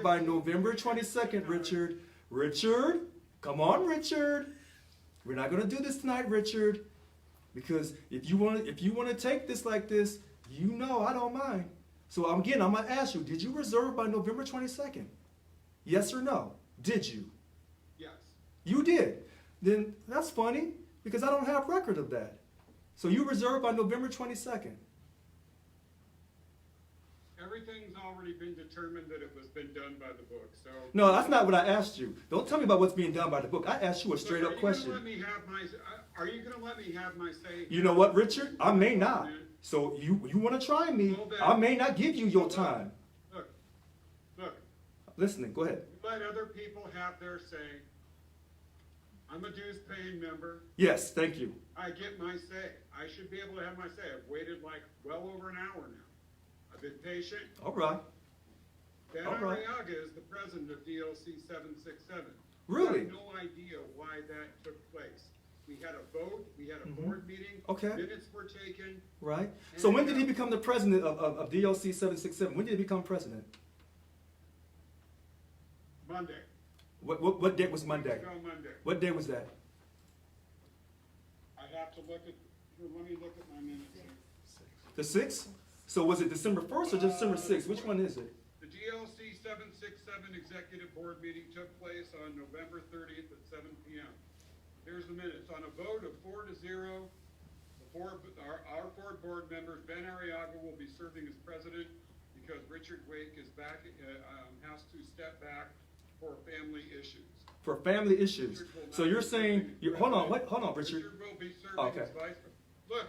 by November 22nd, Richard? Richard, come on, Richard. We're not going to do this tonight, Richard, because if you want to take this like this, I don't mind. So I'm going to ask you, did you reserve by November 22nd? Yes or no? Did you? Yes. You did. Then that's funny because I don't have record of that. So you reserved by November 22nd. everything's already been determined that it was been done by the book, so. No, that's not what I asked you. Don't tell me about what's being done by the book. I asked you a straight up question. Are you gonna let me have my say? You know what, Richard? I may not. So you want to try me? I may not give you your time. Look. Listening. Go ahead. Let other people have their say. I'm a dues paying member. Yes, thank you. I get my say. I should be able to have my say. I've waited like well over an hour now. I've been patient. All right. Ben All right. Arriaga is the president of DLC 767. Really? I have no idea why that took place. We had a vote. We had a board meeting. Okay. Minutes were taken. Right. So when did he become the president of DLC 767? When did he become president? Monday. What date was Monday? On Monday. What day was that? I have to look at. Let me look at my minutes here. The 6th? So was it December 1st or December 6th? Which one is it? The DLC 767 executive board meeting took place on November 30th at 7 p.m. Here's the minutes. On a vote of 4-0, our 4 board members, Ben Arriaga will be serving as president because Richard Wake is back, has to step back for family issues. For family issues. So you're saying, hold on, Richard. Richard will be serving as vice president. Look,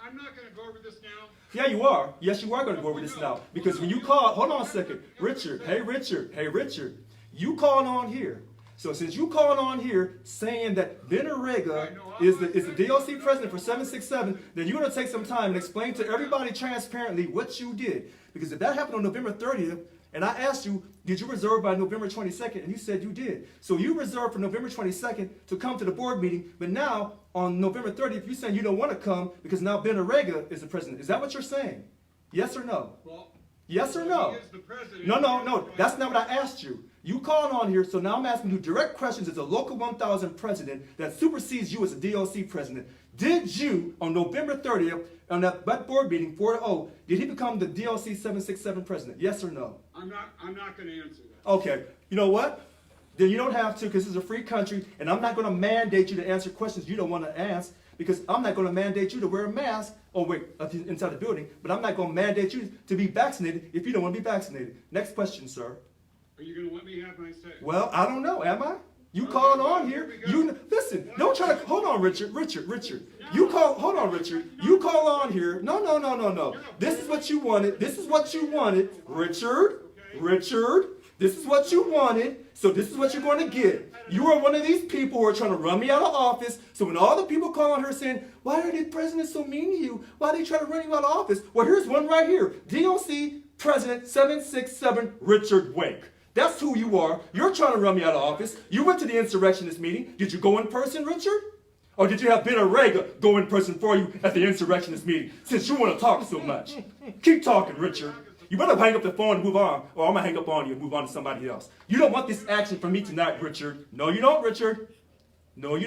I'm not going to go over this now. Yeah, you are. Yes, you are going to go over this now. Because when you call, hold on a second. Richard, hey, Richard, you called on here. So since you called on here saying that Ben Arriaga is the DLC president for 767, then you're going to take some time and explain to everybody transparently what you did. Because if that happened on November 30th, and I asked you, did you reserve by November 22nd? And you said you did. So you reserved for November 22nd to come to the board meeting, but now on November 30th, you're saying you don't want to come because now Ben Arriaga is the president. Is that what you're saying? Yes or no? Well, yes or no? he is the president. No. That's not what I asked you. You called on here, so now I'm asking you direct questions as a local 1000 president that supersedes you as a DLC president. Did you, on November 30th, on that board meeting, 4-0, did he become the DLC 767 president? Yes or no? I'm not going to answer that. Okay. You know what? Then you don't have to because this is a free country, and I'm not going to mandate you to answer questions you don't want to ask because I'm not going to mandate you to wear a mask. Oh, wait, inside the building, but I'm not going to mandate you to be vaccinated if you don't want to be vaccinated. Next question, sir. Are you going to let me have my say? Well, I don't know. Am I? You called on here. You listen. Don't try to. Hold on, Richard. You call. Hold on, Richard. You call on here. No. This is what you wanted. Richard. This is what you wanted. So this is what you're going to get. You are one of these people who are trying to run me out of office. So when all the people call on her saying, "Why are the presidents so mean to you? Why are they trying to run you out of office?" Well, here's one right here. DOC President 767 Richard Wake. That's who you are. You're trying to run me out of office. You went to the insurrectionist meeting. Did you go in person, Richard? Or did you have Ben Arriaga go in person for you at the insurrectionist meeting since you want to talk so much? Keep talking, Richard. You better hang up the phone and move on, or I'm going to hang up on you and move on to somebody else. You don't want this action from me tonight, Richard. No, you don't, Richard. You're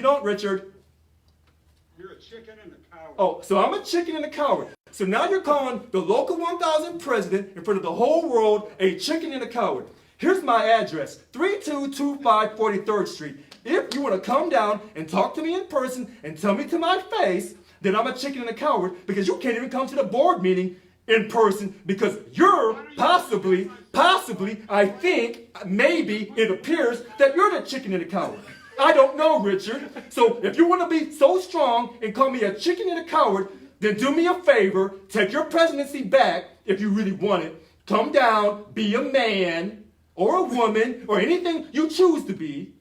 a chicken and a coward. Oh, so I'm a chicken and a coward. So now you're calling the local 1000 president in front of the whole world a chicken and a coward. Here's my address, 3225 43rd Street. If you want to come down and talk to me in person and tell me to my face that I'm a chicken and a coward because you can't even come to the board meeting in person because you're possibly, I think, maybe it appears that you're the chicken and a coward. I don't know, Richard. So if you want to be so strong and call me a chicken and a coward, then do me a favor, take your presidency back if you really want it. Come down, be a man or a woman or anything you choose to be,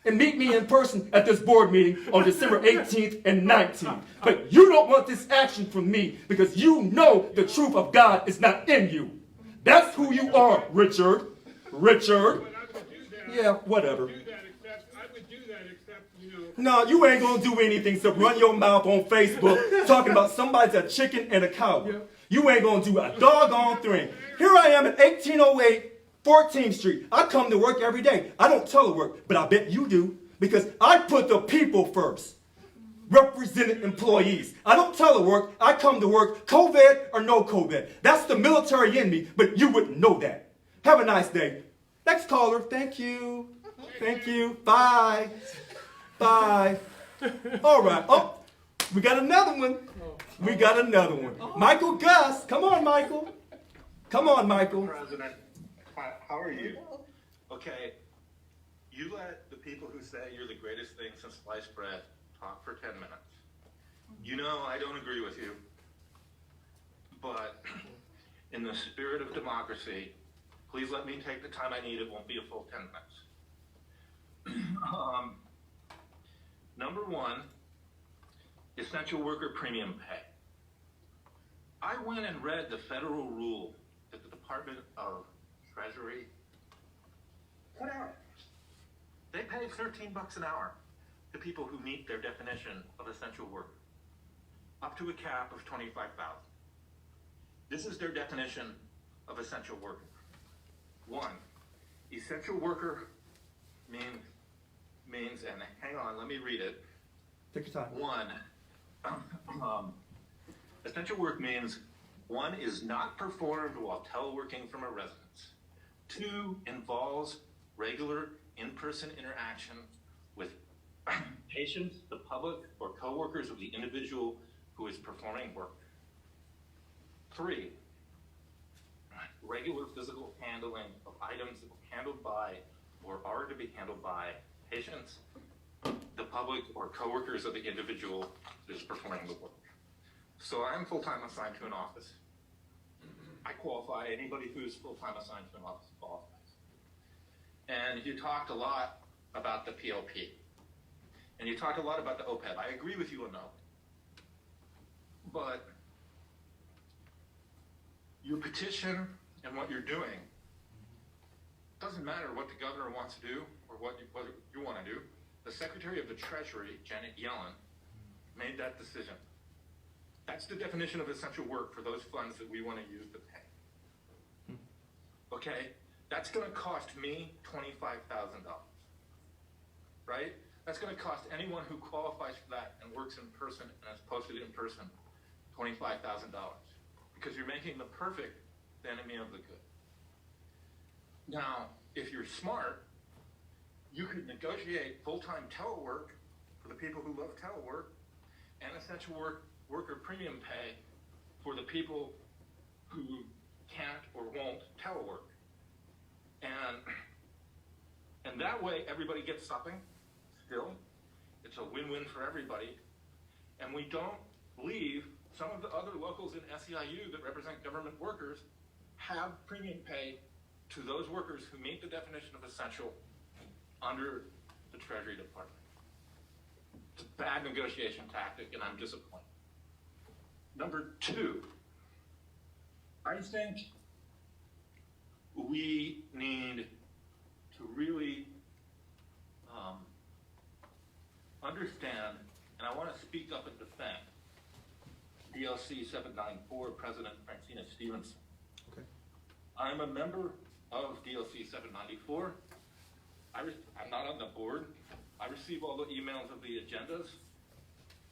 and meet me in person at this board meeting on December 18th and 19th. But you don't want this action from me because you know the truth of God is not in you. That's who you are, Richard. Yeah, whatever. No, you ain't gonna do anything except run your mouth on Facebook talking about somebody's a chicken and a coward. You ain't gonna do a doggone thing. Here I am at 1808 14th Street. I come to work every day. I don't telework, but I bet you do because I put the people first. Represented employees. I don't telework. I come to work, COVID or no COVID. That's the military in me, but you wouldn't know that. Have a nice day. Next caller. Thank you. Bye. All right. Oh, we got another one. Michael Gus. Come on, Michael. Come on, Michael. President, how are you? Okay, you let the people who say you're the greatest thing since sliced bread talk for 10 minutes. You know I don't agree with you, but in the spirit of democracy, please let me take the time I need. It won't be a full 10 minutes. Number one, essential worker premium pay. I went and read the federal rule that the Department of Treasury put out. They pay $13 an hour to people who meet their definition of essential worker, up to a cap of $25,000. This is their definition of essential worker. One, essential worker means, and hang on, let me read it. Take your time. One, essential work means one is not performed while teleworking from a residence. Two, involves regular in-person interaction with patients, the public, or coworkers of the individual who is performing work. Three, regular physical handling of items that were handled by or are to be handled by patients, the public, or coworkers of the individual that is performing the work. So I'm full-time assigned to an office. I qualify. Anybody who's full-time assigned to an office qualifies. And you talked a lot about the PLP. And you talked a lot about the OPEB. I agree with you on that. But your petition and what you're doing doesn't matter what the governor wants to do or what you want to do. The Secretary of the Treasury, Janet Yellen, made that decision. That's the definition of essential work for those funds that we want to use to pay. Okay? That's going to cost me $25,000. Right? That's going to cost anyone who qualifies for that and works in person and is posted in person $25,000. Because you're making the perfect the enemy of the good. Now, if you're smart, you could negotiate full-time telework for the people who love telework and essential worker premium pay for the people who can't or won't telework. And that way, everybody gets something still. It's a win-win for everybody. And we don't leave some of the other locals in SEIU that represent government workers have premium pay to those workers who meet the definition of essential under the Treasury Department. It's a bad negotiation tactic, and I'm disappointed. Number two, I think we need to really understand, and I want to speak up and defend DLC 794 President Francina Stevenson. Okay. I'm a member of DLC 794. I'm not on the board. I receive all the emails of the agendas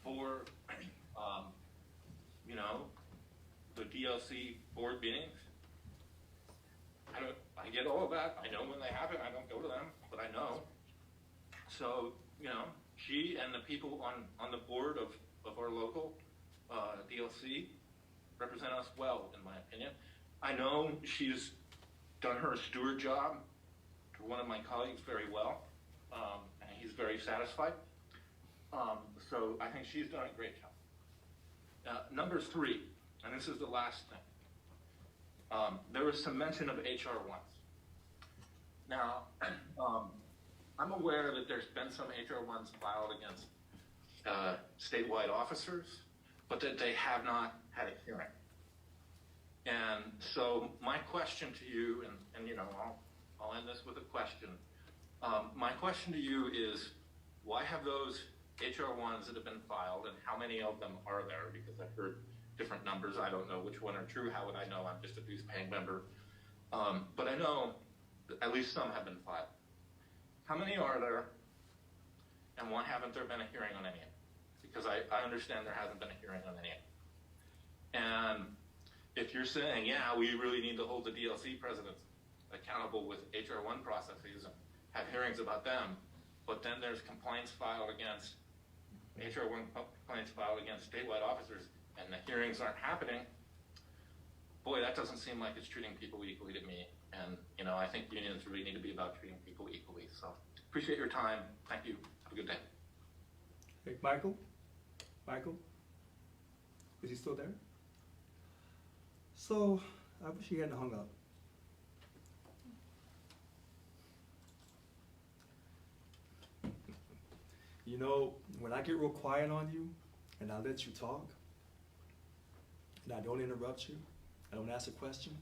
for, the DLC board meetings. I get all of that. I know when they happen. I don't go to them, but I know. So, she and the people on the board of our local DLC represent us well, in my opinion. I know she's done her steward job for one of my colleagues very well, and he's very satisfied. So I think she's done a great job. Number three, and this is the last thing. There was some mention of HR1s. Now, I'm aware that there's been some HR1s filed against statewide officers, but that they have not had a hearing. And so my question to you, and I'll end this with a question. My question to you is, why have those HR1s that have been filed, and how many of them are there? Because I've heard different numbers. I don't know which one are true. How would I know? I'm just a dues-paying member. But I know that at least some have been filed. How many are there, and why haven't there been a hearing on any of them? Because I understand there hasn't been a hearing on any of them. And if you're saying, yeah, we really need to hold the DLC presidents accountable with HR1 processes and have hearings about them, but then there's complaints filed against HR1 complaints filed against statewide officers, and the hearings aren't happening, boy, that doesn't seem like it's treating people equally to me. And, you know, I think unions really need to be about treating people equally. So appreciate your time. Thank you. Have a good day. Hey, Michael? Michael? Is he still there? So, I wish he hadn't hung up. You know, when I get real quiet on you, and I let you talk, and I don't interrupt you, I don't ask a question,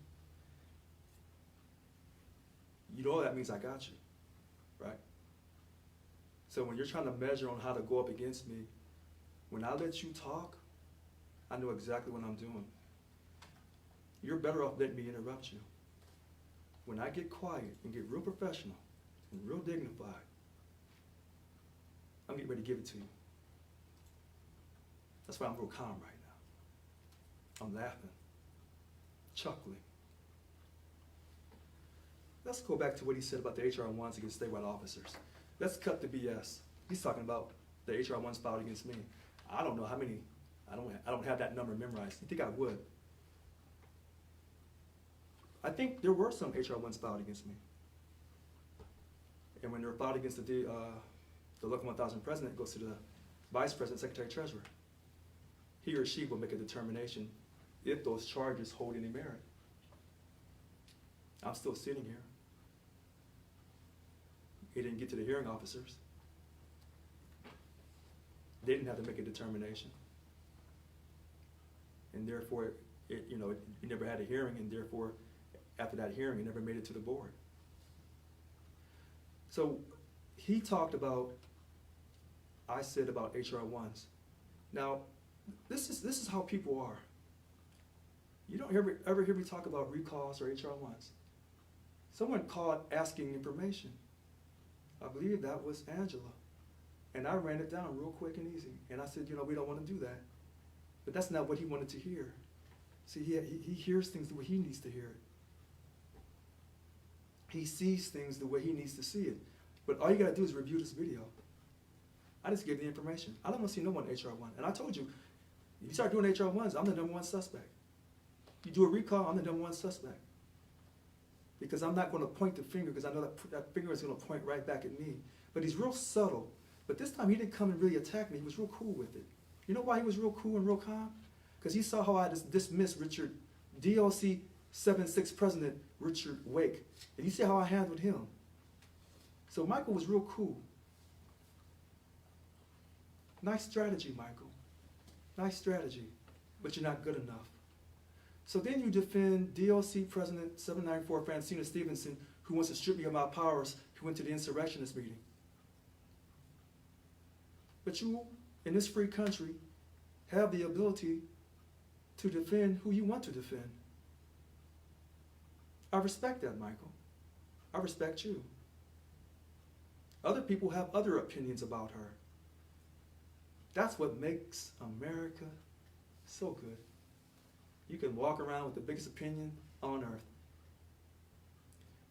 you know that means I got you, right? So when you're trying to measure on how to go up against me, when I let you talk, I know exactly what I'm doing. You're better off letting me interrupt you. When I get quiet and get real professional and real dignified, I'm getting ready to give it to you. That's why I'm real calm right now. I'm laughing, chuckling. Let's go back to what he said about the HR1s against statewide officers. Let's cut the BS. He's talking about the HR1s filed against me. I don't know how many. I don't have that number memorized. You think I would? I think there were some HR1s filed against me. And when they're filed against the Local 1000 president, it goes to the vice president, secretary, treasurer. He or she will make a determination if those charges hold any merit. I'm still sitting here. He didn't get to the hearing officers. They didn't have to make a determination. And therefore, it never had a hearing, and therefore, after that hearing, it never made it to the board. So he talked about, I said about HR1s. Now, this is how people are. You don't ever hear me talk about recalls or HR1s. Someone called asking information. I believe that was Angela. And I ran it down real quick and easy. And I said, we don't want to do that. But that's not what he wanted to hear. See, he hears things the way he needs to hear it. He sees things the way he needs to see it. But all you got to do is review this video. I just gave the information. I don't want to see no one HR1. And I told you, if you start doing HR1s, I'm the #1 suspect. You do a recall, I'm the #1 suspect. Because I'm not going to point the finger, because I know that finger is going to point right back at me. But he's real subtle. But this time he didn't come and really attack me. He was real cool with it. You know why he was real cool and real calm? Because he saw how I just dismissed DLC 76 President Richard Wake. And you see how I handled him. So Michael was real cool. Nice strategy, Michael. Nice strategy. But you're not good enough. So then you defend DLC President 794 Francina Stevenson, who wants to strip me of my powers, who went to the insurrectionist meeting. But you, in this free country, have the ability to defend who you want to defend. I respect that, Michael. I respect you. Other people have other opinions about her. That's what makes America so good. You can walk around with the biggest opinion on earth.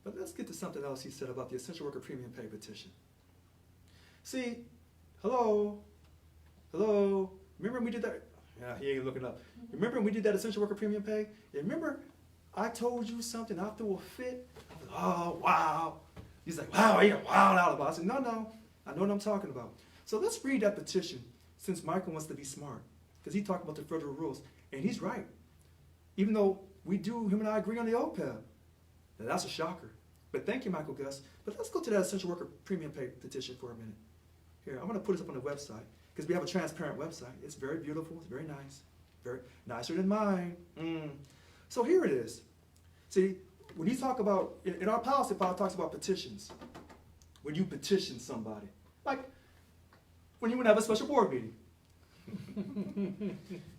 But let's get to something else he said about the essential worker premium pay petition. See, hello, remember when we did that? Yeah, he ain't looking up. Remember when we did that essential worker premium pay? Yeah, remember I told you something, I threw a fit? I was like, oh, wow. He's like, wow, you got wild out about it. I said, no, I know what I'm talking about. So let's read that petition, since Michael wants to be smart, because he talked about the federal rules, and he's right. Even though him and I agree on the OPEB. Now that's a shocker. But thank you, Michael Gus. But let's go to that essential worker premium pay petition for a minute. Here, I'm going to put this up on the website, because we have a transparent website. It's very beautiful. It's very nice. Very nicer than mine. So here it is. See, when you talk about, in our policy file, it talks about petitions. When you petition somebody. Like, when you would have a special board meeting.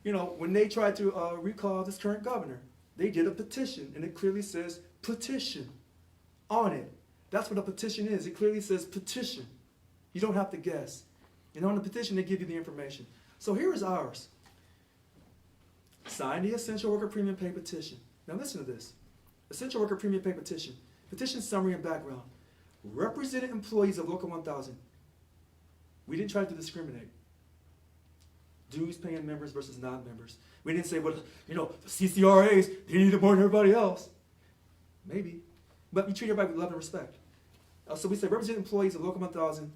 When they tried to recall this current governor, they did a petition, and it clearly says petition on it. That's what a petition is. It clearly says petition. You don't have to guess. And on the petition, they give you the information. So here is ours. Sign the essential worker premium pay petition. Now listen to this. Essential worker premium pay petition. Petition summary and background. Represented employees of Local 1000. We didn't try to discriminate. dues paying members versus non-members. We didn't say, well, you know, the CCRAs, they need it more than everybody else. Maybe. But we treat everybody with love and respect. So we say represented employees of Local 1000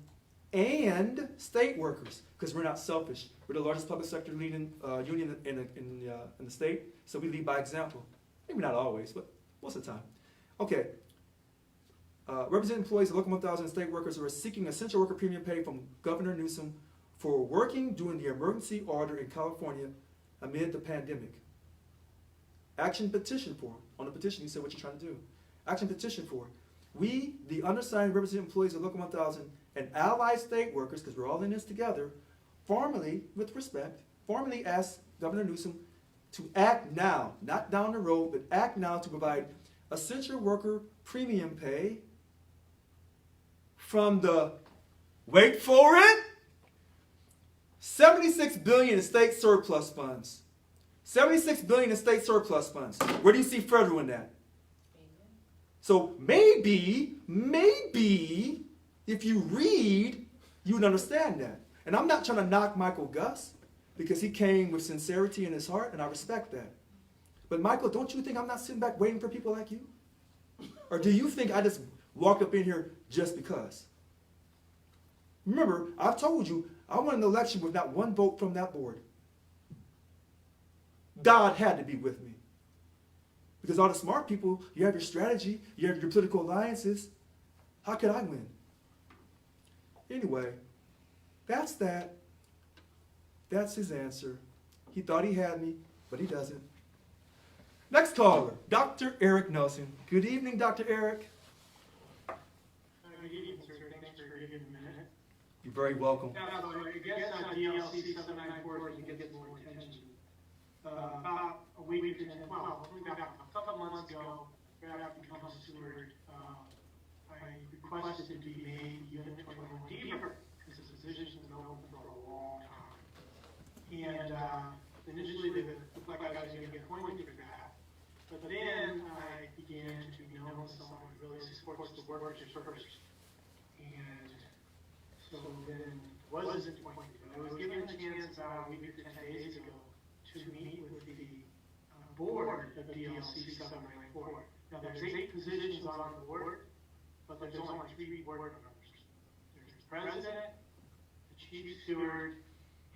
and state workers, because we're not selfish. We're the largest public sector leading union in the state, so we lead by example. Maybe not always, but most of the time. Okay. Represented employees of Local 1000 and state workers who are seeking essential worker premium pay from Governor Newsom for working during the emergency order in California amid the pandemic. Action petition for. On the petition, you said what you're trying to do. Action petition for. We, the undersigned represented employees of Local 1000 and allied state workers, because we're all in this together, formally, with respect, formally ask Governor Newsom to act now, not down the road, but act now to provide essential worker premium pay from the, wait for it, $76 billion in state surplus funds. $76 billion in state surplus funds. Where do you see federal in that? So maybe, if you read, you would understand that. And I'm not trying to knock Michael Gus, because he came with sincerity in his heart, and I respect that. But Michael, don't you think I'm not sitting back waiting for people like you? Or do you think I just walked up in here just because? Remember, I've told you, I won an election with not one vote from that board. God had to be with me. Because all the smart people, you have your strategy, you have your political alliances. How could I win? Anyway, that's that. That's his answer. He thought he had me, but he doesn't. Next caller, Dr. Eric Nelson. Good evening, Dr. Eric. Good evening, sir. Thanks for giving me a minute. You're very welcome. Now, I guess DLC 794 is to get more attention. About a week or 10, well, about a couple months ago, after becoming a steward, I requested to be made Unit 21 deeper, because the position's been open for a long time. And initially, it looked like I was going to get appointed for that. But then I began to be known as someone who really supports the workers first. And so then wasn't appointed. But I was given a chance about a week or 10 days ago to meet with the board of DLC 794. Now, there's 8 positions on the board, but there's only 3 board members. There's the president, the chief steward,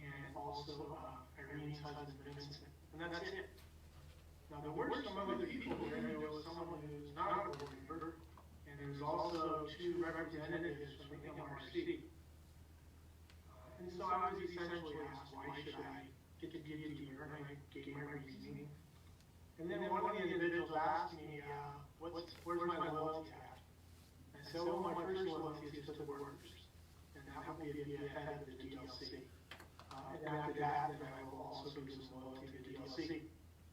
and also Irene's husband, Vincent. And that's it. Now, there were some other people there. There was someone who's not a board member, and there's also 2 representatives from the MRC. And so I was essentially asked, why should I get to give you here, and I gave my reasoning. And then one of the individuals asked me, where's my loyalty at? And I said, well, my first loyalty is to the workers, and that will be at the head of the DLC. And after that, then I will also give some loyalty to the DLC.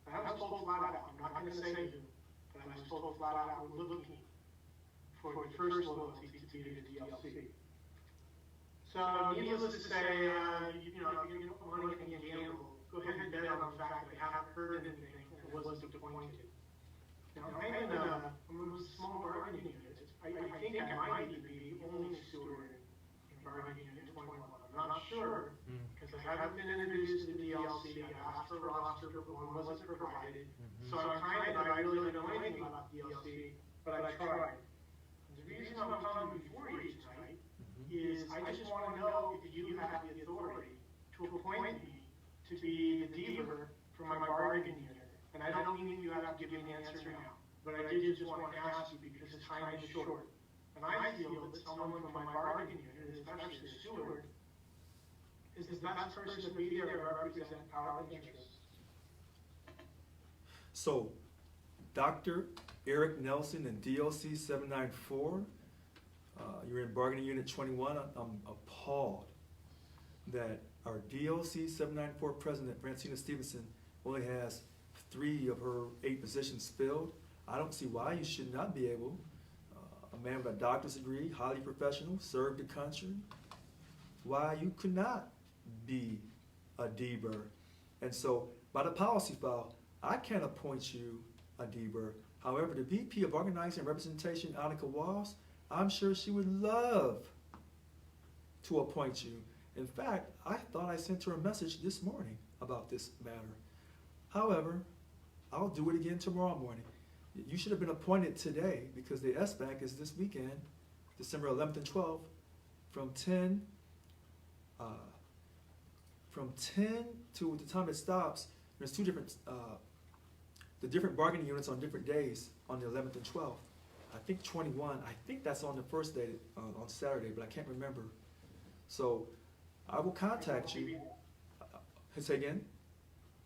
And I was told flat out, I'm not going to say who, but I was told flat out, we're looking for the first loyalty to be to the DLC. So, needless to say, if you don't want anything gamble, go ahead and bet on the fact that I haven't heard anything and wasn't appointed. Now, I'm in a small bargaining unit. I think I might even be the only steward in bargaining unit 21. I'm not sure, because I haven't been introduced to the DLC. I've asked for a roster, but one wasn't provided. So I'm trying, but I really don't know anything about DLC, but I tried. And the reason I'm coming before you tonight is I just want to know if you have the authority to appoint me to be the dealer for my bargaining unit. And I don't mean you have to give me an answer now, but I did just want to ask you because time is short. And I feel that someone from my bargaining unit, especially the steward, is the best person to be there to represent our interests. So, Dr. Eric Nelson and DLC 794, you're in bargaining unit 21. I'm appalled that our DLC 794 president, Francina Stevenson, only has 3 of her 8 positions filled. I don't see why you should not be able, a man with a doctor's degree, highly professional, served the country, why you could not be a DBER. And so, by the policy file, I can't appoint you a DBER. However, the VP of Organizing and Representation, Annika Walls, I'm sure she would love to appoint you. In fact, I thought I sent her a message this morning about this matter. However, I'll do it again tomorrow morning. You should have been appointed today because the SBAC is this weekend, December 11th and 12th, from 10 to the time it stops. There's two different, the different bargaining units on different days on the 11th and 12th. I think 21, I think that's on the first day, on Saturday, but I can't remember. So I will contact you. Say again?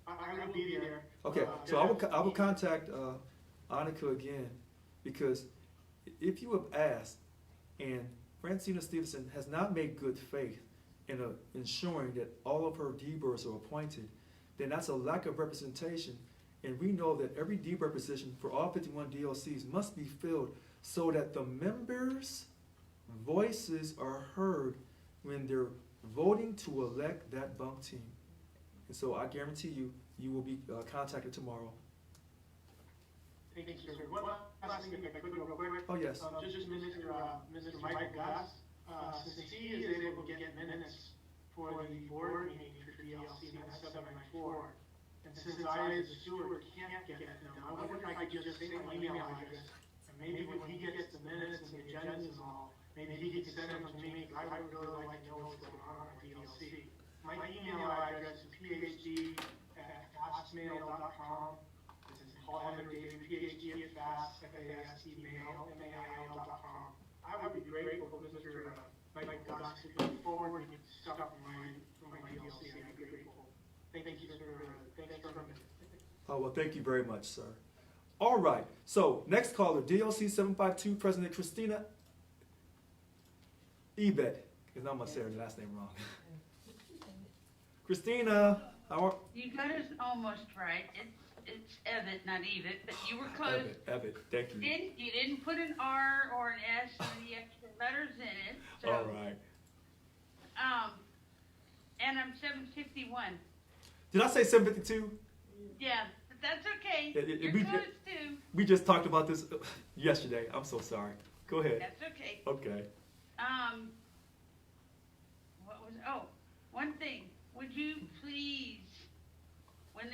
I will be there. Okay, so I will contact Annika again, because if you have asked and Francina Stevenson has not made good faith in ensuring that all of her DBERs are appointed, then that's a lack of representation. And we know that every DBER position for all 51 DLCs must be filled so that the members' voices are heard when they're voting to elect that bunk team. And so I guarantee you, you will be contacted tomorrow. Thank you, sir. One last thing, if I could, real quick. Oh, yes. Just Mr. Michael Gass, since he is able to get minutes for the board meeting for DLC 794, and since I, as a steward, can't get them, I wonder if I could just say my email address, and maybe when he gets the minutes and the agendas and all, maybe he could send them to me, because I would really like to know what's going on DLC. My email address is phd@fastmail.com. This is Paul Henry David, phd@fastmail.com. I would be grateful if Mr. Mike Goss could go forward and get stuff from my DLC. I'd be grateful. Thank you, sir. Thanks for coming. Oh, well, thank you very much, sir. All right, so next caller, DLC 752, President Christina Ebet, because I'm going to say her last name wrong. Christina, how are you got us almost right. It's Evitt, not Evit, but you were close. Evitt, thank you. You didn't put an R or an S or the extra letters in it. So, all right. And I'm 751. Did I say 752? Yeah, but that's okay. You're close too. We just talked about this yesterday. I'm so sorry. Go ahead. That's okay. Okay. One thing. Would you please, when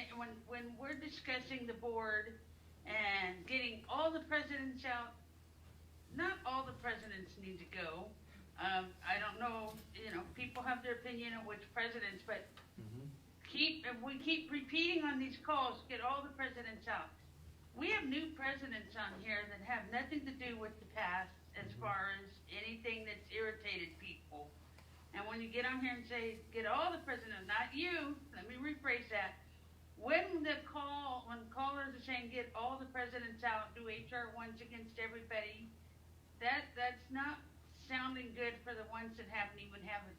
we're discussing the board and getting all the presidents out, not all the presidents need to go. I don't know, people have their opinion on which presidents, but if we keep repeating on these calls, get all the presidents out. We have new presidents on here that have nothing to do with the past as far as anything that's irritated people. And when you get on here and say, get all the presidents, not you, let me rephrase that. When callers are saying, get all the presidents out, do HR ones against everybody, that's not sounding good for the ones that haven't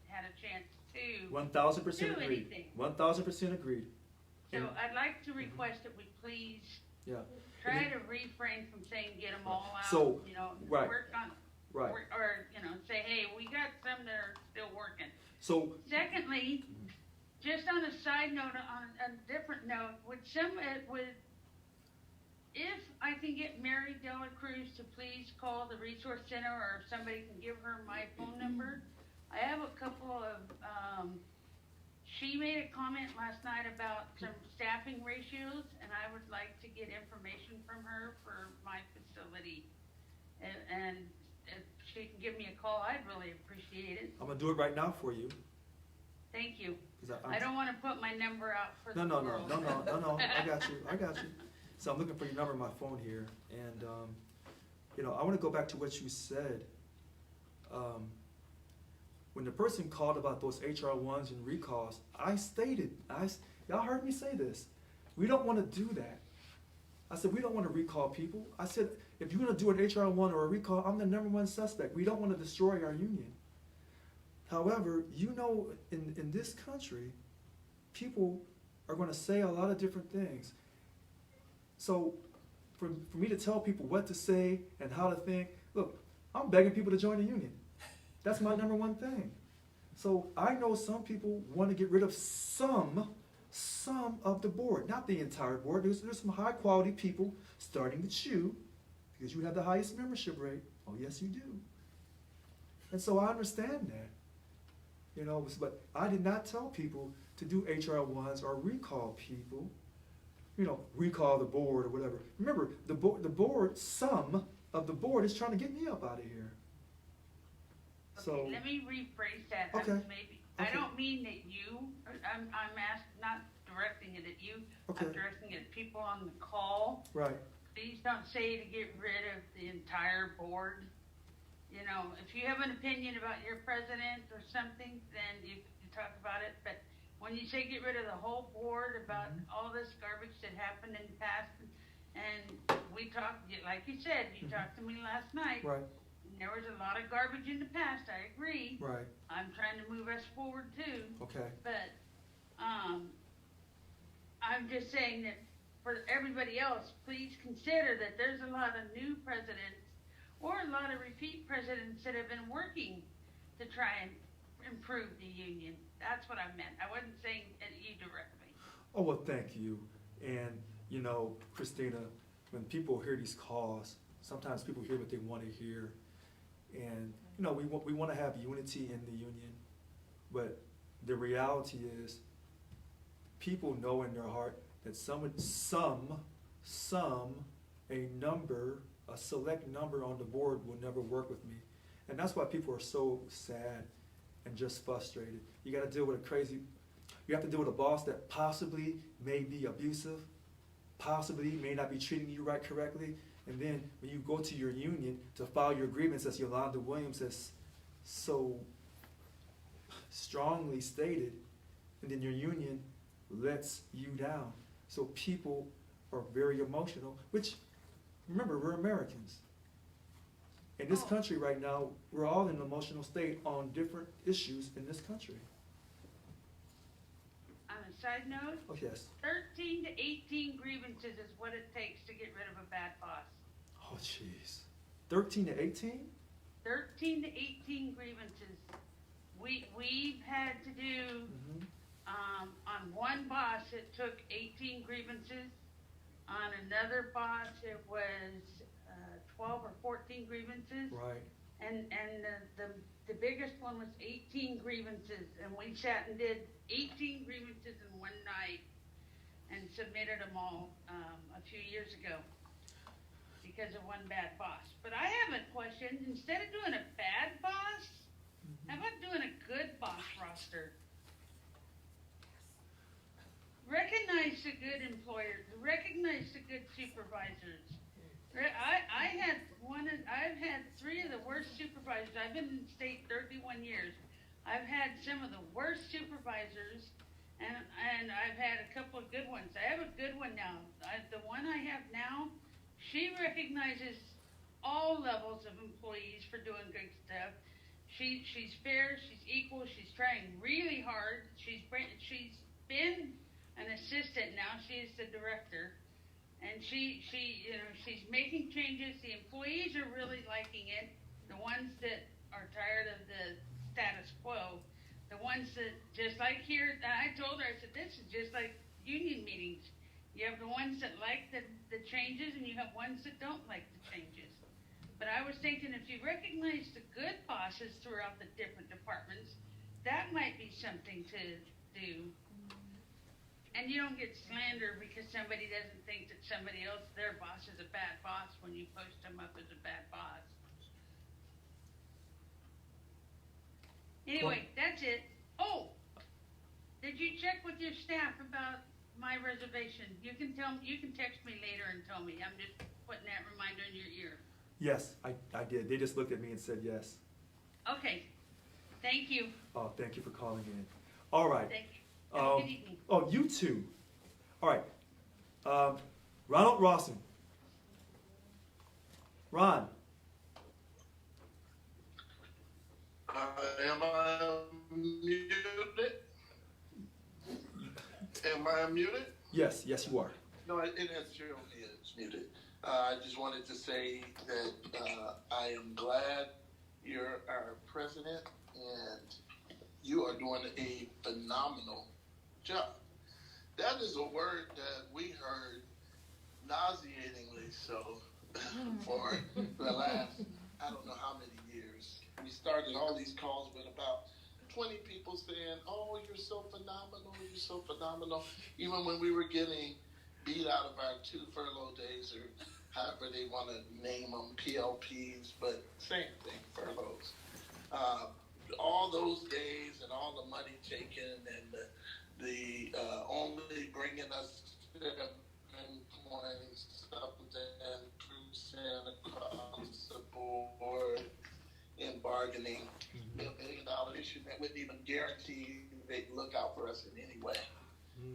had a chance to 1,000% do agreed. anything. 1,000% agreed. So I'd like to request that we please try to refrain from saying, get them all out, So, right. work on it. Right. Or say, hey, we got some that are still working. So, secondly, just on a side note, on a different note, if I can get Mary Dela Cruz to please call the resource center, or if somebody can give her my phone number, I have a couple of, she made a comment last night about some staffing ratios, and I would like to get information from her for my facility. And if she can give me a call, I'd really appreciate it. I'm going to do it right now for you. Thank you. I don't want to put my number out for the world. No. I got you. So I'm looking for your number on my phone here. And, I want to go back to what you said. When the person called about those HR1s and recalls, I stated, y'all heard me say this. We don't want to do that. I said, we don't want to recall people. I said, if you're going to do an HR1 or a recall, I'm the #1 suspect. We don't want to destroy our union. However, in this country, people are going to say a lot of different things. So for me to tell people what to say and how to think, look, I'm begging people to join the union. That's my #1 thing. So I know some people want to get rid of some of the board, not the entire board. There's some high quality people starting with you, because you have the highest membership rate. Oh yes, you do. And so I understand that. You know, but I did not tell people to do HR1s or recall people. You know, recall the board or whatever. Remember, the board, some of the board is trying to get me up out of here. So, Okay, let me rephrase that. Okay. Maybe Okay. I don't mean that you. I'm not directing it at you. Okay. I'm directing it at people on the call. right, Please don't say to get rid of the entire board. You know, if you have an opinion about your president or something, then you talk about it. But when you say get rid of the whole board about all this garbage that happened in the past, and we talked, like you said, you talked to me last night. right, There was a lot of garbage in the past, I agree. right, I'm trying to move us forward too, okay, but, I'm just saying that for everybody else, please consider that there's a lot of new presidents or a lot of repeat presidents that have been working to try and improve the union. That's what I meant. I wasn't saying at you directly. oh, well, thank you. And, you know, Christina, when people hear these calls, sometimes people hear what they want to hear. And, you know, we want to have unity in the union, but the reality is people know in their heart that a select number on the board will never work with me. And that's why people are so sad and just frustrated. You got to deal with you have to deal with a boss that possibly may be abusive, possibly may not be treating you right correctly. And then when you go to your union to file your grievance, as Yolanda Williams has so strongly stated, and then your union lets you down. So people are very emotional, which, remember, we're Americans. In this country right now, we're all in an emotional state on different issues in this country. On a side note, Oh, yes. 13 to 18 grievances is what it takes to get rid of a bad boss. Oh, jeez. 13 to 18? 13 to 18 grievances. We've had to do, on one boss, it took 18 grievances. On another boss, it was 12 or 14 grievances. Right. And the biggest one was 18 grievances. And we sat and did 18 grievances in one night and submitted them all a few years ago because of one bad boss. But I have a question. Instead of doing a bad boss, how about doing a good boss roster? Recognize the good employers. Recognize the good supervisors. I've had 3 of the worst supervisors. I've been in the state 31 years. I've had some of the worst supervisors, and I've had a couple of good ones. I have a good one now. The one I have now, she recognizes all levels of employees for doing good stuff. She's fair. She's equal. She's trying really hard. She's been an assistant now. She is the director. And she's making changes. The employees are really liking it. The ones that are tired of the status quo, the ones that, just like here, I told her, I said, this is just like union meetings. You have the ones that like the changes, and you have ones that don't like the changes. But I was thinking, if you recognize the good bosses throughout the different departments, that might be something to do. And you don't get slander because somebody doesn't think that somebody else, their boss, is a bad boss when you post them up as a bad boss. Anyway, that's it. Oh, did you check with your staff about my reservation? You can text me later and tell me. I'm just putting that reminder in your ear. Yes, I did. They just looked at me and said yes. Okay. Thank you. Oh, thank you for calling in. All right. Thank you. Have a good evening. Oh, you too. All right. Ronald Rawson. Ron. Am I muted? Am I muted? Yes, yes, you are. No, it certainly is muted. I just wanted to say that I am glad you're our president and you are doing a phenomenal job. That is a word that we heard nauseatingly so for the last, I don't know how many years. We started all these calls with about 20 people saying, "Oh, you're so phenomenal, you're so phenomenal," even when we were getting beat out of our 2 furlough days, or however they want to name them, PLPs, but same thing, furloughs. All those days and all the money taken and the only bringing us 7.something% across the board in bargaining, $1 million issue that wouldn't even guarantee they'd look out for us in any way.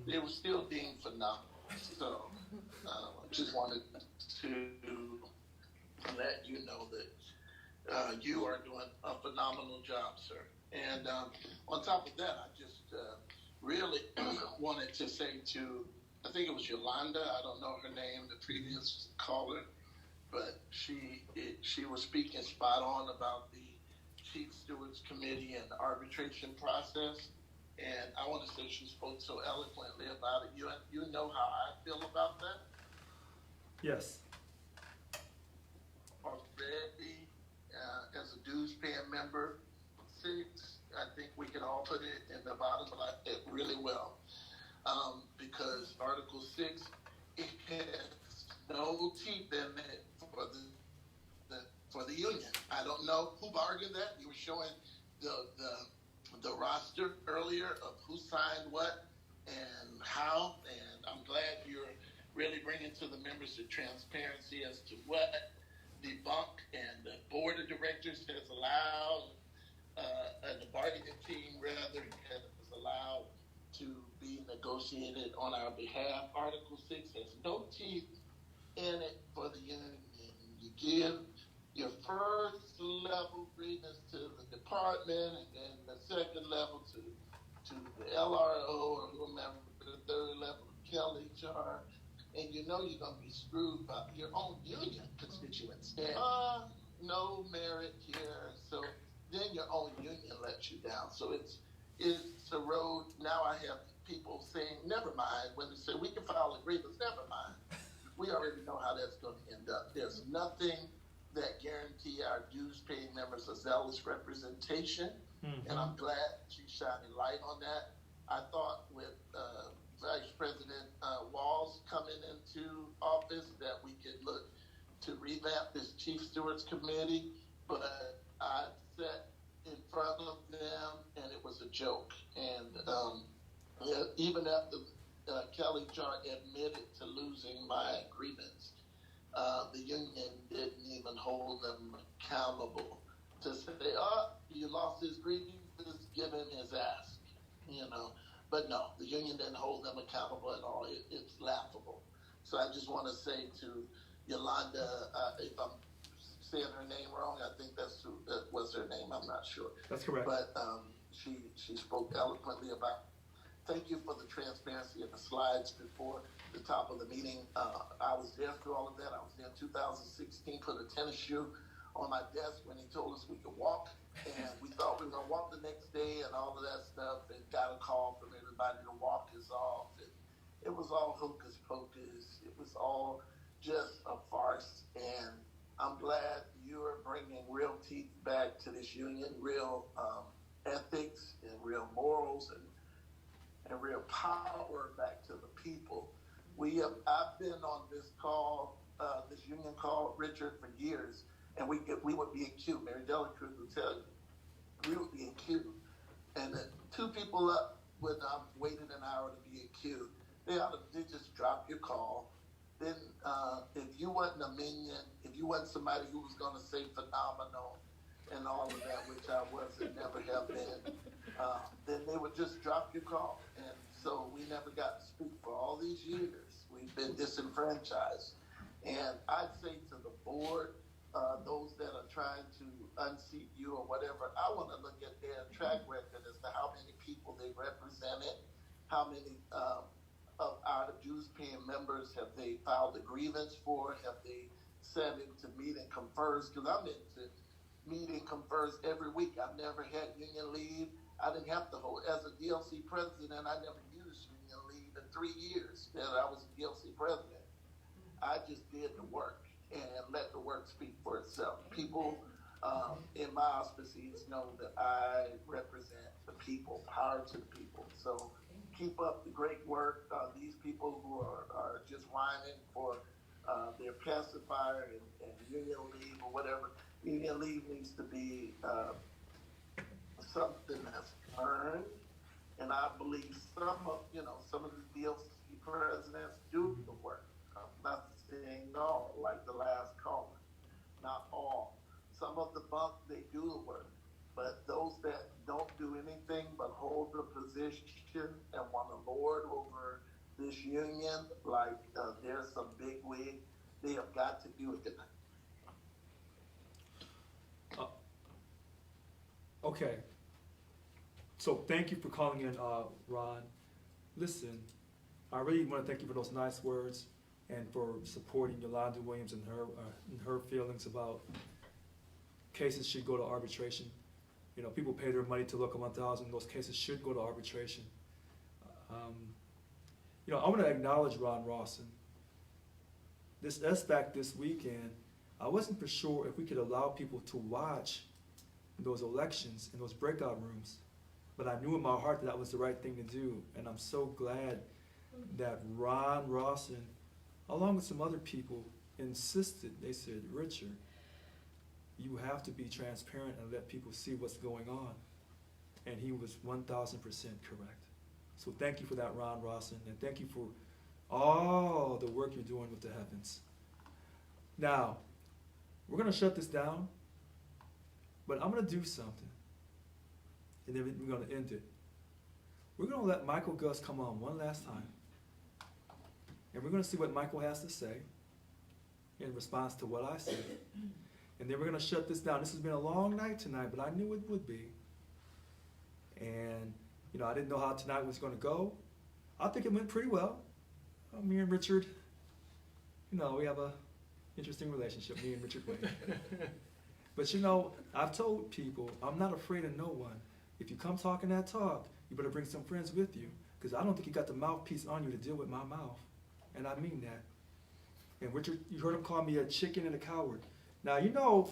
They were still deemed phenomenal. So I just wanted to let you know that you are doing a phenomenal job, sir. And on top of that, I just really wanted to say to, I think it was Yolanda, I don't know her name, the previous caller, but she was speaking spot on about the Chief Stewards Committee and the arbitration process. And I want to say she spoke so eloquently about it. You know how I feel about that? Yes. Already, as a dues-paying member, 6, I think we can all put it in the bottom line really well. Because Article 6, it has no teeth in it for the union. I don't know who bargained that. You were showing the roster earlier of who signed what and how, and I'm glad you're really bringing to the members the transparency as to what the bunk and the board of directors has allowed, and the bargaining team rather has allowed to be negotiated on our behalf. Article 6 has no teeth in it for the union. You give your first level grievance to the department, and then the second level to the LRO or whomever, the third level Kelly HR, and you know you're going to be screwed by your own union constituents. And no merit here, so then your own union lets you down. So it's a road. Now I have people saying, never mind, when they say we can file a grievance, never mind. We already know how that's going to end up. There's nothing that guarantee our dues-paying members a zealous representation, and I'm glad she's shining light on that. I thought with Vice President Walls coming into office that we could look to revamp this Chief Stewards Committee, but I sat in front of them and it was a joke. And even after Kelly Char admitted to losing my grievance, the union didn't even hold them accountable to say, "Oh, you lost his grievance, give him his ask," But no, the union didn't hold them accountable at all. It's laughable. So I just want to say to Yolanda, if I'm saying her name wrong, I think that was her name. I'm not sure. That's correct. But she spoke eloquently about. Thank you for the transparency of the slides before the top of the meeting. I was there through all of that. I was there in 2016, put a tennis shoe on my desk when he told us we could walk. And we thought we were going to walk the next day and all of that stuff, and got a call from everybody to walk us off. And it was all hocus pocus. It was all just a farce. And I'm glad you're bringing real teeth back to this union, real ethics and real morals and real power back to the people. I've been on this call, this union call, Richard, for years, and we would be in queue. Mary Delacruz would tell you, we would be in queue, and the 2 people up when I'm waiting an hour to be in queue, they just drop your call. Then if you wasn't a minion, if you wasn't somebody who was going to say phenomenal and all of that, which I wasn't, never have been, then they would just drop your call. And so we never got to speak for all these years. We've been disenfranchised. And I'd say to the board, those that are trying to unseat you or whatever, I want to look at their track record as to how many people they represented, how many of our dues-paying members have they filed a grievance for, have they sat into meet and confers, because I'm into meet and confers every week. I've never had union leave. I didn't have to hold, as a DLC president, I never used union leave in 3 years that I was a DLC president. I just did the work and let the work speak for itself. People in my auspices know that I represent the people, power to the people. So keep up the great work. These people who are just whining for their pacifier and union leave or whatever. Union leave needs to be something that's earned. And I believe some of the DLC presidents do the work. I'm not saying all, like the last caller. Not all. Some of the bunk, they do the work. But those that don't do anything but hold the position and want to lord over this union, like there's some big wig, they have got to do it. Okay. So thank you for calling in, Ron. Listen, I really want to thank you for those nice words and for supporting Yolanda Williams and her feelings about cases should go to arbitration. You know, people pay their money to Local 1000. Those cases should go to arbitration. You know, I want to acknowledge Ron Rawson. This SBAC this weekend, I wasn't for sure if we could allow people to watch those elections in those breakout rooms. But I knew in my heart that that was the right thing to do. And I'm so glad that Ron Rawson, along with some other people, insisted. They said, Richard, you have to be transparent and let people see what's going on. And he was 1,000% correct. So thank you for that, Ron Rawson, and thank you for all the work you're doing with the heavens. Now, we're going to shut this down, but I'm going to do something, and then we're going to end it. We're going to let Michael Gus come on one last time, and we're going to see what Michael has to say in response to what I said. And then we're going to shut this down. This has been a long night tonight, but I knew it would be. And, you know, I didn't know how tonight was going to go. I think it went pretty well. Me and Richard, you know, we have a interesting relationship, me and Richard Wade. But, you know, I've told people, I'm not afraid of no one. If you come talking that talk, you better bring some friends with you, because I don't think you got the mouthpiece on you to deal with my mouth. And I mean that. And Richard, you heard him call me a chicken and a coward. Now, you know,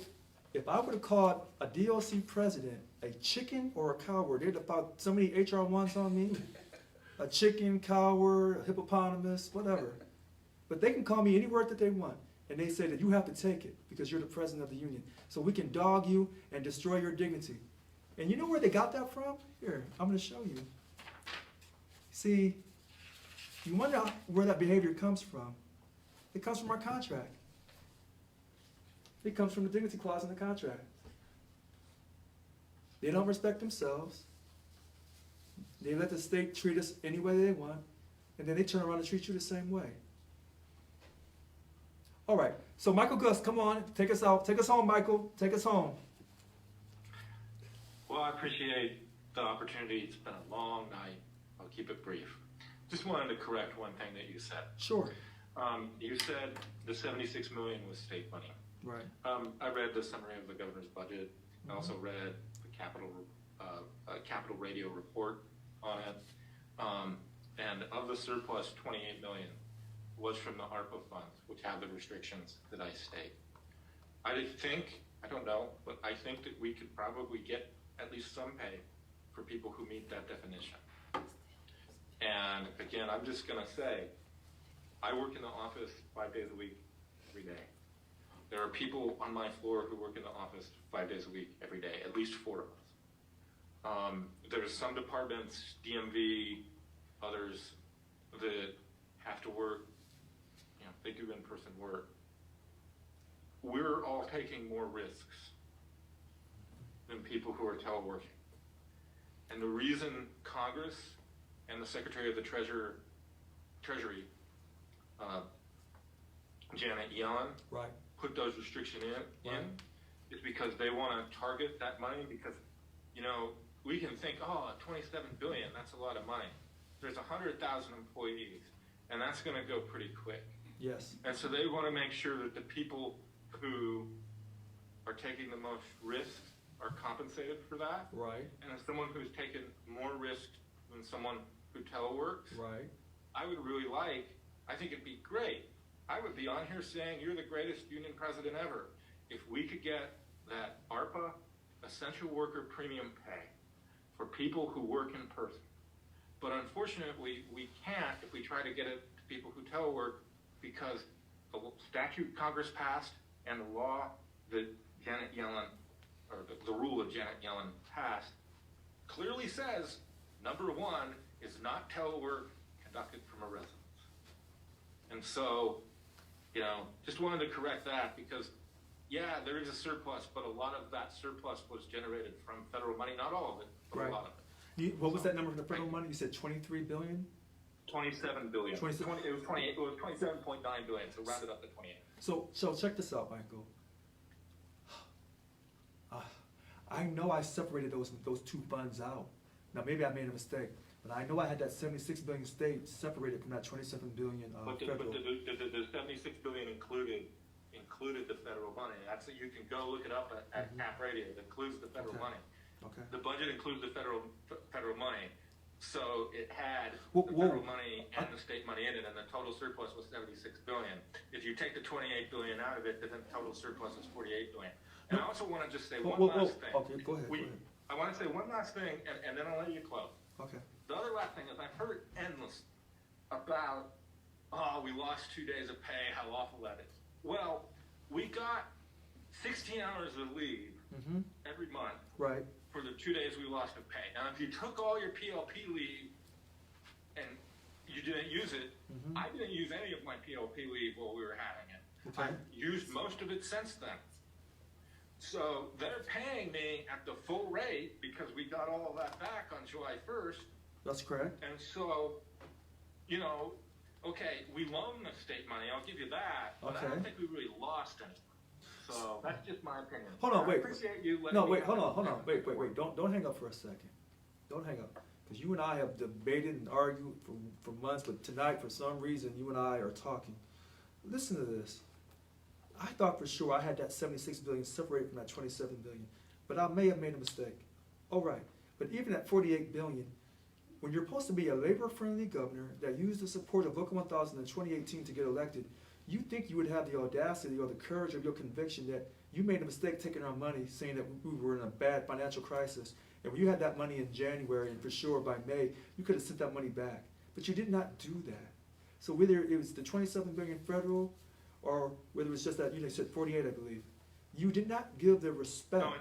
if I would have called a DLC president a chicken or a coward, they'd have filed so many HR1s on me. A chicken, coward, a hippopotamus, whatever. But they can call me any word that they want. And they say that you have to take it because you're the president of the union. So we can dog you and destroy your dignity. And you know where they got that from? Here, I'm going to show you. See, you wonder where that behavior comes from. It comes from our contract. It comes from the dignity clause in the contract. They don't respect themselves. They let the state treat us any way they want, and then they turn around and treat you the same way. All right, so Michael Gus, come on, take us out. Take us home, Michael. Take us home. Well, I appreciate the opportunity. It's been a long night. I'll keep it brief. Just wanted to correct one thing that you said. Sure. You said the $76 million was state money. Right. I read the summary of the governor's budget. I also read the Capital Radio report on it. And of the surplus, $28 million was from the ARPA funds, which have the restrictions that I state. I don't know, but I think that we could probably get at least some pay for people who meet that definition. And again, I'm just going to say, I work in the office 5 days a week, every day. There are people on my floor who work in the office 5 days a week, every day, at least 4 of us. There's some departments, DMV, others, that have to work, you know, they do in-person work. We're all taking more risks than people who are teleworking. And the reason Congress and the Secretary of the Treasury, Janet Yellen, right, put those restrictions in is because they want to target that money because, you know, we can think, oh, $27 billion, that's a lot of money. There's 100,000 employees, and that's going to go pretty quick. Yes. And so they want to make sure that the people who are taking the most risk are compensated for that. Right. And as someone who's taken more risk than someone who teleworks, right, I would really I think it'd be great. I would be on here saying you're the greatest union president ever if we could get that ARPA essential worker premium pay for people who work in person. But unfortunately, we can't if we try to get it to people who telework, because the statute Congress passed and the law that Janet Yellen, or the rule that Janet Yellen passed, clearly says, number one is not telework conducted from a residence. And so, just wanted to correct that, because yeah, there is a surplus, but a lot of that surplus was generated from federal money, not all of it, but Right. a lot of it. What was that number for the federal money? You said 23 billion? 27 billion. 27. It was 27.9 billion, so rounded up to 28. So check this out, Michael. I know I separated those two funds out. Now maybe I made a mistake, but I know I had that 76 billion state separated from that 27 billion But federal. the 76 billion included the federal money. That's, you can go look it up at App Radio. It includes the federal Okay. money. Okay. The budget includes the federal money. So it had Whoa, the whoa. federal money and the state money in it, and the total surplus was 76 billion. If you take the 28 billion out of it, then the total surplus is 48 billion. And I also want to just say one last thing. Okay, go ahead. I want to say one last thing, and then I'll let you close. Okay. The other last thing is I've heard endless about, we lost 2 days of pay, how awful that is. Well, we got 16 hours of leave every month Right. for the 2 days we lost of pay. Now, if you took all your PLP leave and you didn't use it, I didn't use any of my PLP leave while we were having it. Okay. I've used most of it since then. So they're paying me at the full rate because we got all of that back on July 1st. That's correct. And so, okay, we loaned the state money, I'll give you that, but I Okay. don't think we really lost any. So that's just my opinion. Hold on, I wait. appreciate you letting No, me wait, have hold that. on. Wait. Don't hang up for a second. Don't hang up. Because you and I have debated and argued for months, but tonight, for some reason, you and I are talking. Listen to this. I thought for sure I had that 76 billion separated from that 27 billion, but I may have made a mistake. All right, but even at 48 billion, when you're supposed to be a labor-friendly governor that used the support of Local 1000 in 2018 to get elected, you think you would have the audacity or the courage of your conviction that you made a mistake taking our money, saying that we were in a bad financial crisis, and when you had that money in January, and for sure by May, you could have sent that money back. But you did not do that. So whether it was the 27 billion federal, or whether it was just that, you said 48, I believe, you did not give the respect. No,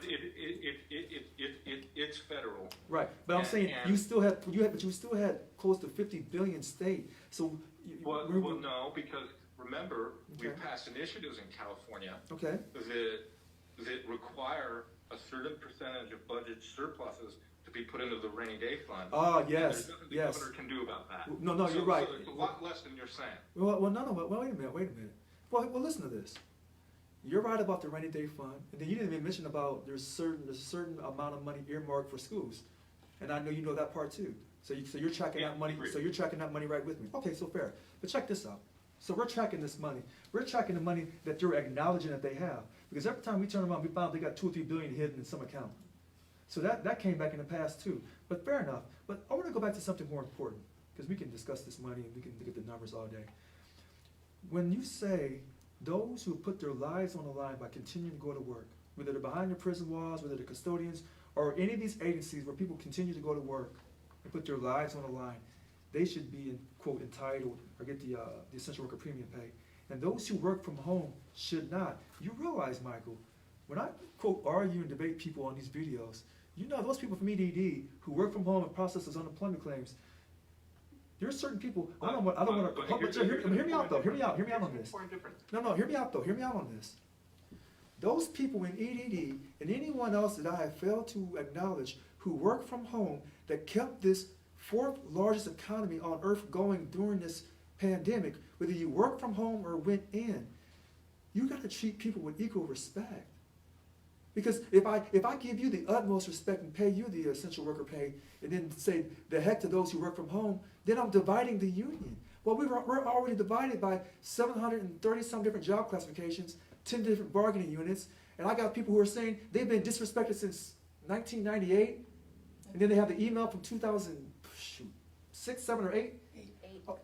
it's federal. Right, but I'm saying And- you still had close to 50 billion state. So Well, no, because remember, we've Okay. passed initiatives in California okay, that require a certain percentage of budget surpluses to be put into the rainy day fund. Ah, And yes, there's nothing the yes. governor can do about that. No, you're right. So it's a lot less than you're saying. Well, no, wait a minute. Well, listen to this. You're right about the rainy day fund, and then you didn't even mention about there's a certain amount of money earmarked for schools, and I know you know that part too. So you're tracking that money. agreed. So you're tracking that money right with me. Okay, so fair. But check this out. So we're tracking this money. We're tracking the money that you're acknowledging that they have, because every time we turn around, we found they got 2 or 3 billion hidden in some account. So that came back in the past too. But fair enough. But I want to go back to something more important, because we can discuss this money and we can look at the numbers all day. When you say those who put their lives on the line by continuing to go to work, whether they're behind the prison walls, whether they're custodians, or any of these agencies where people continue to go to work and put their lives on the line, they should be, quote, entitled or get the essential worker premium pay. And those who work from home should not. You realize, Michael, when I, quote, argue and debate people on these videos, you know those people from EDD who work from home and processes unemployment claims, there are certain people, I don't want to, hear me out though, hear me out on this. No, hear me out though, hear me out on this. Those people in EDD and anyone else that I have failed to acknowledge who work from home that kept this 4th largest economy on earth going during this pandemic, whether you work from home or went in, you got to treat people with equal respect. Because if I give you the utmost respect and pay you the essential worker pay, and then say the heck to those who work from home, then I'm dividing the union. Well, we're already divided by 730 some different job classifications, 10 different bargaining units, and I got people who are saying they've been disrespected since 1998, and then they have the email from 2006, 7, or 8?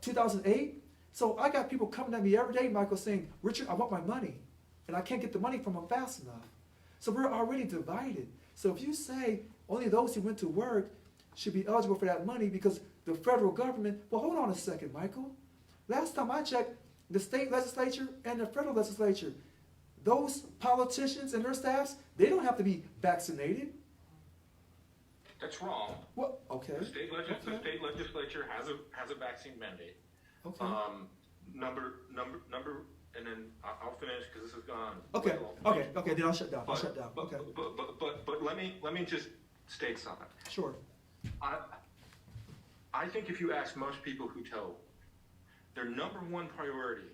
2008. So I got people coming at me every day, Michael, saying, Richard, I want my money, and I can't get the money from them fast enough. So we're already divided. So if you say only those who went to work should be eligible for that money because the federal government, well, hold on a second, Michael. Last time I checked, the state legislature and the federal legislature, those politicians and their staffs, they don't have to be vaccinated. That's wrong. Well, okay. The state legislature has a vaccine mandate. Okay. And then I'll finish because this has gone. Okay. Well. Okay. Then I'll shut down. Okay. But let me just state something. Sure. I think if you ask most people who tow, their number one priority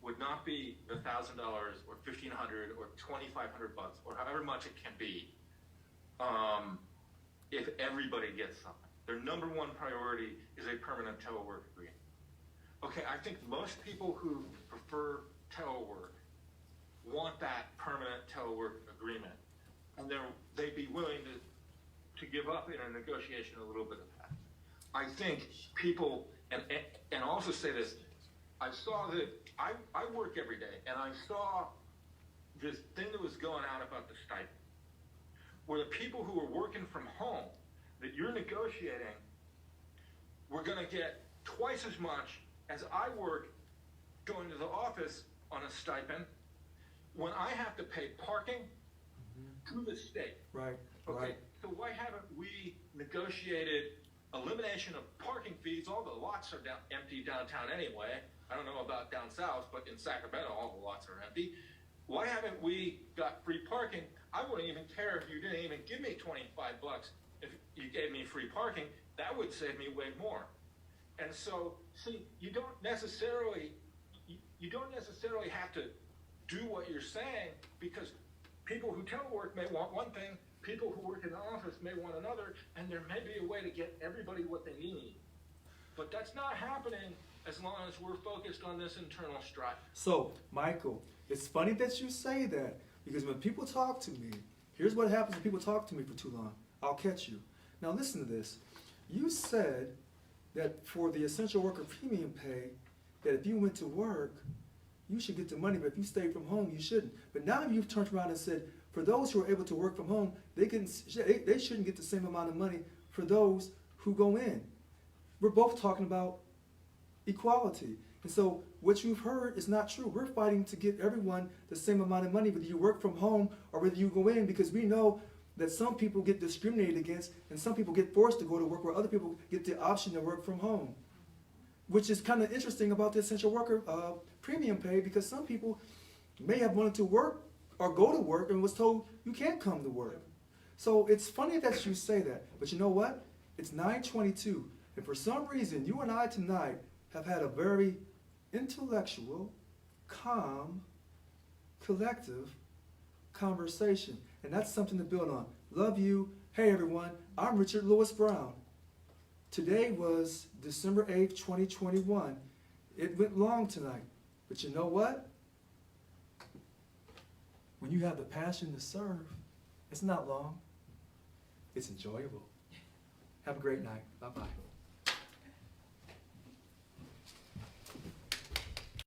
would not be the $1,000 or $1,500 or $2,500 or however much it can be. If everybody gets something, their number one priority is a permanent telework agreement. Okay, I think most people who prefer telework want that permanent telework agreement, and they'd be willing to give up in a negotiation a little bit of that. I think people, and also say this, I saw that, I work every day, and I saw this thing that was going out about the stipend, where the people who are working from home that you're negotiating were going to get twice as much as I work going to the office on a stipend when I have to pay parking to the state. Right. Okay, Right. so why haven't we negotiated elimination of parking fees? All the lots are empty downtown anyway. I don't know about down south, but in Sacramento, all the lots are empty. Why haven't we got free parking? I wouldn't even care if you didn't even give me $25. If you gave me free parking, that would save me way more. And so, see, you don't necessarily have to do what you're saying, because people who telework may want one thing, people who work in the office may want another, and there may be a way to get everybody what they need. But that's not happening as long as we're focused on this internal strife. So, Michael, it's funny that you say that, because when people talk to me, here's what happens when people talk to me for too long. I'll catch you. Now listen to this. You said that for the essential worker premium pay, that if you went to work, you should get the money, but if you stayed from home, you shouldn't. But now you've turned around and said, for those who are able to work from home, they shouldn't get the same amount of money for those who go in. We're both talking about equality. And so what you've heard is not true. We're fighting to get everyone the same amount of money, whether you work from home or whether you go in, because we know that some people get discriminated against and some people get forced to go to work where other people get the option to work from home. Which is kind of interesting about the essential worker premium pay, because some people may have wanted to work or go to work and was told you can't come to work. So it's funny that you say that, but you know what? It's 9:22, and for some reason you and I tonight have had a very intellectual, calm, collective conversation, and that's something to build on. Love you. Hey everyone, I'm Richard Lewis Brown. Today was December 8th, 2021. It went long tonight, but you know what? When you have the passion to serve, it's not long. It's enjoyable. Have a great night. Bye-bye.